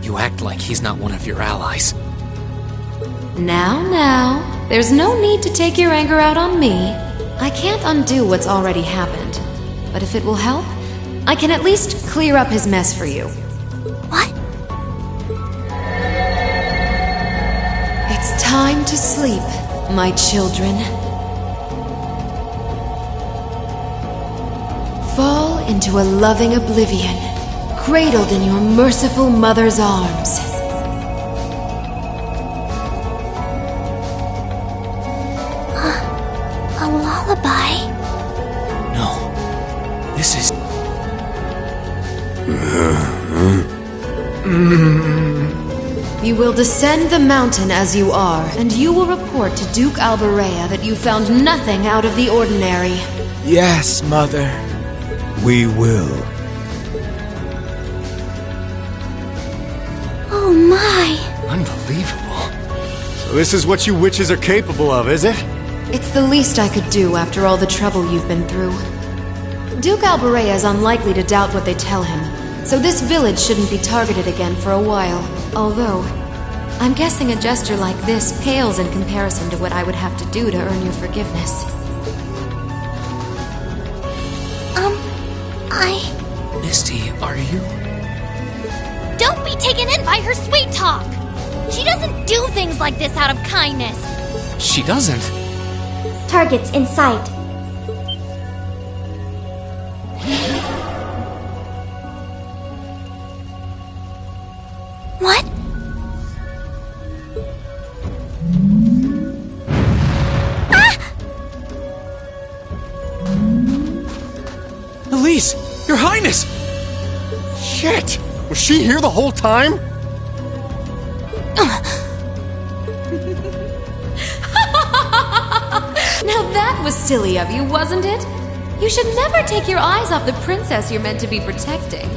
You act like he's not one of your allies. Now, there's no need to take your anger out on me. I can't undo what's already happened. But if it will help, I can at least clear up his mess for you. What? It's time to sleep, my children. Fall into a loving oblivion, cradled in your merciful mother's arms. A lullaby? No. This is... You will descend the mountain as you are, and you will report to Duke Alberea that you found nothing out of the ordinary. Yes, Mother. We will. Oh my! Unbelievable. So this is what you witches are capable of, is it? It's the least I could do after all the trouble you've been through. Duke Alberea is unlikely to doubt what they tell him, so this village shouldn't be targeted again for a while. Although, I'm guessing a gesture like this pales in comparison to what I would have to do to earn your forgiveness. Misty, are you? Don't be taken in by her sweet talk! She doesn't do things like this out of kindness. She doesn't. Targets in sight. What? Elise! Your Highness! Shit! Was she here the whole time? Now that was silly of you, wasn't it? You should never take your eyes off the princess you're meant to be protecting.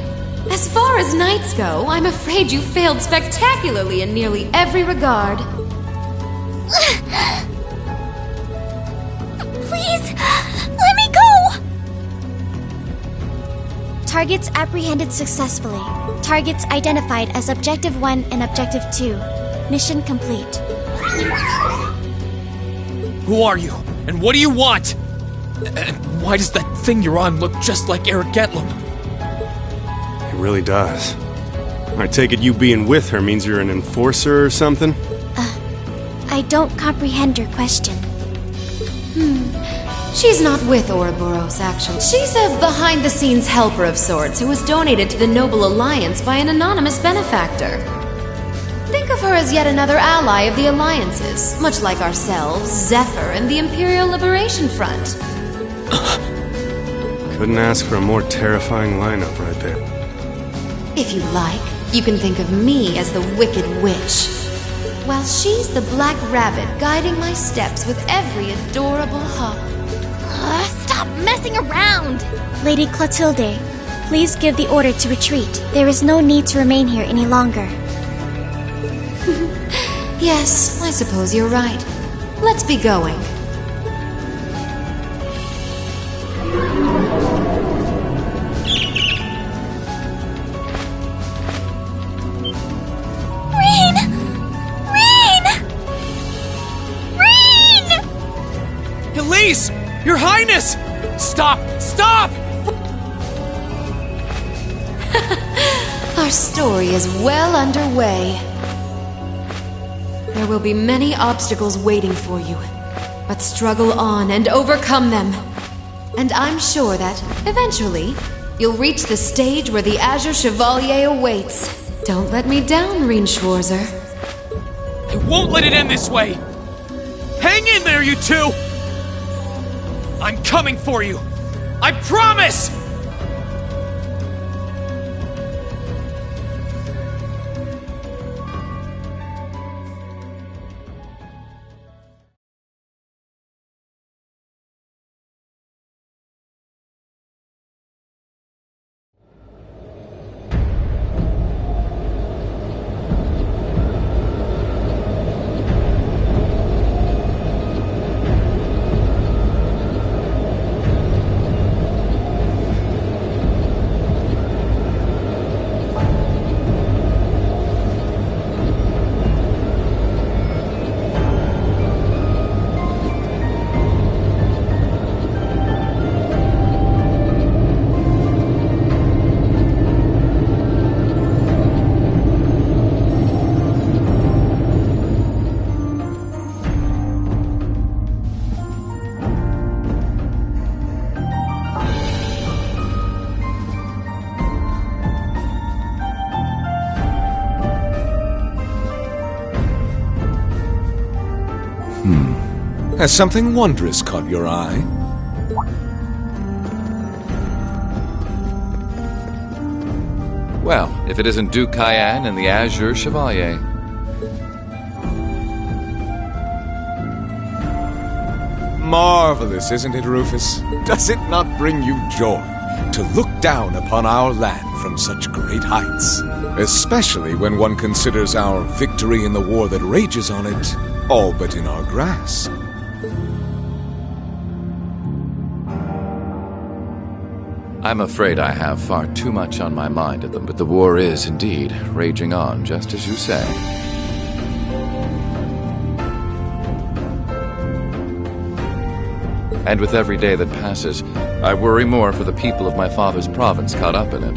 As far as knights go, I'm afraid you failed spectacularly in nearly every regard. Please, let me go! Targets apprehended successfully. Targets identified as Objective 1 and Objective 2. Mission complete. Who are you? And what do you want? And why does that thing you're on look just like Eric Getlum? It really does. I take it you being with her means you're an enforcer or something? I don't comprehend your question. She's not with Ouroboros, actually. She's a behind-the-scenes helper of sorts who was donated to the Noble Alliance by an anonymous benefactor. Think of her as yet another ally of the Alliances, much like ourselves, Zephyr, and the Imperial Liberation Front. Couldn't ask for a more terrifying lineup right there. If you like, you can think of me as the Wicked Witch, while she's the Black Rabbit guiding my steps with every adorable hop. Stop messing around! Lady Clotilde, please give the order to retreat. There is no need to remain here any longer. Yes, I suppose you're right. Let's be going. Elise! Your Highness! Stop! Stop! Our story is well underway. There will be many obstacles waiting for you, but struggle on and overcome them. And I'm sure that, eventually, you'll reach the stage where the Azure Chevalier awaits. Don't let me down, Reen Schwarzer. I won't let it end this way! Hang in there, you two! I'm coming for you! I promise! Has something wondrous caught your eye? Well, if it isn't Duke Cayenne and the Azure Chevalier. Marvelous, isn't it, Rufus? Does it not bring you joy to look down upon our land from such great heights? Especially when one considers our victory in the war that rages on it, all but in our grasp. I'm afraid I have far too much on my mind at them, but the war is indeed raging on, just as you say. And with every day that passes, I worry more for the people of my father's province caught up in it.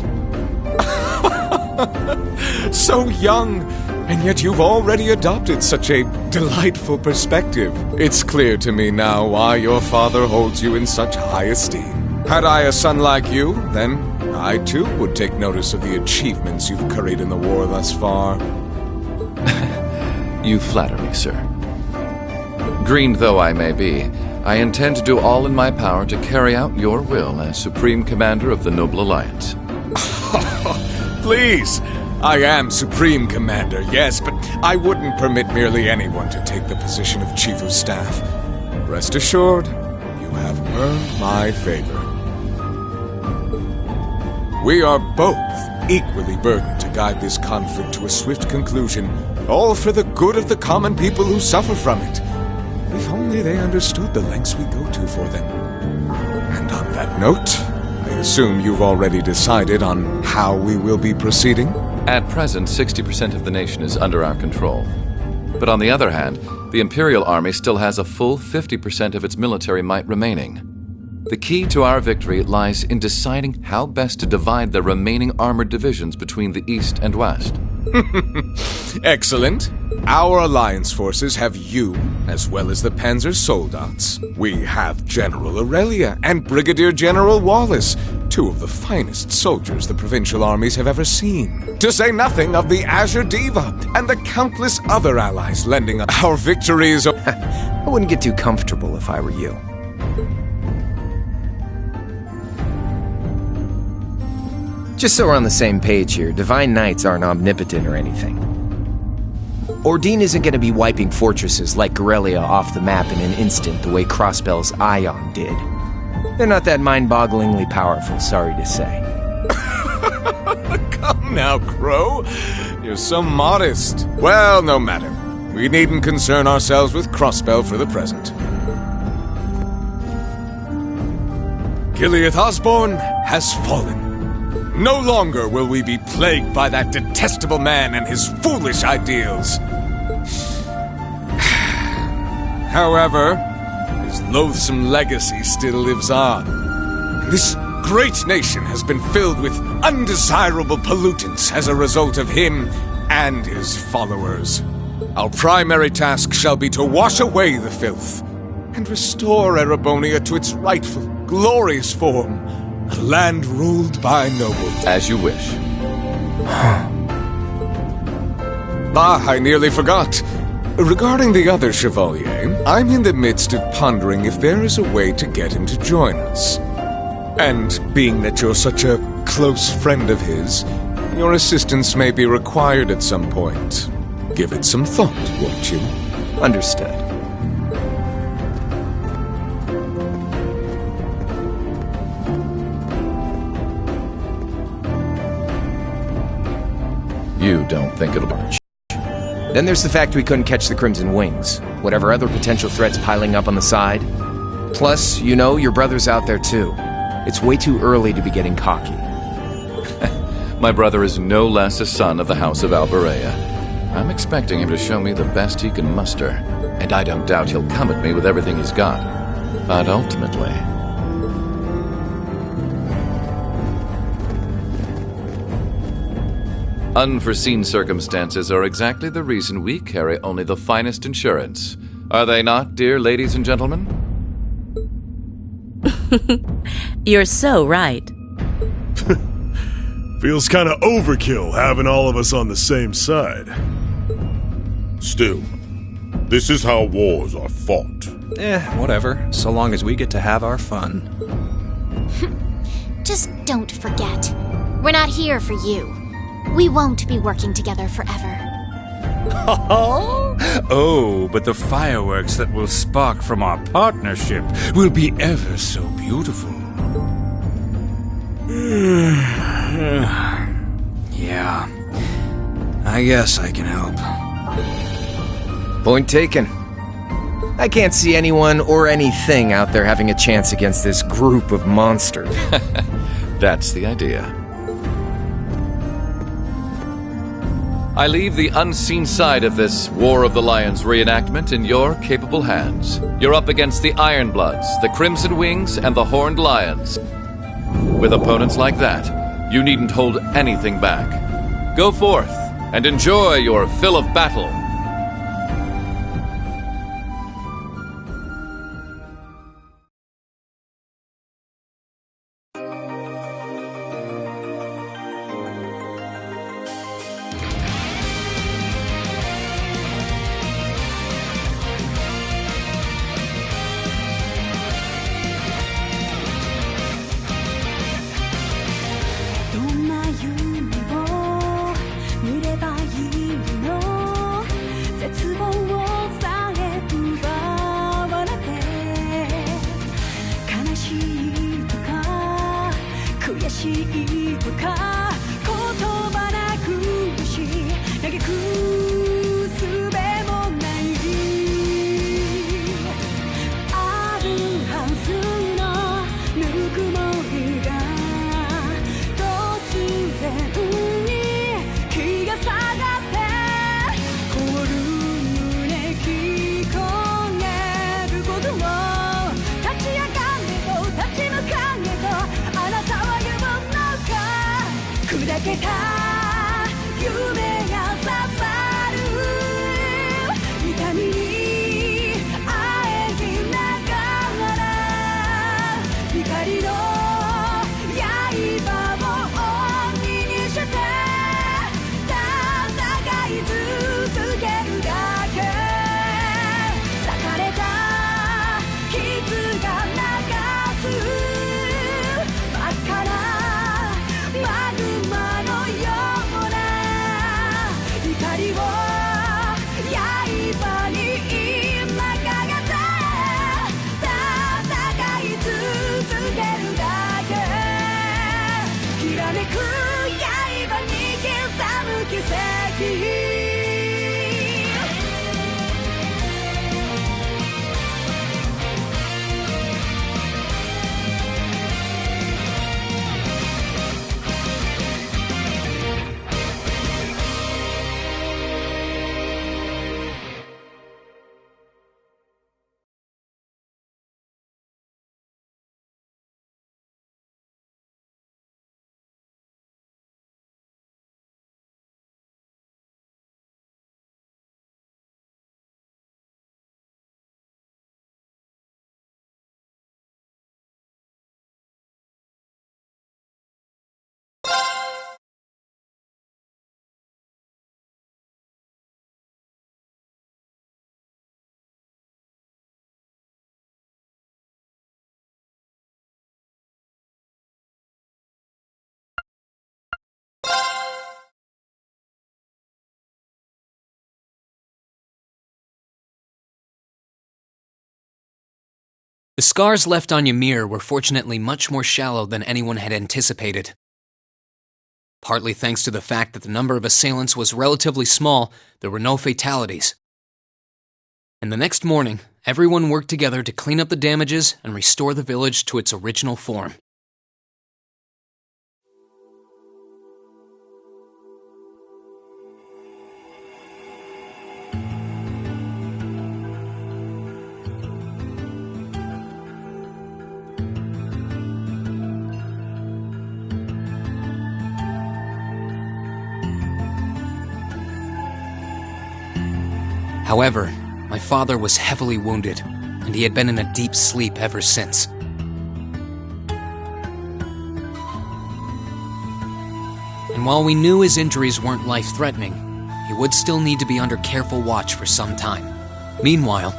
So young, and yet you've already adopted such a delightful perspective. It's clear to me now why your father holds you in such high esteem. Had I a son like you, then I too would take notice of the achievements you've curried in the war thus far. You flatter me, sir. Green though I may be, I intend to do all in my power to carry out your will as Supreme Commander of the Noble Alliance. Please! I am Supreme Commander, yes, but I wouldn't permit merely anyone to take the position of Chief of Staff. Rest assured, you have earned my favor. We are both equally burdened to guide this conflict to a swift conclusion, all for the good of the common people who suffer from it. If only they understood the lengths we go to for them. And on that note, I assume you've already decided on how we will be proceeding? At present, 60% of the nation is under our control. But on the other hand, the Imperial Army still has a full 50% of its military might remaining. The key to our victory lies in deciding how best to divide the remaining armored divisions between the East and West. Excellent. Our alliance forces have you, as well as the Panzer Soldats. We have General Aurelia and Brigadier General Wallace, two of the finest soldiers the provincial armies have ever seen. To say nothing of the Azure Diva and the countless other allies lending our victories. I wouldn't get too comfortable if I were you. Just so we're on the same page here, Divine Knights aren't omnipotent or anything. Ordine isn't going to be wiping fortresses like Corellia off the map in an instant the way Crossbell's Ion did. They're not that mind-bogglingly powerful, sorry to say. Come now, Crow. You're so modest. Well, no matter. We needn't concern ourselves with Crossbell for the present. Gilead Osborne has fallen. No longer will we be plagued by that detestable man and his foolish ideals. However, his loathsome legacy still lives on. This great nation has been filled with undesirable pollutants as a result of him and his followers. Our primary task shall be to wash away the filth and restore Erebonia to its rightful, glorious form. A land ruled by nobles. As you wish. I nearly forgot. Regarding the other Chevalier, I'm in the midst of pondering if there is a way to get him to join us. And being that you're such a close friend of his, your assistance may be required at some point. Give it some thought, won't you? Understood. You don't think it'll work? Then there's the fact we couldn't catch the Crimson Wings. Whatever other potential threats piling up on the side. Plus, you know, your brother's out there too. It's way too early to be getting cocky. My brother is no less a son of the House of Alberea. I'm expecting him to show me the best he can muster, and I don't doubt he'll come at me with everything he's got. But ultimately... unforeseen circumstances are exactly the reason we carry only the finest insurance. Are they not, dear ladies and gentlemen? You're so right. Feels kind of overkill having all of us on the same side. Still, this is how wars are fought. Whatever, so long as we get to have our fun. Just don't forget, we're not here for you. We won't be working together forever. Oh, but the fireworks that will spark from our partnership will be ever so beautiful. Yeah, I guess I can help. Point taken. I can't see anyone or anything out there having a chance against this group of monsters. That's the idea. I leave the unseen side of this War of the Lions reenactment in your capable hands. You're up against the Ironbloods, the Crimson Wings, and the Horned Lions. With opponents like that, you needn't hold anything back. Go forth and enjoy your fill of battle. The scars left on Ymir were fortunately much more shallow than anyone had anticipated. Partly thanks to the fact that the number of assailants was relatively small, there were no fatalities. And the next morning, everyone worked together to clean up the damages and restore the village to its original form. However, my father was heavily wounded, and he had been in a deep sleep ever since. And while we knew his injuries weren't life-threatening, he would still need to be under careful watch for some time. Meanwhile,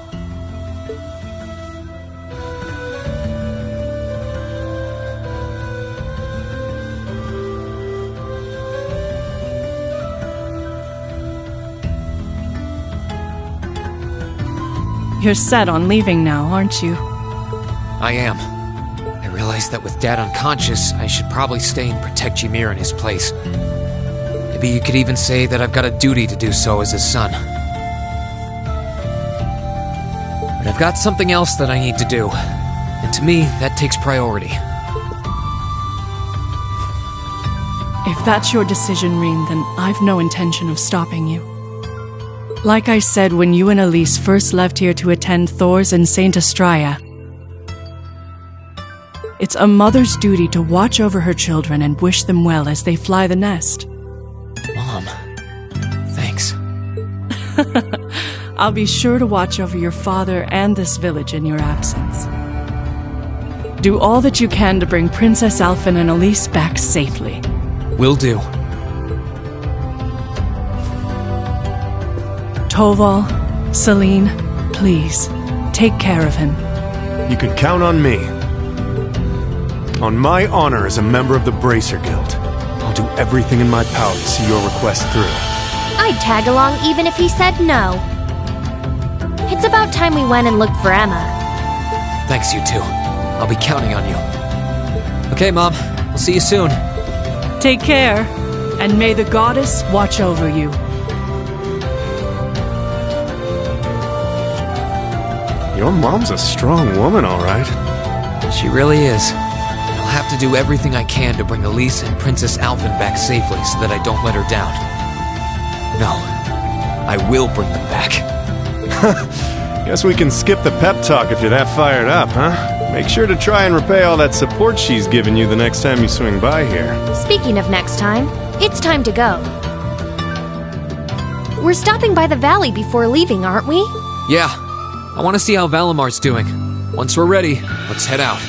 You're set on leaving now, aren't you? I am. I realize that with Dad unconscious, I should probably stay and protect Ymir in his place. Maybe you could even say that I've got a duty to do so as his son. But I've got something else that I need to do, and to me, that takes priority. If that's your decision, Reen, then I've no intention of stopping you. Like I said when you and Elise first left here to attend Thor's and Saint Astraea, it's a mother's duty to watch over her children and wish them well as they fly the nest. Mom, thanks. I'll be sure to watch over your father and this village in your absence. Do all that you can to bring Princess Alphen and Elise back safely. Will do. Toval, Celine, please, take care of him. You could count on me. On my honor as a member of the Bracer Guild, I'll do everything in my power to see your request through. I'd tag along even if he said no. It's about time we went and looked for Emma. Thanks, you two. I'll be counting on you. Okay, Mom. We'll see you soon. Take care, and may the goddess watch over you. Your mom's a strong woman, all right. She really is. I'll have to do everything I can to bring Elise and Princess Alphen back safely so that I don't let her down. No, I will bring them back. Guess we can skip the pep talk if you're that fired up, huh? Make sure to try and repay all that support she's given you the next time you swing by here. Speaking of next time, it's time to go. We're stopping by the valley before leaving, aren't we? Yeah. I want to see how Valamar's doing. Once we're ready, let's head out.